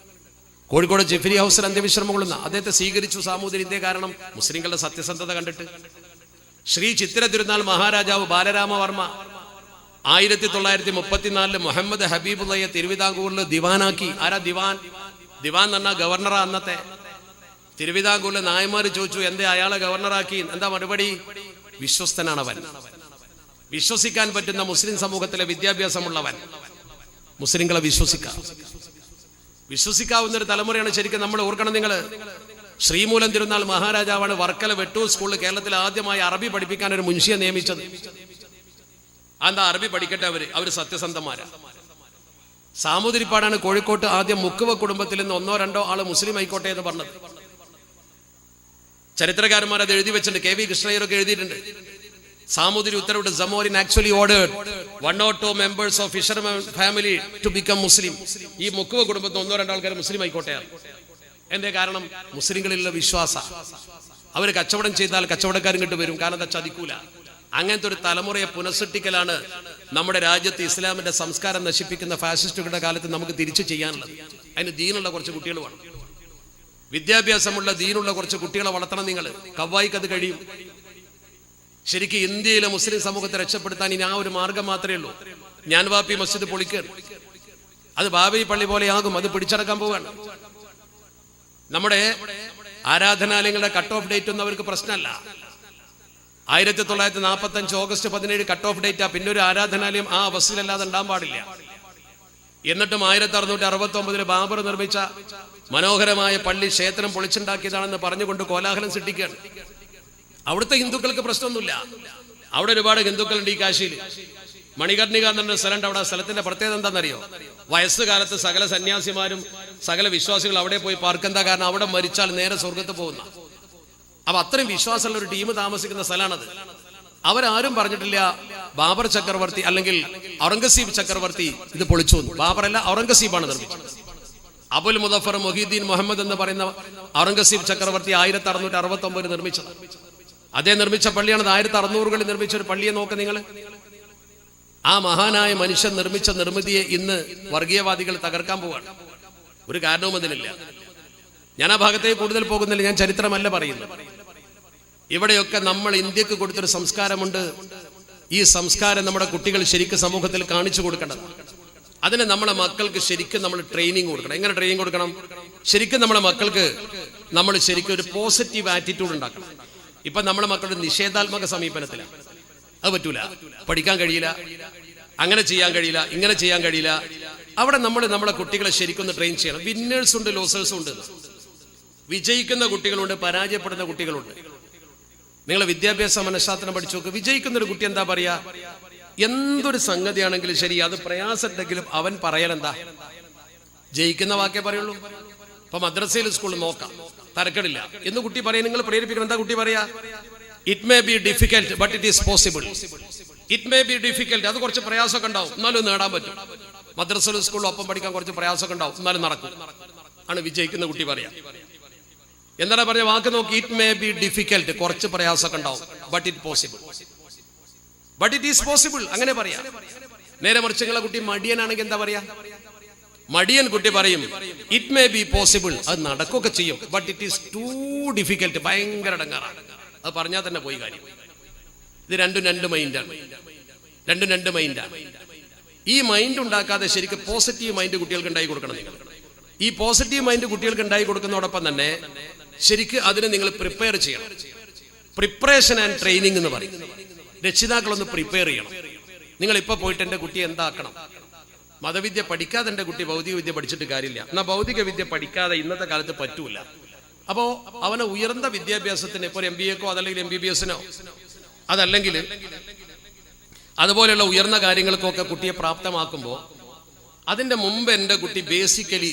Speaker 1: കോഴിക്കോട് ജിഫ്രി ഹൗസിൽ അന്ത്യവിശ്രമം കൊള്ളുന്ന അദ്ദേഹത്തെ സ്വീകരിച്ചു സാമൂതിരി. ഇതേ കാരണം മുസ്ലിങ്ങളുടെ സത്യസന്ധത കണ്ടിട്ട്. ശ്രീ ചിത്തിര തിരുനാൾ മഹാരാജാവ് ബാലരാമവർമ്മ 1934 മുഹമ്മദ് ഹബീബുള്ളയെ തിരുവിതാംകൂറിൽ ദിവാനാക്കി. ആരാ ദിവാൻ? ദിവാൻ എന്ന് പറഞ്ഞാൽ ഗവർണറാ അന്നത്തെ. തിരുവിതാംകൂറിലെ നായന്മാർ ചോദിച്ചു എന്തേ അയാളെ ഗവർണറാക്കി? എന്താ മറുപടി? വിശ്വസ്തനാണവൻ, വിശ്വസിക്കാൻ പറ്റുന്ന മുസ്ലിം സമൂഹത്തിലെ വിദ്യാഭ്യാസമുള്ളവൻ. മുസ്ലിങ്ങളെ വിശ്വസിക്കാവുന്ന ഒരു തലമുറയാണ് ശരിക്കും നമ്മൾ ഓർക്കണം. നിങ്ങൾ ശ്രീമൂലം തിരുനാൾ മഹാരാജാവാണ് വർക്കല വെട്ടൂർ സ്കൂളിൽ കേരളത്തിൽ ആദ്യമായി അറബി പഠിപ്പിക്കാൻ ഒരു മുൻഷിയെ നിയമിച്ചത്. എന്താ അറബി പഠിക്കട്ടെ, അവര് സത്യസന്ധന്മാരാ. സാമൂതിരിപ്പാടാണ് കോഴിക്കോട്ട് ആദ്യം മുക്കുവ കുടുംബത്തിൽ നിന്ന് 1-2 ആള് മുസ്ലിം ആയിക്കോട്ടെ എന്ന് പറഞ്ഞത്. ചരിത്രകാരന്മാർ അത് എഴുതി വെച്ചിട്ടുണ്ട്. KV കൃഷ്ണയ്യരൊക്കെ എഴുതിയിട്ടുണ്ട്. Samoothiri ഉത്തരവിട്ട് Zamorin actually ordered 1 or 2 members of fisherman family to become Muslim. ഈ മുക്കുവ കുടുംബത്തിൽ 1-2 ആൾക്കാർ മുസ്ലിം ആയിക്കോട്ടെ. എന്തേ കാരണം? മുസ്ലിങ്ങളിലുള്ള വിശ്വാസ. അവര് കച്ചവടം ചെയ്താൽ കച്ചവടക്കാരും കിട്ടു വരും, കാരണം എന്താ ചതിക്കൂല. അങ്ങനത്തെ ഒരു തലമുറയെ പുനഃസൃഷ്ടിക്കലാണ് നമ്മുടെ രാജ്യത്ത് ഇസ്ലാമിന്റെ സംസ്കാരം നശിപ്പിക്കുന്ന ഫാസിസ്റ്റുകളുടെ കാലത്ത് നമുക്ക് തിരിച്ചു ചെയ്യാനുള്ളത്. അതിന് ദീനുള്ള കുറച്ച് കുട്ടികൾ വേണം, വിദ്യാഭ്യാസമുള്ള ദീനുള്ള കുറച്ച് കുട്ടികളെ വളർത്തണം. നിങ്ങൾ കവ്വായിക്ക് അത് കഴിയും. ശരിക്കും ഇന്ത്യയിലെ മുസ്ലിം സമൂഹത്തെ രക്ഷപ്പെടുത്താൻ ഇനി ആ ഒരു മാർഗം മാത്രമേ ഉള്ളൂ. ഞാൻ വാപ്പി മസ്ജിദ് പൊളിക്കുക, അത് ബാബരി പള്ളി പോലെയാകും, അത് പിടിച്ചടക്കാൻ പോവുകയാണ്. നമ്മുടെ ആരാധനാലയങ്ങളുടെ കട്ട് ഓഫ് ഡേറ്റ് ഒന്നും അവർക്ക് പ്രശ്നമല്ല. 1945 ഓഗസ്റ്റ് 17 കട്ട് ഓഫ് ഡേറ്റാ. പിന്നെ ഒരു ആരാധനാലയം ആ അവസ്ഥയിലല്ലാതെ ഉണ്ടാകാൻ പാടില്ല. എന്നിട്ടും 1669 ബാബർ നിർമ്മിച്ച മനോഹരമായ പള്ളി ക്ഷേത്രം പൊളിച്ചുണ്ടാക്കിയതാണെന്ന് പറഞ്ഞുകൊണ്ട് കോലാഹലം സൃഷ്ടിക്കുകയാണ്. അവിടുത്തെ ഹിന്ദുക്കൾക്ക് പ്രശ്നമൊന്നുമില്ല. അവിടെ ഒരുപാട് ഹിന്ദുക്കളുണ്ട് ഈ കാശിയിൽ. മണികർണിക എന്ന സ്ഥലമുണ്ട്. അവിടെ സ്ഥലത്തിന്റെ പ്രത്യേകത എന്താണെന്നറിയോ? വയസ്സുകാലത്ത് സകല സന്യാസിമാരും സകല വിശ്വാസികൾ അവിടെ പോയി പാർക്കെന്താ? കാരണം അവിടെ മരിച്ചാൽ നേരെ സ്വർഗത്ത് പോകുന്ന. അപ്പൊ അത്രയും വിശ്വാസമുള്ള ഒരു ടീം താമസിക്കുന്ന സ്ഥലമാണത്. അവരാരും പറഞ്ഞിട്ടില്ല ബാബർ ചക്രവർത്തി അല്ലെങ്കിൽ ഔറംഗസീബ് ചക്രവർത്തി ഇത് പൊളിച്ചു. ബാബർ അല്ല, ഔറംഗസീബാണ് നിർമ്മിച്ചത്. അബുൽ മുദഫർ മൊഹീദ്ദീൻ മുഹമ്മദ് എന്ന് പറയുന്ന ഔറംഗസീബ് ചക്രവർത്തി 1669 നിർമ്മിച്ചത്. അതേ നിർമ്മിച്ച പള്ളിയാണ് 1600കളിൽ നിർമ്മിച്ച ഒരു പള്ളിയെ നോക്ക് നിങ്ങൾ. ആ മഹാനായ മനുഷ്യൻ നിർമ്മിച്ച നിർമ്മിതിയെ ഇന്ന് വർഗീയവാദികൾ തകർക്കാൻ പോവാണ്. ഒരു കാരണവും അതിനില്ല. ഞാൻ ആ ഭാഗത്തേക്ക് കൂടുതൽ പോകുന്നില്ല, ഞാൻ ചരിത്രമല്ല പറയുന്നത്. ഇവിടെയൊക്കെ നമ്മൾ ഇന്ത്യക്ക് കൊടുത്തൊരു സംസ്കാരമുണ്ട്. ഈ സംസ്കാരം നമ്മുടെ കുട്ടികൾ ശരിക്കും സമൂഹത്തിൽ കാണിച്ചു കൊടുക്കണം. അതിന് നമ്മളെ മക്കൾക്ക് ശരിക്കും നമ്മൾ ട്രെയിനിങ് കൊടുക്കണം. എങ്ങനെ ട്രെയിനിങ് കൊടുക്കണം? ശരിക്കും നമ്മളെ മക്കൾക്ക് നമ്മൾ ശരിക്കും ഒരു പോസിറ്റീവ് ആറ്റിറ്റ്യൂഡ് ഉണ്ടാക്കണം. ഇപ്പൊ നമ്മളെ മക്കളുടെ നിഷേധാത്മക സമീപനത്തിലാണ്. അത് പറ്റൂല, പഠിക്കാൻ കഴിയില്ല, അങ്ങനെ ചെയ്യാൻ കഴിയില്ല, ഇങ്ങനെ ചെയ്യാൻ കഴിയില്ല. അവിടെ നമ്മൾ നമ്മളെ കുട്ടികളെ ശരിക്കും ട്രെയിൻ ചെയ്യണം. വിന്നേഴ്സ് ഉണ്ട്, ലോസേഴ്സും ഉണ്ട്. വിജയിക്കുന്ന കുട്ടികളുണ്ട്, പരാജയപ്പെടുന്ന കുട്ടികളുണ്ട്. നിങ്ങൾ വിദ്യാഭ്യാസ മനഃശാസ്ത്രം പഠിച്ചു നോക്ക്. വിജയിക്കുന്ന ഒരു കുട്ടി എന്താ പറയാ? എന്തൊരു സംഗതിയാണെങ്കിലും ശരി, അത് പ്രയാസമുണ്ടെങ്കിലും അവൻ പറയലെന്താ? ജയിക്കുന്ന വാക്കേ പറയുള്ളൂ. ഇപ്പൊ മദ്രസയിൽ സ്കൂളിൽ നോക്കാം, തരക്കടില്ല എന്ന് കുട്ടി പറയാൻ നിങ്ങൾ പ്രേരിപ്പിക്കണം. എന്താ കുട്ടി പറയാ? It may be difficult but it is possible. It may be difficult, അത് കുറച്ച് പ്രയാസമൊക്കെ ഉണ്ടാവും, എന്നാലും നേടാൻ പറ്റും. മദ്രസയിലും സ്കൂളിലും ഒപ്പം പഠിക്കാൻ കുറച്ച് പ്രയാസമൊക്കെ ഉണ്ടാവും, എന്നാലും നടക്കും ആണ് വിജയിക്കുന്ന കുട്ടി പറയാ. എന്താണ് പറഞ്ഞ വാക്ക് നോക്കി? ഇറ്റ് മേ ബി ഡിഫിക്കൽട്ട്, കുറച്ച് പ്രയാസമൊക്കെ ഉണ്ടാവും, but it possible, but it is possible, അങ്ങനെ പറയാ. നേരെ മറിച്ചുള്ള കുട്ടി മടിയനാണെങ്കിൽ എന്താ പറയാ? മടിയൻ കുട്ടി പറയും ഇറ്റ് മേ ബി പോസിബിൾ, അത് നടക്കുകയൊക്കെ ചെയ്യും, but it is too difficult, ഭയങ്കര ഇടങ്ങാറാണ്. അത് പറഞ്ഞാൽ തന്നെ പോയി കാര്യം. ഇത് രണ്ടും രണ്ട് മൈൻഡാണ്. ഈ മൈൻഡ് ഉണ്ടാക്കാതെ ശരിക്കും പോസിറ്റീവ് മൈൻഡ് കുട്ടികൾക്ക് ഉണ്ടായി കൊടുക്കണം. നിങ്ങൾ ഈ പോസിറ്റീവ് മൈൻഡ് കുട്ടികൾക്ക് ഉണ്ടായി കൊടുക്കുന്നതോടൊപ്പം തന്നെ ശരിക്കും അതിനെ നിങ്ങൾ പ്രിപ്പയർ ചെയ്യണം. പ്രിപ്പറേഷൻ ആൻഡ് ട്രെയിനിങ് എന്ന് പറയും. രക്ഷിതാക്കളൊന്ന് പ്രിപ്പയർ ചെയ്യണം. നിങ്ങൾ ഇപ്പൊ പോയിട്ട് എന്റെ കുട്ടിയെ എന്താക്കണം? മതവിദ്യ പഠിക്കാതെ എന്റെ കുട്ടി ഭൗതിക വിദ്യ പഠിച്ചിട്ട് കാര്യമില്ല. എന്നാൽ ഭൗതിക വിദ്യ പഠിക്കാതെ ഇന്നത്തെ കാലത്ത് പറ്റൂല. അപ്പോ അവനെ ഉയർന്ന വിദ്യാഭ്യാസത്തിന്, ഇപ്പോൾ MBAക്കോ അതല്ലെങ്കിൽ MBBSനോ അതല്ലെങ്കിൽ അതുപോലെയുള്ള ഉയർന്ന കാര്യങ്ങൾക്കൊക്കെ കുട്ടിയെ പ്രാപ്തമാക്കുമ്പോൾ അതിന്റെ മുമ്പ് എൻ്റെ കുട്ടി ബേസിക്കലി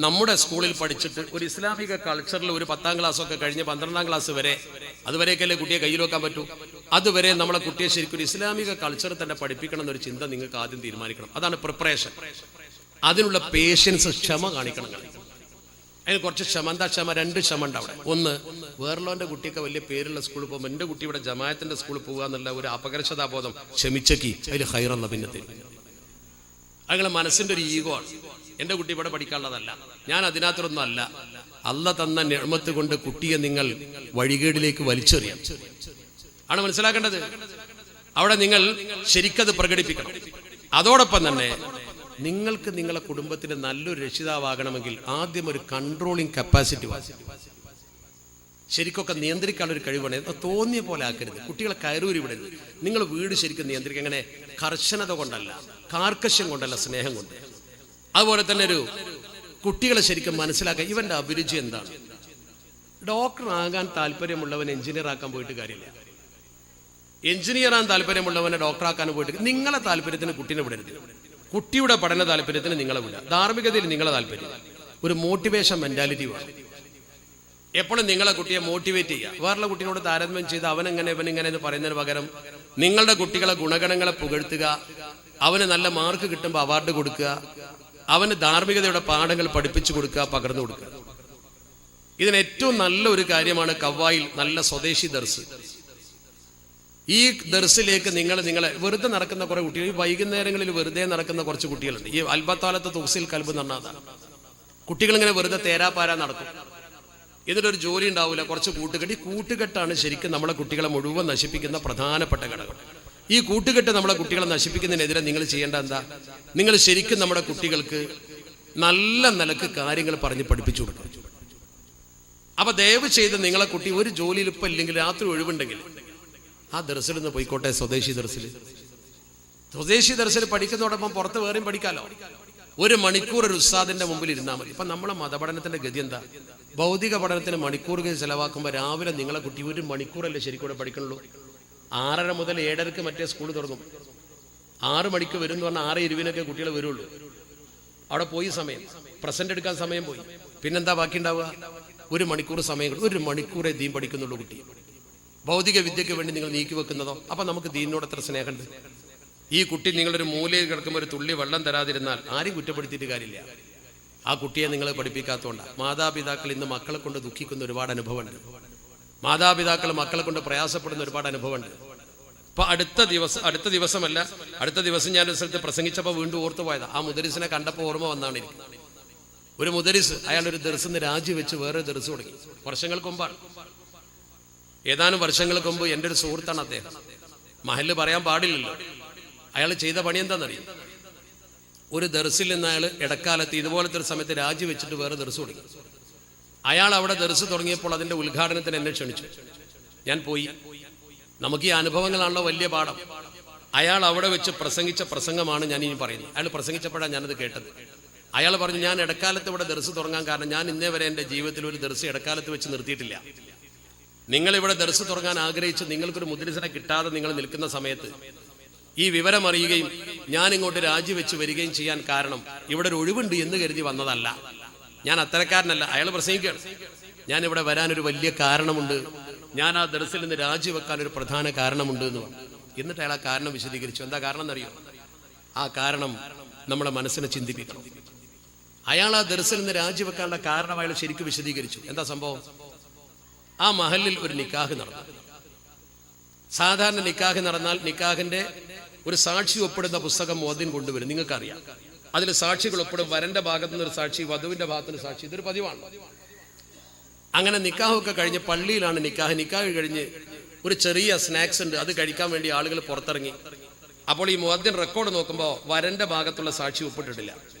Speaker 1: നമ്മുടെ സ്കൂളിൽ പഠിച്ചിട്ട് ഒരു ഇസ്ലാമിക കൾച്ചറിൽ ഒരു 10ാം ക്ലാസ്സൊക്കെ കഴിഞ്ഞ് 12ാം ക്ലാസ് വരെ, അതുവരെയൊക്കെയല്ലേ കുട്ടിയെ കയ്യിൽ വെക്കാൻ പറ്റൂ. അതുവരെ നമ്മളെ കുട്ടിയെ ശരിക്കും ഒരു ഇസ്ലാമിക കൾച്ചർ തന്നെ പഠിപ്പിക്കണം എന്നൊരു ചിന്ത നിങ്ങൾക്ക് ആദ്യം തീരുമാനിക്കണം. അതാണ് പ്രിപ്പറേഷൻ. അതിനുള്ള പേഷ്യൻസ്, ക്ഷമ കാണിക്കണം. അതിന് കുറച്ച് ക്ഷമ. എന്താ ക്ഷമ? 2 ക്ഷമ ഉണ്ട് അവിടെ. ഒന്ന്, വേറെല്ലോന്റെ കുട്ടിയൊക്കെ വലിയ പേരുള്ള സ്കൂളിൽ പോകുമ്പോൾ എൻ്റെ കുട്ടി ഇവിടെ ജമാഅത്തിന്റെ സ്കൂളിൽ പോകുക എന്നുള്ള ഒരു അപകർഷതാബോധം ക്ഷമിച്ചേക്ക്, അതിൽ ഹൈറെന്ന പിന്നെ തരും. അതുങ്ങളെ മനസ്സിന്റെ ഒരു ഈഗോ ആണ്. എൻ്റെ കുട്ടി ഇവിടെ പഠിക്കാനുള്ളതല്ല, ഞാൻ അതിനകത്തൊന്നും അല്ല. അല്ല തന്ന നിഅ്മത്ത് കൊണ്ട് കുട്ടിയെ നിങ്ങൾ വഴികേടിലേക്ക് വലിച്ചെറിയാം ആണ് മനസ്സിലാക്കേണ്ടത്. അവിടെ നിങ്ങൾ ശരിക്കത് പ്രകടിപ്പിക്കണം. അതോടൊപ്പം തന്നെ നിങ്ങൾക്ക് നിങ്ങളെ കുടുംബത്തിന് നല്ലൊരു രക്ഷിതാവാകണമെങ്കിൽ ആദ്യം ഒരു കൺട്രോളിങ് കപ്പാസിറ്റി വേണം. ശരിക്കൊക്കെ നിയന്ത്രിക്കാനുള്ളൊരു കഴിവാണ്. തോന്നിയ പോലെ ആക്കരുത്. കുട്ടികളെ കയറൂരി വിടരുത്. നിങ്ങൾ വീട് ശരിക്കും നിയന്ത്രിക്കുക. അങ്ങനെ കർശനത കൊണ്ടല്ല, കാർക്കശ്യം കൊണ്ടല്ല, സ്നേഹം കൊണ്ട്. അതുപോലെ തന്നെ ഒരു കുട്ടികളെ ശരിക്കും മനസ്സിലാക്കുക. ഇവന്റെ അഭിരുചി എന്താണ്? ഡോക്ടർ ആകാൻ താല്പര്യമുള്ളവൻ എഞ്ചിനീയർ ആക്കാൻ പോയിട്ട് കാര്യമില്ല. എഞ്ചിനീയർ ആകാൻ താല്പര്യമുള്ളവനെ ഡോക്ടറാക്കാൻ പോയിട്ട് നിങ്ങളെ താല്പര്യത്തിന് കുട്ടീനെ വിടരുത്. കുട്ടിയുടെ പഠന താല്പര്യത്തിന് നിങ്ങളെ വിടുക. ധാർമ്മികതയിൽ നിങ്ങളെ താല്പര്യം. ഒരു മോട്ടിവേഷൻ മെന്റാലിറ്റി വേണം. എപ്പോഴും നിങ്ങളെ കുട്ടിയെ മോട്ടിവേറ്റ് ചെയ്യുക. വേറെ കുട്ടിയോട് താരതമ്യം ചെയ്ത് അവനെങ്ങനെ ഇവനിങ്ങനെ എന്ന് പറയുന്നതിന് പകരം നിങ്ങളുടെ കുട്ടികളെ ഗുണഗണങ്ങളെ പുകഴ്ത്തുക, അവന് നല്ല മാർക്ക് കിട്ടുമ്പോൾ അവാർഡ് കൊടുക്കുക, അവന് ധാർമ്മികതയുടെ പാഠങ്ങൾ പഠിപ്പിച്ചു കൊടുക്കുക, പകർന്നു കൊടുക്കുക. ഇതിന് ഏറ്റവും നല്ല ഒരു കാര്യമാണ് കവ്വായിൽ നല്ല സ്വദേശി ദർസ്. ഈ ദർസിലേക്ക് നിങ്ങളെ വെറുതെ നടക്കുന്ന കുറെ കുട്ടികൾ, ഈ വൈകുന്നേരങ്ങളിൽ വെറുതെ നടക്കുന്ന കുറച്ച് കുട്ടികളുണ്ട്. ഈ അൽബത്താലത്തെ തുക്സിൽ കൽബ് എന്ന് പറഞ്ഞതാണ്. കുട്ടികൾ ഇങ്ങനെ വെറുതെ തേരാപ്പാരാ നടക്കും. ഇതിനൊരു ജോലി ഉണ്ടാവില്ല, കുറച്ച് കൂട്ടുകെട്ട്. ഈ കൂട്ടുകെട്ടാണ് ശരിക്കും നമ്മളെ കുട്ടികളെ മുഴുവൻ നശിപ്പിക്കുന്ന പ്രധാനപ്പെട്ട ഘടകം. ഈ കൂട്ടുകെട്ട് നമ്മളെ കുട്ടികളെ നശിപ്പിക്കുന്നതിനെതിരെ നിങ്ങൾ ചെയ്യേണ്ട എന്താ? നിങ്ങൾ ശരിക്കും നമ്മുടെ കുട്ടികൾക്ക് നല്ല നിലക്ക് കാര്യങ്ങൾ പറഞ്ഞ് പഠിപ്പിച്ചു കൊടുക്കണം. അപ്പൊ ദയവ് ചെയ്ത് നിങ്ങളെ കുട്ടി ഒരു ജോലിയിൽ ഇപ്പം ഇല്ലെങ്കിൽ രാത്രി ഒഴിവുണ്ടെങ്കിൽ ആ ദർസിൽ നിന്ന് പോയിക്കോട്ടെ. സ്വദേശി ദർസിൽ പഠിക്കുന്നതോടൊപ്പം പുറത്ത് വേറെയും പഠിക്കാലോ. 1 മണിക്കൂർ ഒരു ഉസ്താദിന്റെ മുമ്പിൽ ഇരുന്നാൽ മതി. ഇപ്പൊ നമ്മളെ മതപഠനത്തിന്റെ ഗതി എന്താ? ഭൗതിക പഠനത്തിന് മണിക്കൂറുകൾ ചെലവാക്കുമ്പോൾ രാവിലെ നിങ്ങളെ കുട്ടി 1 മണിക്കൂറല്ലേ ശരിക്കൂടെ പഠിക്കണുള്ളൂ. 6:30 മുതൽ 7:30 മറ്റേ സ്കൂൾ തുടങ്ങും. 6 മണിക്ക് വരും എന്ന് പറഞ്ഞാൽ 6:20 കുട്ടികൾ വരുള്ളൂ. അവിടെ പോയി സമയം, പ്രസന്റ് എടുക്കാൻ സമയം പോയി. പിന്നെന്താ ബാക്കി ഉണ്ടാവുക? 1 മണിക്കൂർ സമയം. 1 മണിക്കൂറേ ദീൻ പഠിക്കുന്നുള്ളൂ കുട്ടി. ഭൗതിക വിദ്യക്ക് വേണ്ടി നിങ്ങൾ നീക്കി വെക്കുന്നതോ? അപ്പൊ നമുക്ക് ദീനിനോട് എത്ര സ്നേഹമുണ്ട്. ഈ കുട്ടി നിങ്ങളൊരു മൂലയിൽ കിടക്കുമ്പോൾ ഒരു തുള്ളി വെള്ളം തരാതിരുന്നാൽ ആരും കുറ്റപ്പെടുത്തിയിട്ട് കാര്യമില്ല. ആ കുട്ടിയെ നിങ്ങൾ പഠിപ്പിക്കാത്തതുകൊണ്ടാണ്. മാതാപിതാക്കൾ ഇന്ന് മക്കളെ കൊണ്ട് ദുഃഖിക്കുന്ന ഒരുപാട് അനുഭവമുണ്ട്. മാതാപിതാക്കൾ മക്കളെ കൊണ്ട് പ്രയാസപ്പെടുന്ന ഒരുപാട് അനുഭവമുണ്ട്. അപ്പൊ അടുത്ത ദിവസം ഞാൻ ഒരു സ്ഥലത്ത് പ്രസംഗിച്ചപ്പോൾ വീണ്ടും ഓർത്തു പോയതാ. ആ മുദരിസിനെ കണ്ടപ്പോൾ ഓർമ്മ വന്നാണ് എനിക്ക്. ഒരു മുദരിസ്, അയാൾ ഒരു ദർസിന്ന് രാജിവെച്ച് വേറെ ദർസ് തുടങ്ങി. വർഷങ്ങൾക്ക് മുമ്പാണ്. ഏതാനും വർഷങ്ങൾക്ക് മുമ്പ് എൻ്റെ ഒരു സുഹൃത്താണ് അദ്ദേഹം. മഹല്ല് പറയാൻ പാടില്ലല്ലോ. അയാൾ ചെയ്ത പണി എന്താണെന്നറിയും? ഒരു ദർസിൽ നിന്ന് അയാൾ ഇടക്കാലത്ത് ഇതുപോലത്തെ ഒരു സമയത്ത് രാജിവെച്ചിട്ട് വേറെ ദർസ് തുടങ്ങി. അയാൾ അവിടെ ദർസ് തുടങ്ങിയപ്പോൾ അതിന്റെ ഉദ്ഘാടനത്തിന് എന്നെ ക്ഷണിച്ചു. ഞാൻ പോയി. നമുക്ക് ഈ അനുഭവങ്ങളാണല്ലോ വലിയ പാഠം. അയാൾ അവിടെ വെച്ച് പ്രസംഗിച്ച പ്രസംഗമാണ് ഞാൻ ഇനി പറയുന്നത്. അയാൾ പ്രസംഗിച്ചപ്പോഴാണ് ഞാനത് കേട്ടത്. അയാൾ പറഞ്ഞു, ഞാൻ ഇടക്കാലത്ത് ഇവിടെ ദർസ് തുടങ്ങാൻ കാരണം ഞാൻ ഇന്നേ വരെ എൻ്റെ ജീവിതത്തിൽ ഒരു ദർസ് ഇടക്കാലത്ത് വെച്ച് നിർത്തിയിട്ടില്ല. നിങ്ങളിവിടെ ദർസ് തുടങ്ങാൻ ആഗ്രഹിച്ച് നിങ്ങൾക്കൊരു മുദ്രിസനെ കിട്ടാതെ നിങ്ങൾ നിൽക്കുന്ന സമയത്ത് ഈ വിവരം അറിയുകയും ഞാൻ ഇങ്ങോട്ട് രാജിവെച്ച് വരികയും ചെയ്യാൻ കാരണം ഇവിടെ ഒരു ഒഴിവുണ്ട് എന്ന് കരുതി വന്നതല്ല. ഞാൻ അത്തരക്കാരനല്ല. അയാൾ പ്രസംഗിക്കുകയാണ്, ഞാൻ ഇവിടെ വരാനൊരു വലിയ കാരണമുണ്ട്, ഞാൻ ആ ദർസിൽ നിന്ന് രാജിവെക്കാൻ ഒരു പ്രധാന കാരണമുണ്ട് എന്ന് പറഞ്ഞു. എന്നിട്ട് അയാൾ ആ കാരണം വിശദീകരിച്ചു. എന്താ കാരണം എന്നറിയോ? ആ കാരണം നമ്മുടെ മനസ്സിനെ ചിന്തിപ്പിക്കണം. അയാൾ ആ ദർസിൽ നിന്ന് രാജിവെക്കാനുള്ള കാരണം അയാൾ ശരിക്കും വിശദീകരിച്ചു. എന്താ സംഭവം? ആ മഹലിൽ ഒരു നിക്കാഹ് നടന്നു. സാധാരണ നിക്കാഹ് നടന്നാൽ നിക്കാഹിന്റെ ഒരു സാക്ഷി ഒപ്പിടുന്ന പുസ്തകം മുഅദ്ദിൻ കൊണ്ടുവരും. നിങ്ങൾക്കറിയാം, അതിൽ സാക്ഷികൾ ഒപ്പിടും. വരന്റെ ഭാഗത്തു നിന്ന് ഒരു സാക്ഷി, വധുവിന്റെ ഭാഗത്ത് നിന്ന് സാക്ഷി. ഇതൊരു പതിവാണ്. അങ്ങനെ നിക്കാഹൊക്കെ കഴിഞ്ഞ് പള്ളിയിലാണ് നിക്കാഹ് കഴിഞ്ഞ് ഒരു ചെറിയ സ്നാക്സ് ഉണ്ട്, അത് കഴിക്കാൻ വേണ്ടി ആളുകൾ പുറത്തിറങ്ങി. അപ്പോൾ ഈ മുഅദ്ദിൻ റെക്കോർഡ് നോക്കുമ്പോൾ വരന്റെ ഭാഗത്തുള്ള സാക്ഷി ഒപ്പിട്ടിട്ടില്ല.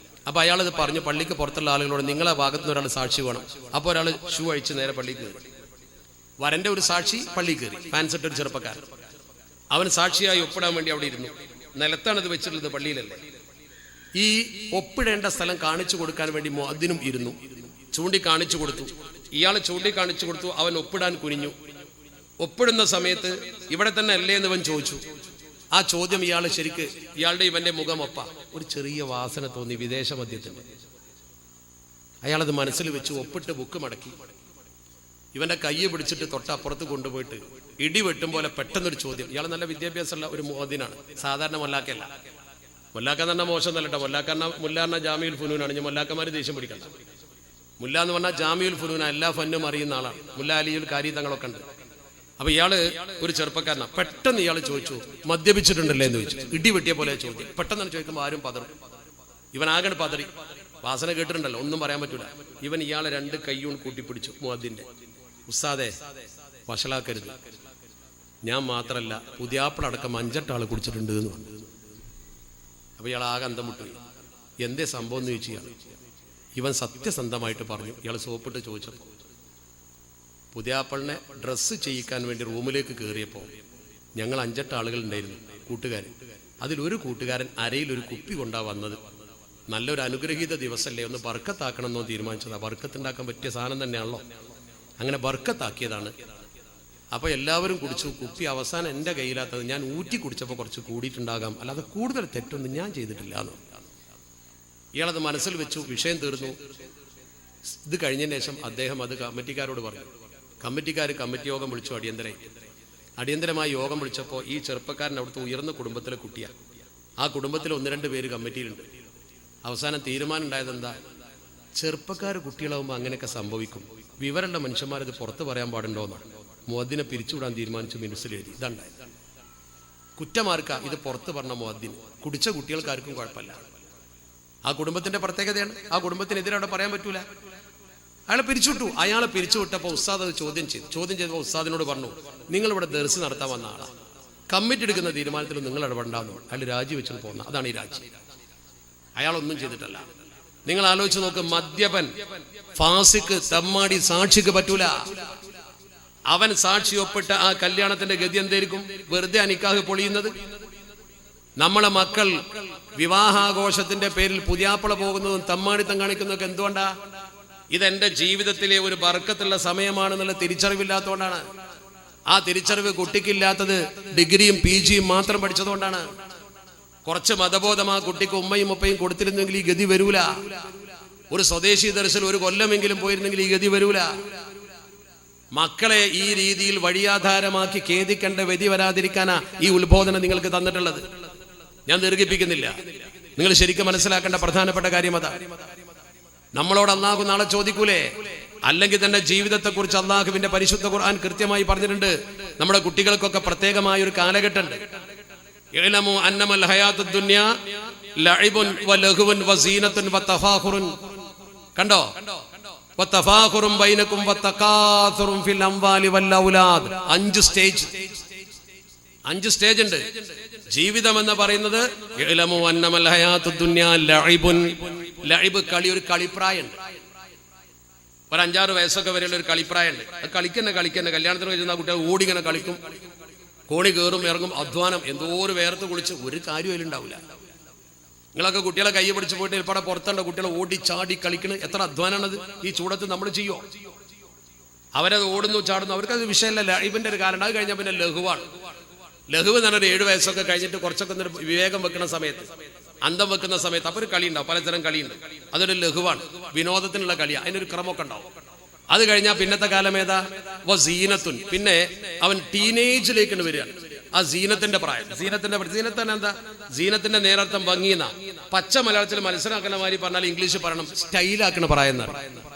Speaker 1: അപ്പൊ അയാളത് പറഞ്ഞു പള്ളിക്ക് പുറത്തുള്ള ആളുകളോട്, നിങ്ങളെ ഭാഗത്തുനിന്ന് ഒരാൾ സാക്ഷി വേണം. അപ്പോൾ ഒരാൾ ഷൂ അഴിച്ച് നേരെ പള്ളിക്ക് കയറി. വരന്റെ ഒരു സാക്ഷി പള്ളി കയറി, ഫാൻസിട്ട് ഒരു ചെറുപ്പക്കാരൻ. അവൻ സാക്ഷിയായി ഒപ്പിടാൻ വേണ്ടി അവിടെ ഇരുന്നു. നിലത്താണ് ഇത് വെച്ചിട്ടുള്ളത്, പള്ളിയിലല്ലേ. ഈ ഒപ്പിടേണ്ട സ്ഥലം കാണിച്ചു കൊടുക്കാൻ വേണ്ടി മുഅദ്ദിനും ഇരുന്നു. ചൂണ്ടിക്കാണിച്ചു കൊടുത്തു. ഇയാൾ ചൂണ്ടിക്കാണിച്ചു കൊടുത്തു. അവൻ ഒപ്പിടാൻ കുനിഞ്ഞു. ഒപ്പിടുന്ന സമയത്ത് ഇവിടെ തന്നെ അല്ലേ എന്ന് അവൻ ചോദിച്ചു. ആ ചോദ്യം ഇയാൾ ശരിക്ക് ഇയാളുടെ ഇവന്റെ മുഖം ഒപ്പ. ഒരു ചെറിയ വാസന തോന്നി, വിദേശ മദ്യത്തിന്റെ. അയാളത് മനസ്സിൽ വെച്ച് ഒപ്പിട്ട് ബുക്ക് മടക്കി ഇവന്റെ കയ്യെ പിടിച്ചിട്ട് തൊട്ടപ്പുറത്ത് കൊണ്ടുപോയിട്ട് ഇടി വെട്ടും പോലെ പെട്ടെന്നൊരു ചോദ്യം. ഇയാൾ നല്ല വിദ്യാഭ്യാസമുള്ള ഒരു മുഅദ്ദിനാണ്, സാധാരണ മല്ലാക്കല്ല. മൊല്ലാക്ക എന്ന് പറഞ്ഞാൽ മോശം എന്നല്ല കേട്ടോ. മുല്ലാന്ന ജാമിയുൽ ഫുനൂനാണ്. ഞാൻ മൊല്ലാക്കന്മാർ ദേഷ്യം പിടിക്കണ്ട. മുല്ല എന്ന് പറഞ്ഞാൽ ജാമിയുൽ ഫുനൂന, എല്ലാ ഫന്നും അറിയുന്ന ആളാണ്. മുല്ല അലിയുൽ കാരി തങ്ങളൊക്കെ ഉണ്ട്. അപ്പൊ ഇയാള് ഒരു ചെറുപ്പക്കാരനാണ്. പെട്ടെന്ന് ഇയാൾ ചോദിച്ചു, മദ്യപിച്ചിട്ടുണ്ടല്ലേ എന്ന് ചോദിച്ചു. ഇടി വെട്ടിയ പോലെ ചോദ്യം. പെട്ടെന്ന് ചോദിക്കുമ്പോൾ ആരും പതറും. ഇവൻ ആകെ പതറി. വാസന കേട്ടിട്ടുണ്ടല്ലോ, ഒന്നും പറയാൻ പറ്റൂല. ഇവൻ ഇയാളെ 2 കൈയും കൂട്ടിപ്പിടിച്ചു. മുഅദ്ദിന്റെ, ഉസ്താദെ വഷളാക്കരുത്, ഞാൻ മാത്രല്ല പുതിയാപ്പിളടക്കം 5-8 ആൾ കുടിച്ചിട്ടുണ്ട് എന്ന് പറഞ്ഞു. അപ്പൊ ഇയാൾ ആകെ അന്തം മുട്ടുപോയി. എന്തേ സംഭവം എന്ന് ചോദിച്ചു. ഇവൻ സത്യസന്ധമായിട്ട് പറഞ്ഞു. ഇയാൾ സോപ്പിട്ട് ചോദിച്ചപ്പോൾ പുതിയാപ്പിളിനെ ഡ്രസ്സ് ചെയ്യിക്കാൻ വേണ്ടി റൂമിലേക്ക് കയറിയപ്പോൾ ഞങ്ങൾ 5-8 ആളുകൾ ഉണ്ടായിരുന്നു, കൂട്ടുകാരൻ. അതിലൊരു കൂട്ടുകാരൻ അരയിലൊരു കുപ്പി കൊണ്ടാ വന്നത്. നല്ലൊരു അനുഗ്രഹീത ദിവസമല്ലേ, ഒന്ന് ബർക്കത്താക്കണമെന്നോ തീരുമാനിച്ചതാ. ബർക്കത്തുണ്ടാക്കാൻ പറ്റിയ സാധനം തന്നെയാണല്ലോ. അങ്ങനെ ബർക്കത്താക്കിയതാണ്. അപ്പോൾ എല്ലാവരും കുടിച്ചു. കുപ്പി അവസാനം എൻ്റെ കയ്യിലാത്തത്. ഞാൻ ഊറ്റി കുടിച്ചപ്പോൾ കുറച്ച് കൂടിയിട്ടുണ്ടാകാം, അല്ലാതെ കൂടുതൽ തെറ്റൊന്നും ഞാൻ ചെയ്തിട്ടില്ല എന്ന്. ഇയാളത് മനസ്സിൽ വെച്ചു. വിഷയം തീർന്നു. ഇത് കഴിഞ്ഞതിന് ശേഷം അദ്ദേഹം അത് കമ്മിറ്റിക്കാരോട് പറഞ്ഞു. കമ്മിറ്റിക്കാർ കമ്മിറ്റി യോഗം വിളിച്ചു. അടിയന്തരമായി യോഗം വിളിച്ചപ്പോൾ ഈ ചെറുപ്പക്കാരൻ അവിടുത്തെ ഉയർന്ന കുടുംബത്തിലെ കുട്ടിയാണ്. ആ കുടുംബത്തിൽ 1-2 പേര് കമ്മിറ്റിയിലുണ്ട്. അവസാനം തീരുമാനം ഉണ്ടായത് എന്താ, ചെറുപ്പക്കാർ കുട്ടികളാവുമ്പോൾ അങ്ങനെയൊക്കെ സംഭവിക്കും, വിവരമുള്ള മനുഷ്യന്മാരത് പുറത്ത് പറയാൻ പാടുണ്ടോന്നാണ്. മുഅദ്ദിനെ പിരിച്ചുവിടാൻ തീരുമാനിച്ചു. മിനിസിൽ എഴുതി. ഇതുണ്ടായത്. കുറ്റമാർക്കാ ഇത് പുറത്ത് പറഞ്ഞ മുഅദ്ദിന്. കുടിച്ച കുട്ടികൾക്കാർക്കും കുഴപ്പമില്ല. ആ കുടുംബത്തിന്റെ പ്രത്യേകതയാണ്. ആ കുടുംബത്തിനെതിരെ അവിടെ പറയാൻ പറ്റൂല. അയാളെ പിരിച്ചുവിട്ടു. അയാളെ പിരിച്ചുവിട്ടപ്പോൾ ഉസ്താദ് അത് ചോദ്യം ചെയ്തപ്പോൾ ഉസ്താദിനോട് പറഞ്ഞു, നിങ്ങളിവിടെ ദർസ് നടത്താൻ വന്ന ആളാണ്, കമ്മിറ്റി എടുക്കുന്ന തീരുമാനത്തിൽ നിങ്ങൾ ഇടപെടാന്ന്. അയാൾ രാജിവെച്ചിട്ട് പോകുന്ന. അതാണ് ഈ രാജി. അയാളൊന്നും ചെയ്തിട്ടല്ല. നിങ്ങൾ ആലോചിച്ച് നോക്ക്. മദ്യപൻ, ഫാസിക്ക്, തമ്മാടി സാക്ഷിക്ക് പറ്റൂല. അവൻ സാക്ഷി ഒപ്പിട്ട ആ കല്യാണത്തിന്റെ ഗതി എന്തായിരിക്കും? വെറുതെ നിക്കാഹ് പൊളിയുന്നത്. നമ്മളെ മക്കൾ വിവാഹാഘോഷത്തിന്റെ പേരിൽ പുതിയാപ്പള പോകുന്നതും തമ്മാടിത്തം കാണിക്കുന്നതൊക്കെ എന്തുകൊണ്ടാ? ഇതെന്റെ ജീവിതത്തിലെ ഒരു ബർക്കത്തുള്ള സമയമാണെന്നുള്ള തിരിച്ചറിവില്ലാത്തതുകൊണ്ടാണ്. ആ തിരിച്ചറിവ് കുട്ടിക്കില്ലാത്തത് ഡിഗ്രിയും PGയും മാത്രം പഠിച്ചതുകൊണ്ടാണ്. കുറച്ച് മതബോധം ആ കുട്ടിക്ക് ഉമ്മയും ഉപ്പയും കൊടുത്തിരുന്നെങ്കിൽ ഈ ഗതി വരൂല. ഒരു സ്വദേശി ദർശനം 1 കൊല്ലമെങ്കിലും പോയിരുന്നെങ്കിൽ ഈ ഗതി വരൂല. മക്കളെ ഈ രീതിയിൽ വഴിയാധാരമാക്കി ഖേദിക്കേണ്ട വിധി വരാതിരിക്കാനാ ഈ ഉത്ബോധനം നിങ്ങൾക്ക് തന്നിട്ടുള്ളത്. ഞാൻ ദീർഘിപ്പിക്കുന്നില്ല. നിങ്ങൾ ശരിക്കും മനസ്സിലാക്കേണ്ട പ്രധാനപ്പെട്ട കാര്യം അതാ. നമ്മളോട് അല്ലാഹു നാളെ ചോദിക്കൂലേ? അല്ലെങ്കിൽ തന്നെ ജീവിതത്തെക്കുറിച്ച് അല്ലാഹുവിന്റെ പരിശുദ്ധ ഖുർആൻ കൃത്യമായി പറഞ്ഞിട്ടുണ്ട്. നമ്മുടെ കുട്ടികൾക്കൊക്കെ പ്രത്യേകമായ ഒരു കാലഘട്ടമുണ്ട്. ഇഅ്ലമു അന്നമൽ ഹയാത്തുദ് ദുനിയ ലഇബുൻ വലഹുവൻ വസീനത്തുൻ വതഫാഖുറുൻ. കണ്ടോ? വതഫാഖുറും ബൈനകും വതകാസുറും ഫിൽ അംവാലി വൽ ഔലാദ്. 5 സ്റ്റേജ് ഉണ്ട്. ജീവിതം എന്ന് പറയുന്നത് ഇഅ്ലമു അന്നമൽ ഹയാത്തുദ് ദുനിയ ലഇബുൻ. ലഇബ് കളി, ഒരു കളിപ്രായുണ്ട്. ഒരു 5-6 വയസ്സൊക്കെ വരെയുള്ള ഒരു കളിപ്രായുണ്ട്. അത് കളിക്കന്നെ കല്യാണത്തിന് കഴിയുന്ന കുട്ടികൾ ഓടിങ്ങനെ കളിക്കും, കോണി കയറും ഇറങ്ങും, അധ്വാനം, എന്തോ ഒരു വേർത്ത് കുളിച്ച് ഒരു കാര്യം അതിലുണ്ടാവില്ല. നിങ്ങളൊക്കെ കുട്ടികളെ കൈ പിടിച്ച് പോയിട്ട് ഇൽപ്പടെ പുറത്തുണ്ട് കുട്ടികളെ ഓടി ചാടി കളിക്കണ്. എത്ര അധ്വാനമാണത് ഈ ചൂടത്ത് നമ്മൾ ചെയ്യോ? അവരത് ഓടുന്നു ചാടുന്നു, അവർക്കത് വിഷയമല്ല. ലഇബിന്റെ ഒരു കാരണം. അത് കഴിഞ്ഞാൽ പിന്നെ ലഘുവാണ്. ലഘുവ് എന്ന് പറഞ്ഞാൽ 7 വയസ്സൊക്കെ കഴിഞ്ഞിട്ട് കുറച്ചൊക്കെ വിവേകം വെക്കുന്ന സമയത്ത്, അന്തം വെക്കുന്ന സമയത്ത് അപ്പോൾ ഒരു കളി ഉണ്ടാവും, പലതരം കളിയുണ്ട്. അതൊരു ലഘുവാണ്, വിനോദത്തിനുള്ള കളിയാണ്. അതിനൊരു ക്രമമൊക്കെ ഉണ്ടാവും. അത് കഴിഞ്ഞാൽ പിന്നത്തെ കാലം ഏതാ? സീനത്തുൻ. പിന്നെ അവൻ ടീനേജിലേക്കാണ് വരികയാണ്. ആ സീനത്തിന്റെ പ്രായം. സീനത്തിന് എന്താ? സീനത്തിന്റെ നേരർത്ഥം ഭംഗിയെന്ന. പച്ച മലയാളത്തിൽ മനസ്സിലാക്കുന്ന മാതിരി പറഞ്ഞാൽ ഇംഗ്ലീഷ് പറയണം, സ്റ്റൈലാക്കണ പ്രായം എന്നാണ്.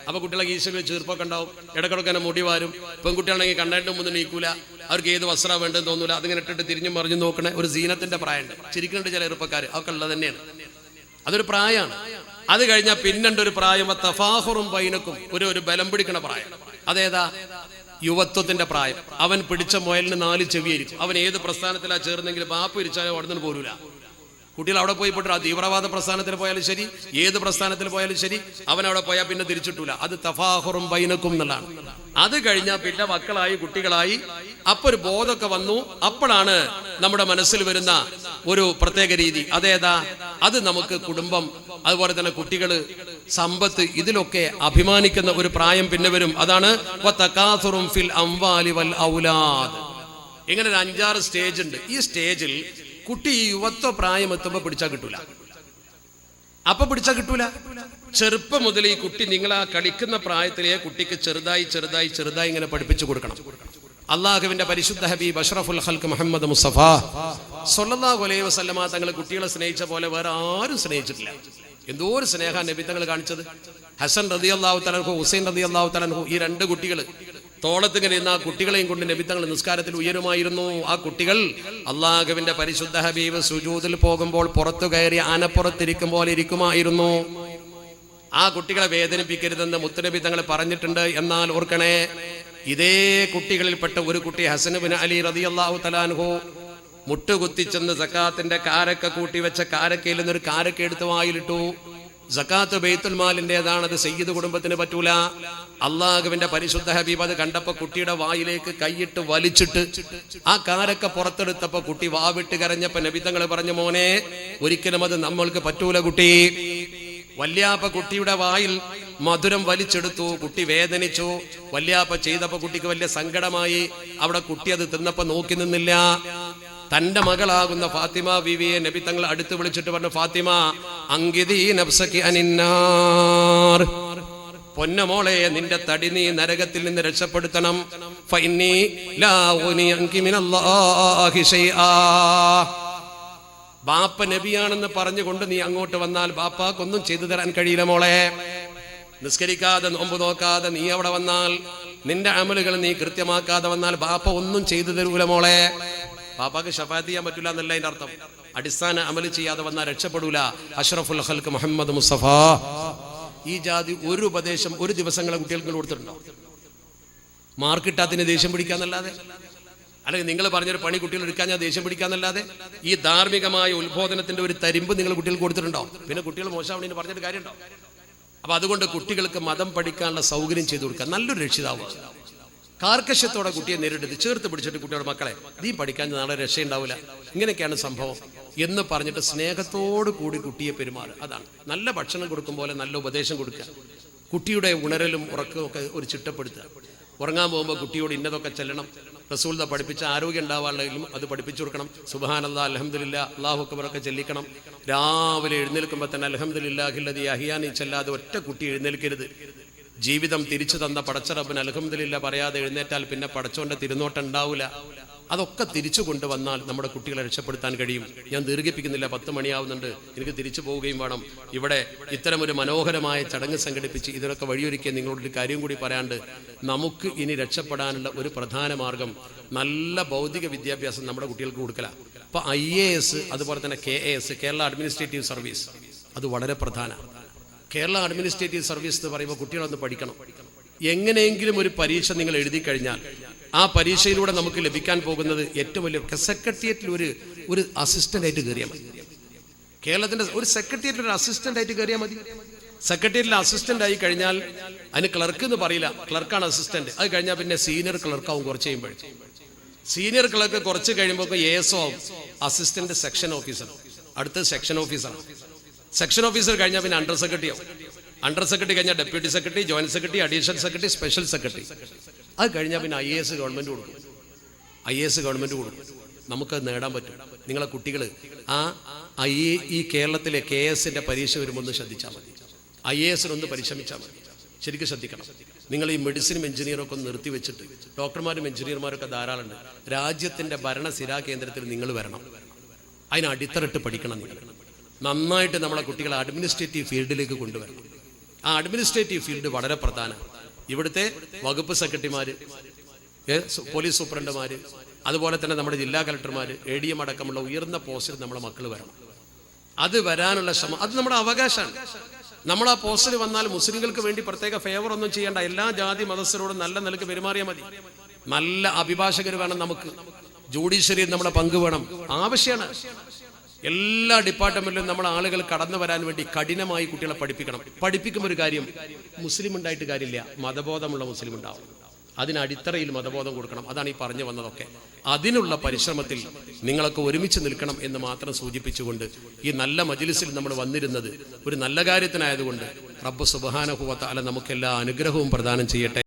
Speaker 1: അപ്പൊ കുട്ടികളെ ഈശ്വര ചീർപ്പൊക്കെ ഉണ്ടാവും, ഇടക്കിടക്ക് മുടി വാരും. പെൺകുട്ടികളാണെങ്കിൽ കണ്ടായിട്ട് മുന്നിൽ നീക്കൂല, അവർക്ക് ഏത് വസ്ത്രം വേണ്ടെന്ന് തോന്നൂല, അതിങ്ങനെ ഇട്ടിട്ട് തിരിഞ്ഞും മറിഞ്ഞു നോക്കണ ഒരു സീനത്തിന്റെ പ്രായമുണ്ട്. ചിരിക്കുന്നുണ്ട് ചില ചെറുപ്പക്കാർ, അതൊക്കെ ഉള്ളത് തന്നെയാണ്. അതൊരു പ്രായമാണ്. അത് കഴിഞ്ഞാൽ പിന്നുണ്ട് ഒരു പ്രായം, തഫാഖുറും ബൈനക്കും, ഒരു ബലം പിടിക്കണ പ്രായം. അതേതാ? യുവത്വത്തിന്റെ പ്രായം. അവൻ പിടിച്ച മുയലിന് 4 ചെവിയായിരിക്കും. അവൻ ഏത് പ്രസ്ഥാനത്തിലാ ചേർന്നെങ്കിലും ബാപ്പ് ഇരിച്ചാലും അവിടെ നിന്ന് പോരൂല. കുട്ടികൾ അവിടെ പോയി പെട്ടു. ആ തീവ്രവാദ പ്രസ്ഥാനത്തിൽ പോയാലും ശരി, ഏത് പ്രസ്ഥാനത്തിൽ പോയാലും ശരി, അവൻ അവിടെ പോയാൽ പിന്നെ തിരിച്ചിട്ടൂല. അത് തഫാഖുറും ബൈനക്കും എന്നുള്ളതാണ്. അത് കഴിഞ്ഞാൽ പിന്നെ മക്കളായി, കുട്ടികളായി. അപ്പൊ ഒരു ബോധമൊക്കെ വന്നു. അപ്പോഴാണ് നമ്മുടെ മനസ്സിൽ വരുന്ന ഒരു പ്രത്യേക രീതി. അതേതാ? അത് നമുക്ക് കുടുംബം, അതുപോലെ തന്നെ കുട്ടികള്, സമ്പത്ത്, ഇതിലൊക്കെ അഭിമാനിക്കുന്ന ഒരു പ്രായം പിന്നെ വരും. അതാണ് വതകാസുറും ഫിൽ അംവാലി വൽ ഔലാദ്. ഇങ്ങനെ ഒരു 5-6 സ്റ്റേജ് ഉണ്ട്. ഈ സ്റ്റേജിൽ കുട്ടി ഈ യുവത്വ പ്രായം എത്തുമ്പോൾ പിടിച്ചാൽ കിട്ടൂല. അപ്പൊ പിടിച്ചാൽ കിട്ടൂല. ചെറുപ്പം മുതൽ ഈ കുട്ടി, നിങ്ങൾ ആ കളിക്കുന്ന പ്രായത്തിലെ കുട്ടിക്ക് ചെറുതായി ഇങ്ങനെ പഠിപ്പിച്ചു കൊടുക്കണം. അള്ളാഹുവിന്റെ പരിശുദ്ധ ഹബീബ് അഷ്റഫുൽ ഖൽഖ് മുഹമ്മദ് മുസ്തഫ സ്വല്ലല്ലാഹു അലൈഹി വസല്ലമ തങ്ങൾ കുട്ടികളെ സ്നേഹിച്ച പോലെ വേറെ ആരും സ്നേഹിച്ചിട്ടില്ല. എന്തോ ഒരു സ്നേഹ നബി തങ്ങൾ കാണിച്ചത്. ഹസൻ റളിയല്ലാഹു തആല അൻഹു, ഹുസൈൻ റളിയല്ലാഹു തആല അൻഹു, ഈ രണ്ട് കുട്ടികൾ തോളത്തിങ്ങനെ ഇരുന്ന ആ കുട്ടികളെയും കൊണ്ട് നബി തങ്ങൾ നിസ്കാരത്തിൽ ഉയരുമായിരുന്നു. ആ കുട്ടികൾ അള്ളാഹുവിന്റെ പരിശുദ്ധ ഹബീബ് സുജൂദിൽ പോകുമ്പോൾ പുറത്തു കയറി ആനപ്പുറത്തിരിക്കും പോലെ ഇരിക്കുമായിരുന്നു. ആ കുട്ടികളെ വേദനിപ്പിക്കരുതെന്ന് മുത്തുനബി തങ്ങൾ പറഞ്ഞിട്ടുണ്ട്. എന്നാൽ ഓർക്കണേ, ഇതേ കുട്ടികളിൽപ്പെട്ട ഒരു കുട്ടി ഹസൻ ബിൻ അലി റളിയല്ലാഹു തആല അൻഹു മുട്ടുകുത്തിച്ചെന്ന് സക്കാത്തിന്റെ കാരക്ക കൂട്ടി വെച്ച കാരക്കയിൽ നിന്നൊരു കാരക്ക എടുത്ത് വായിലിട്ടു. സക്കാത്ത് ബൈത്തുൽ മാലിന്റേതാണ്, അത് സയ്യിദ് കുടുംബത്തിന് പറ്റൂല. അള്ളാഹുവിന്റെ പരിശുദ്ധ ഹബീബ് അത് കണ്ടപ്പോ കുട്ടിയുടെ വായിലേക്ക് കൈയിട്ട് വലിച്ചിട്ട് ആ കാരക്ക പുറത്തെടുത്തപ്പോ കുട്ടി വാവിട്ട് കരഞ്ഞപ്പോ നബി തങ്ങൾ പറഞ്ഞു, മോനെ ഒരിക്കലും അത് നമ്മൾക്ക് പറ്റൂല കുട്ടി. വല്യാപ്പ കുട്ടിയുടെ വായിൽ മധുരം വലിച്ചെടുത്തു. കുട്ടി വേദനിച്ചു. വല്യാപ്പ ചെയ്തപ്പോ കുട്ടിക്ക് വലിയ സങ്കടമായി. അവിടെ കുട്ടി അത് തിന്നപ്പോ നോക്കി നിന്നില്ല. തന്റെ മകളാകുന്ന ഫാത്തിമ ബീവിയെ നബി തങ്ങൾ അടുത്ത് വിളിച്ചിട്ട് പറഞ്ഞു, ഫാത്തിമ അങ്കിദി നഫ്സകി അനിന്നാർ, പൊന്നമോളെ നിന്റെ തടി നീ നരകത്തിൽ നിന്ന് രക്ഷപ്പെടുത്തണം. ഫഇന്നി ലാ ഉനി അൻകി മിനല്ലാഹി ശൈആ. ബാപ്പ നബിയാണെന്ന് പറഞ്ഞുകൊണ്ട് നീ അങ്ങോട്ട് വന്നാൽ ബാപ്പാക്കൊന്നും ചെയ്തു തരാൻ കഴിയില്ല മോളെ. നിസ്കരിക്കാതെ നോമ്പ് നോക്കാതെ നീ അവിടെ വന്നാൽ, നിന്റെ അമലുകൾ നീ കൃത്യമാക്കാതെ വന്നാൽ ബാപ്പ ഒന്നും ചെയ്തു തരൂല മോളെ. ബാപ്പാക്ക് ശഫാഅത്ത് ചെയ്യാൻ പറ്റൂല എന്നല്ല അതിന്റെ അർത്ഥം. അടിസ്ഥാന അമല് ചെയ്യാതെ വന്നാൽ രക്ഷപ്പെടൂല. അഷ്റഫുൽ ഖൽഖ് മുഹമ്മദ് മുസ്തഫ. ഈ ജാതി ഒരു ഉപദേശം ഒരു ദിവസങ്ങളെ കുട്ടികൾക്ക് കൊടുത്തിട്ടുണ്ടോ? മാർക്കിട്ടാത്തിന് ദേഷ്യം പിടിക്കാന്നല്ലാതെ, അല്ലെങ്കിൽ നിങ്ങൾ പറഞ്ഞൊരു പണി കുട്ടികൾ എടുക്കാൻ ഞാൻ ദേഷ്യം പിടിക്കാന്നല്ലാതെ ഈ ധാർമ്മികമായ ഉത്ബോധനത്തിന്റെ ഒരു തരിമ്പ് നിങ്ങൾ കുട്ടികൾക്ക് കൊടുത്തിട്ടുണ്ടോ? പിന്നെ കുട്ടികൾ മോശമാണെന്ന് പറഞ്ഞിട്ട് കാര്യമുണ്ടോ? അപ്പൊ അതുകൊണ്ട് കുട്ടികൾക്ക് മതം പഠിക്കാനുള്ള സൗകര്യം ചെയ്തു കൊടുക്കുക. നല്ലൊരു രക്ഷിതാവ് കാർക്കശ്യത്തോടെ കുട്ടിയെ നേരിട്ട് ചേർത്ത് പിടിച്ചിട്ട് കുട്ടിയുടെ മക്കളെ നീ പഠിക്കാൻ നാളെ രക്ഷയുണ്ടാവില്ല, ഇങ്ങനെയൊക്കെയാണ് സംഭവം എന്ന് പറഞ്ഞിട്ട് സ്നേഹത്തോടു കൂടി കുട്ടിയെ പെരുമാറുക. അതാണ് നല്ല ഭക്ഷണം കൊടുക്കും പോലെ നല്ല ഉപദേശം കൊടുക്കുക. കുട്ടിയുടെ ഉണരലും ഉറക്കവും ഒക്കെ ഒരു ചിട്ടപ്പെടുത്തുക. ഉറങ്ങാൻ പോകുമ്പോൾ കുട്ടിയോട് ഇന്നതൊക്കെ ചെല്ലണം. റസൂൽ പഠിപ്പിച്ച ആരോഗ്യം ഉണ്ടാവാനുള്ളതിലും അത് പഠിപ്പിച്ചു കൊടുക്കണം. സുബ്ഹാനല്ലാഹ്, അൽഹംദുലില്ലാഹ്, അല്ലാഹു അക്ബർ ഒക്കെ ചെല്ലിക്കണം. രാവിലെ എഴുന്നേൽക്കുമ്പോൾ തന്നെ അൽഹംദുലില്ലാഹില്ലദീ അഹ്യാനി ചെല്ലാതെ ഒറ്റ കുട്ടി എഴുന്നേൽക്കരുത്. ജീവിതം തിരിച്ചു തന്ന പടച്ച റബ്ബിന് അൽഹംദുലില്ലാ പറയാതെ എഴുന്നേറ്റാൽ പിന്നെ പടച്ചോന്റെ തിരുനോട്ടം ഉണ്ടാവില്ല. അതൊക്കെ തിരിച്ചു കൊണ്ടുവന്നാൽ നമ്മുടെ കുട്ടികളെ രക്ഷപ്പെടുത്താൻ കഴിയും. ഞാൻ ദീർഘിപ്പിക്കുന്നില്ല, 10 മണിയാവുന്നുണ്ട്, എനിക്ക് തിരിച്ചു പോവുകയും വേണം. ഇവിടെ ഇത്തരമൊരു മനോഹരമായ ചടങ്ങ് സംഘടിപ്പിച്ച് ഇതിനൊക്കെ വഴിയൊരുക്കിയ നിങ്ങളോടൊരു കാര്യം കൂടി പറയാണ്ട്, നമുക്ക് ഇനി രക്ഷപ്പെടാനുള്ള ഒരു പ്രധാന മാർഗം നല്ല ഭൗതിക വിദ്യാഭ്യാസം നമ്മുടെ കുട്ടികൾക്ക് കൊടുക്കലാണ്. അപ്പൊ IAS അതുപോലെ തന്നെ KAS, കേരള അഡ്മിനിസ്ട്രേറ്റീവ് സർവീസ്, അത് വളരെ പ്രധാനമാണ്. കേരള അഡ്മിനിസ്ട്രേറ്റീവ് സർവീസ് എന്ന് പറയുമ്പോൾ കുട്ടികളൊന്ന് പഠിക്കണം. എങ്ങനെയെങ്കിലും ഒരു പരീക്ഷ നിങ്ങൾ എഴുതി കഴിഞ്ഞാൽ ആ പരീക്ഷയിലൂടെ നമുക്ക് ലഭിക്കാൻ പോകുന്നത് ഏറ്റവും വലിയ സെക്രട്ടേറിയറ്റിൽ ഒരു അസിസ്റ്റന്റ് ആയിട്ട് കയറിയാൽ മതി. കേരളത്തിന്റെ ഒരു സെക്രട്ടേറിയറ്റിൽ ഒരു അസിസ്റ്റന്റ് ആയിട്ട് കയറിയാൽ മതി. സെക്രട്ടേറിയറ്റിൽ അസിസ്റ്റന്റ് ആയി കഴിഞ്ഞാൽ അതിന് ക്ലർക്ക് എന്ന് പറയില്ല, ക്ലർക്കാണ് അസിസ്റ്റന്റ്. അത് കഴിഞ്ഞാൽ പിന്നെ സീനിയർ ക്ലർക്കാവും. കുറച്ച് കഴിയുമ്പോൾ സീനിയർ ക്ലർക്ക് കുറച്ച് കഴിയുമ്പോൾ ASO ആവും. അസിസ്റ്റന്റ് സെക്ഷൻ ഓഫീസർ, അടുത്ത സെക്ഷൻ ഓഫീസറാണ്. സെക്ഷൻ ഓഫീസർ കഴിഞ്ഞാൽ പിന്നെ അണ്ടർ സെക്രട്ടറി ആവും. അണ്ടർ സെക്രട്ടറി കഴിഞ്ഞാൽ deputy secretary, joint secretary, additional secretary, special secretary. അത് കഴിഞ്ഞാൽ പിന്നെ IAS ഗവൺമെന്റ് കൊടുക്കും. IAS ഗവൺമെന്റ് കൊടുക്കും. നമുക്കത് നേടാൻ പറ്റും. നിങ്ങളെ കുട്ടികൾ ഈ കേരളത്തിലെ KS പരീക്ഷ വരുമ്പോൾ ഒന്ന് ശ്രദ്ധിച്ചാൽ മതി. IAS പരിശ്രമിച്ചാൽ മതി. ശരിക്കും ശ്രദ്ധിക്കണം. നിങ്ങൾ ഈ മെഡിസിനും എഞ്ചിനീയറൊക്കെ ഒന്ന് നിർത്തിവെച്ചിട്ട്, ഡോക്ടർമാരും എഞ്ചിനീയർമാരൊക്കെ ധാരാളമുണ്ട്. രാജ്യത്തിന്റെ ഭരണസിരാ കേന്ദ്രത്തിൽ നിങ്ങൾ വരണം. അതിന് അടിത്തറട്ട് പഠിക്കണം. നിങ്ങൾ നന്നായിട്ട് നമ്മളെ കുട്ടികളെ അഡ്മിനിസ്ട്രേറ്റീവ് ഫീൽഡിലേക്ക് കൊണ്ടുവരണം. ആ അഡ്മിനിസ്ട്രേറ്റീവ് ഫീൽഡ് വളരെ പ്രധാനമാണ്. ഇവിടുത്തെ വകുപ്പ് സെക്രട്ടറിമാര്, പോലീസ് സൂപ്രണ്ടുമാര്, അതുപോലെ തന്നെ നമ്മുടെ ജില്ലാ കളക്ടർമാര്, ADM അടക്കമുള്ള ഉയർന്ന പോസ്റ്റിൽ നമ്മളെ മക്കൾ വരണം. അത് വരാനുള്ള ശ്രമം, അത് നമ്മുടെ അവകാശമാണ്. നമ്മൾ ആ പോസ്റ്റിൽ വന്നാൽ മുസ്ലിങ്ങൾക്ക് വേണ്ടി പ്രത്യേക ഫേവർ ഒന്നും ചെയ്യേണ്ട. എല്ലാ ജാതി മതസ്ഥരോടും നല്ല നിലക്ക് പെരുമാറിയാൽ മതി. നല്ല അഭിഭാഷകർ വേണം നമുക്ക്. ജുഡീഷ്യറിയിൽ നമ്മുടെ പങ്ക് വേണം, ആവശ്യമാണ്. എല്ലാ ഡിപ്പാർട്ട്മെന്റിലും നമ്മൾ ആളുകൾ കടന്നു വരാൻ വേണ്ടി കഠിനമായി കുട്ടികളെ പഠിപ്പിക്കണം. പഠിപ്പിക്കുമ്പോൾ ഒരു കാര്യം, മുസ്ലിം ഉണ്ടായിട്ട് കാര്യമില്ല, മതബോധമുള്ള മുസ്ലിം ഉണ്ടാവും. അതിന് അടിത്തറയിൽ മതബോധം കൊടുക്കണം. അതാണ് ഈ പറഞ്ഞു വന്നതൊക്കെ. അതിനുള്ള പരിശ്രമത്തിൽ നിങ്ങളൊക്കെ ഒരുമിച്ച് നിൽക്കണം എന്ന് മാത്രം സൂചിപ്പിച്ചുകൊണ്ട് ഈ നല്ല മജ്‌ലിസിൽ നമ്മൾ വന്നിരുന്നത് ഒരു നല്ല കാര്യത്തിനായതുകൊണ്ട് റബ്ബ് സുബ്ഹാനഹു വ തആല നമുക്കെല്ലാ അനുഗ്രഹവും പ്രദാനം ചെയ്യട്ടെ.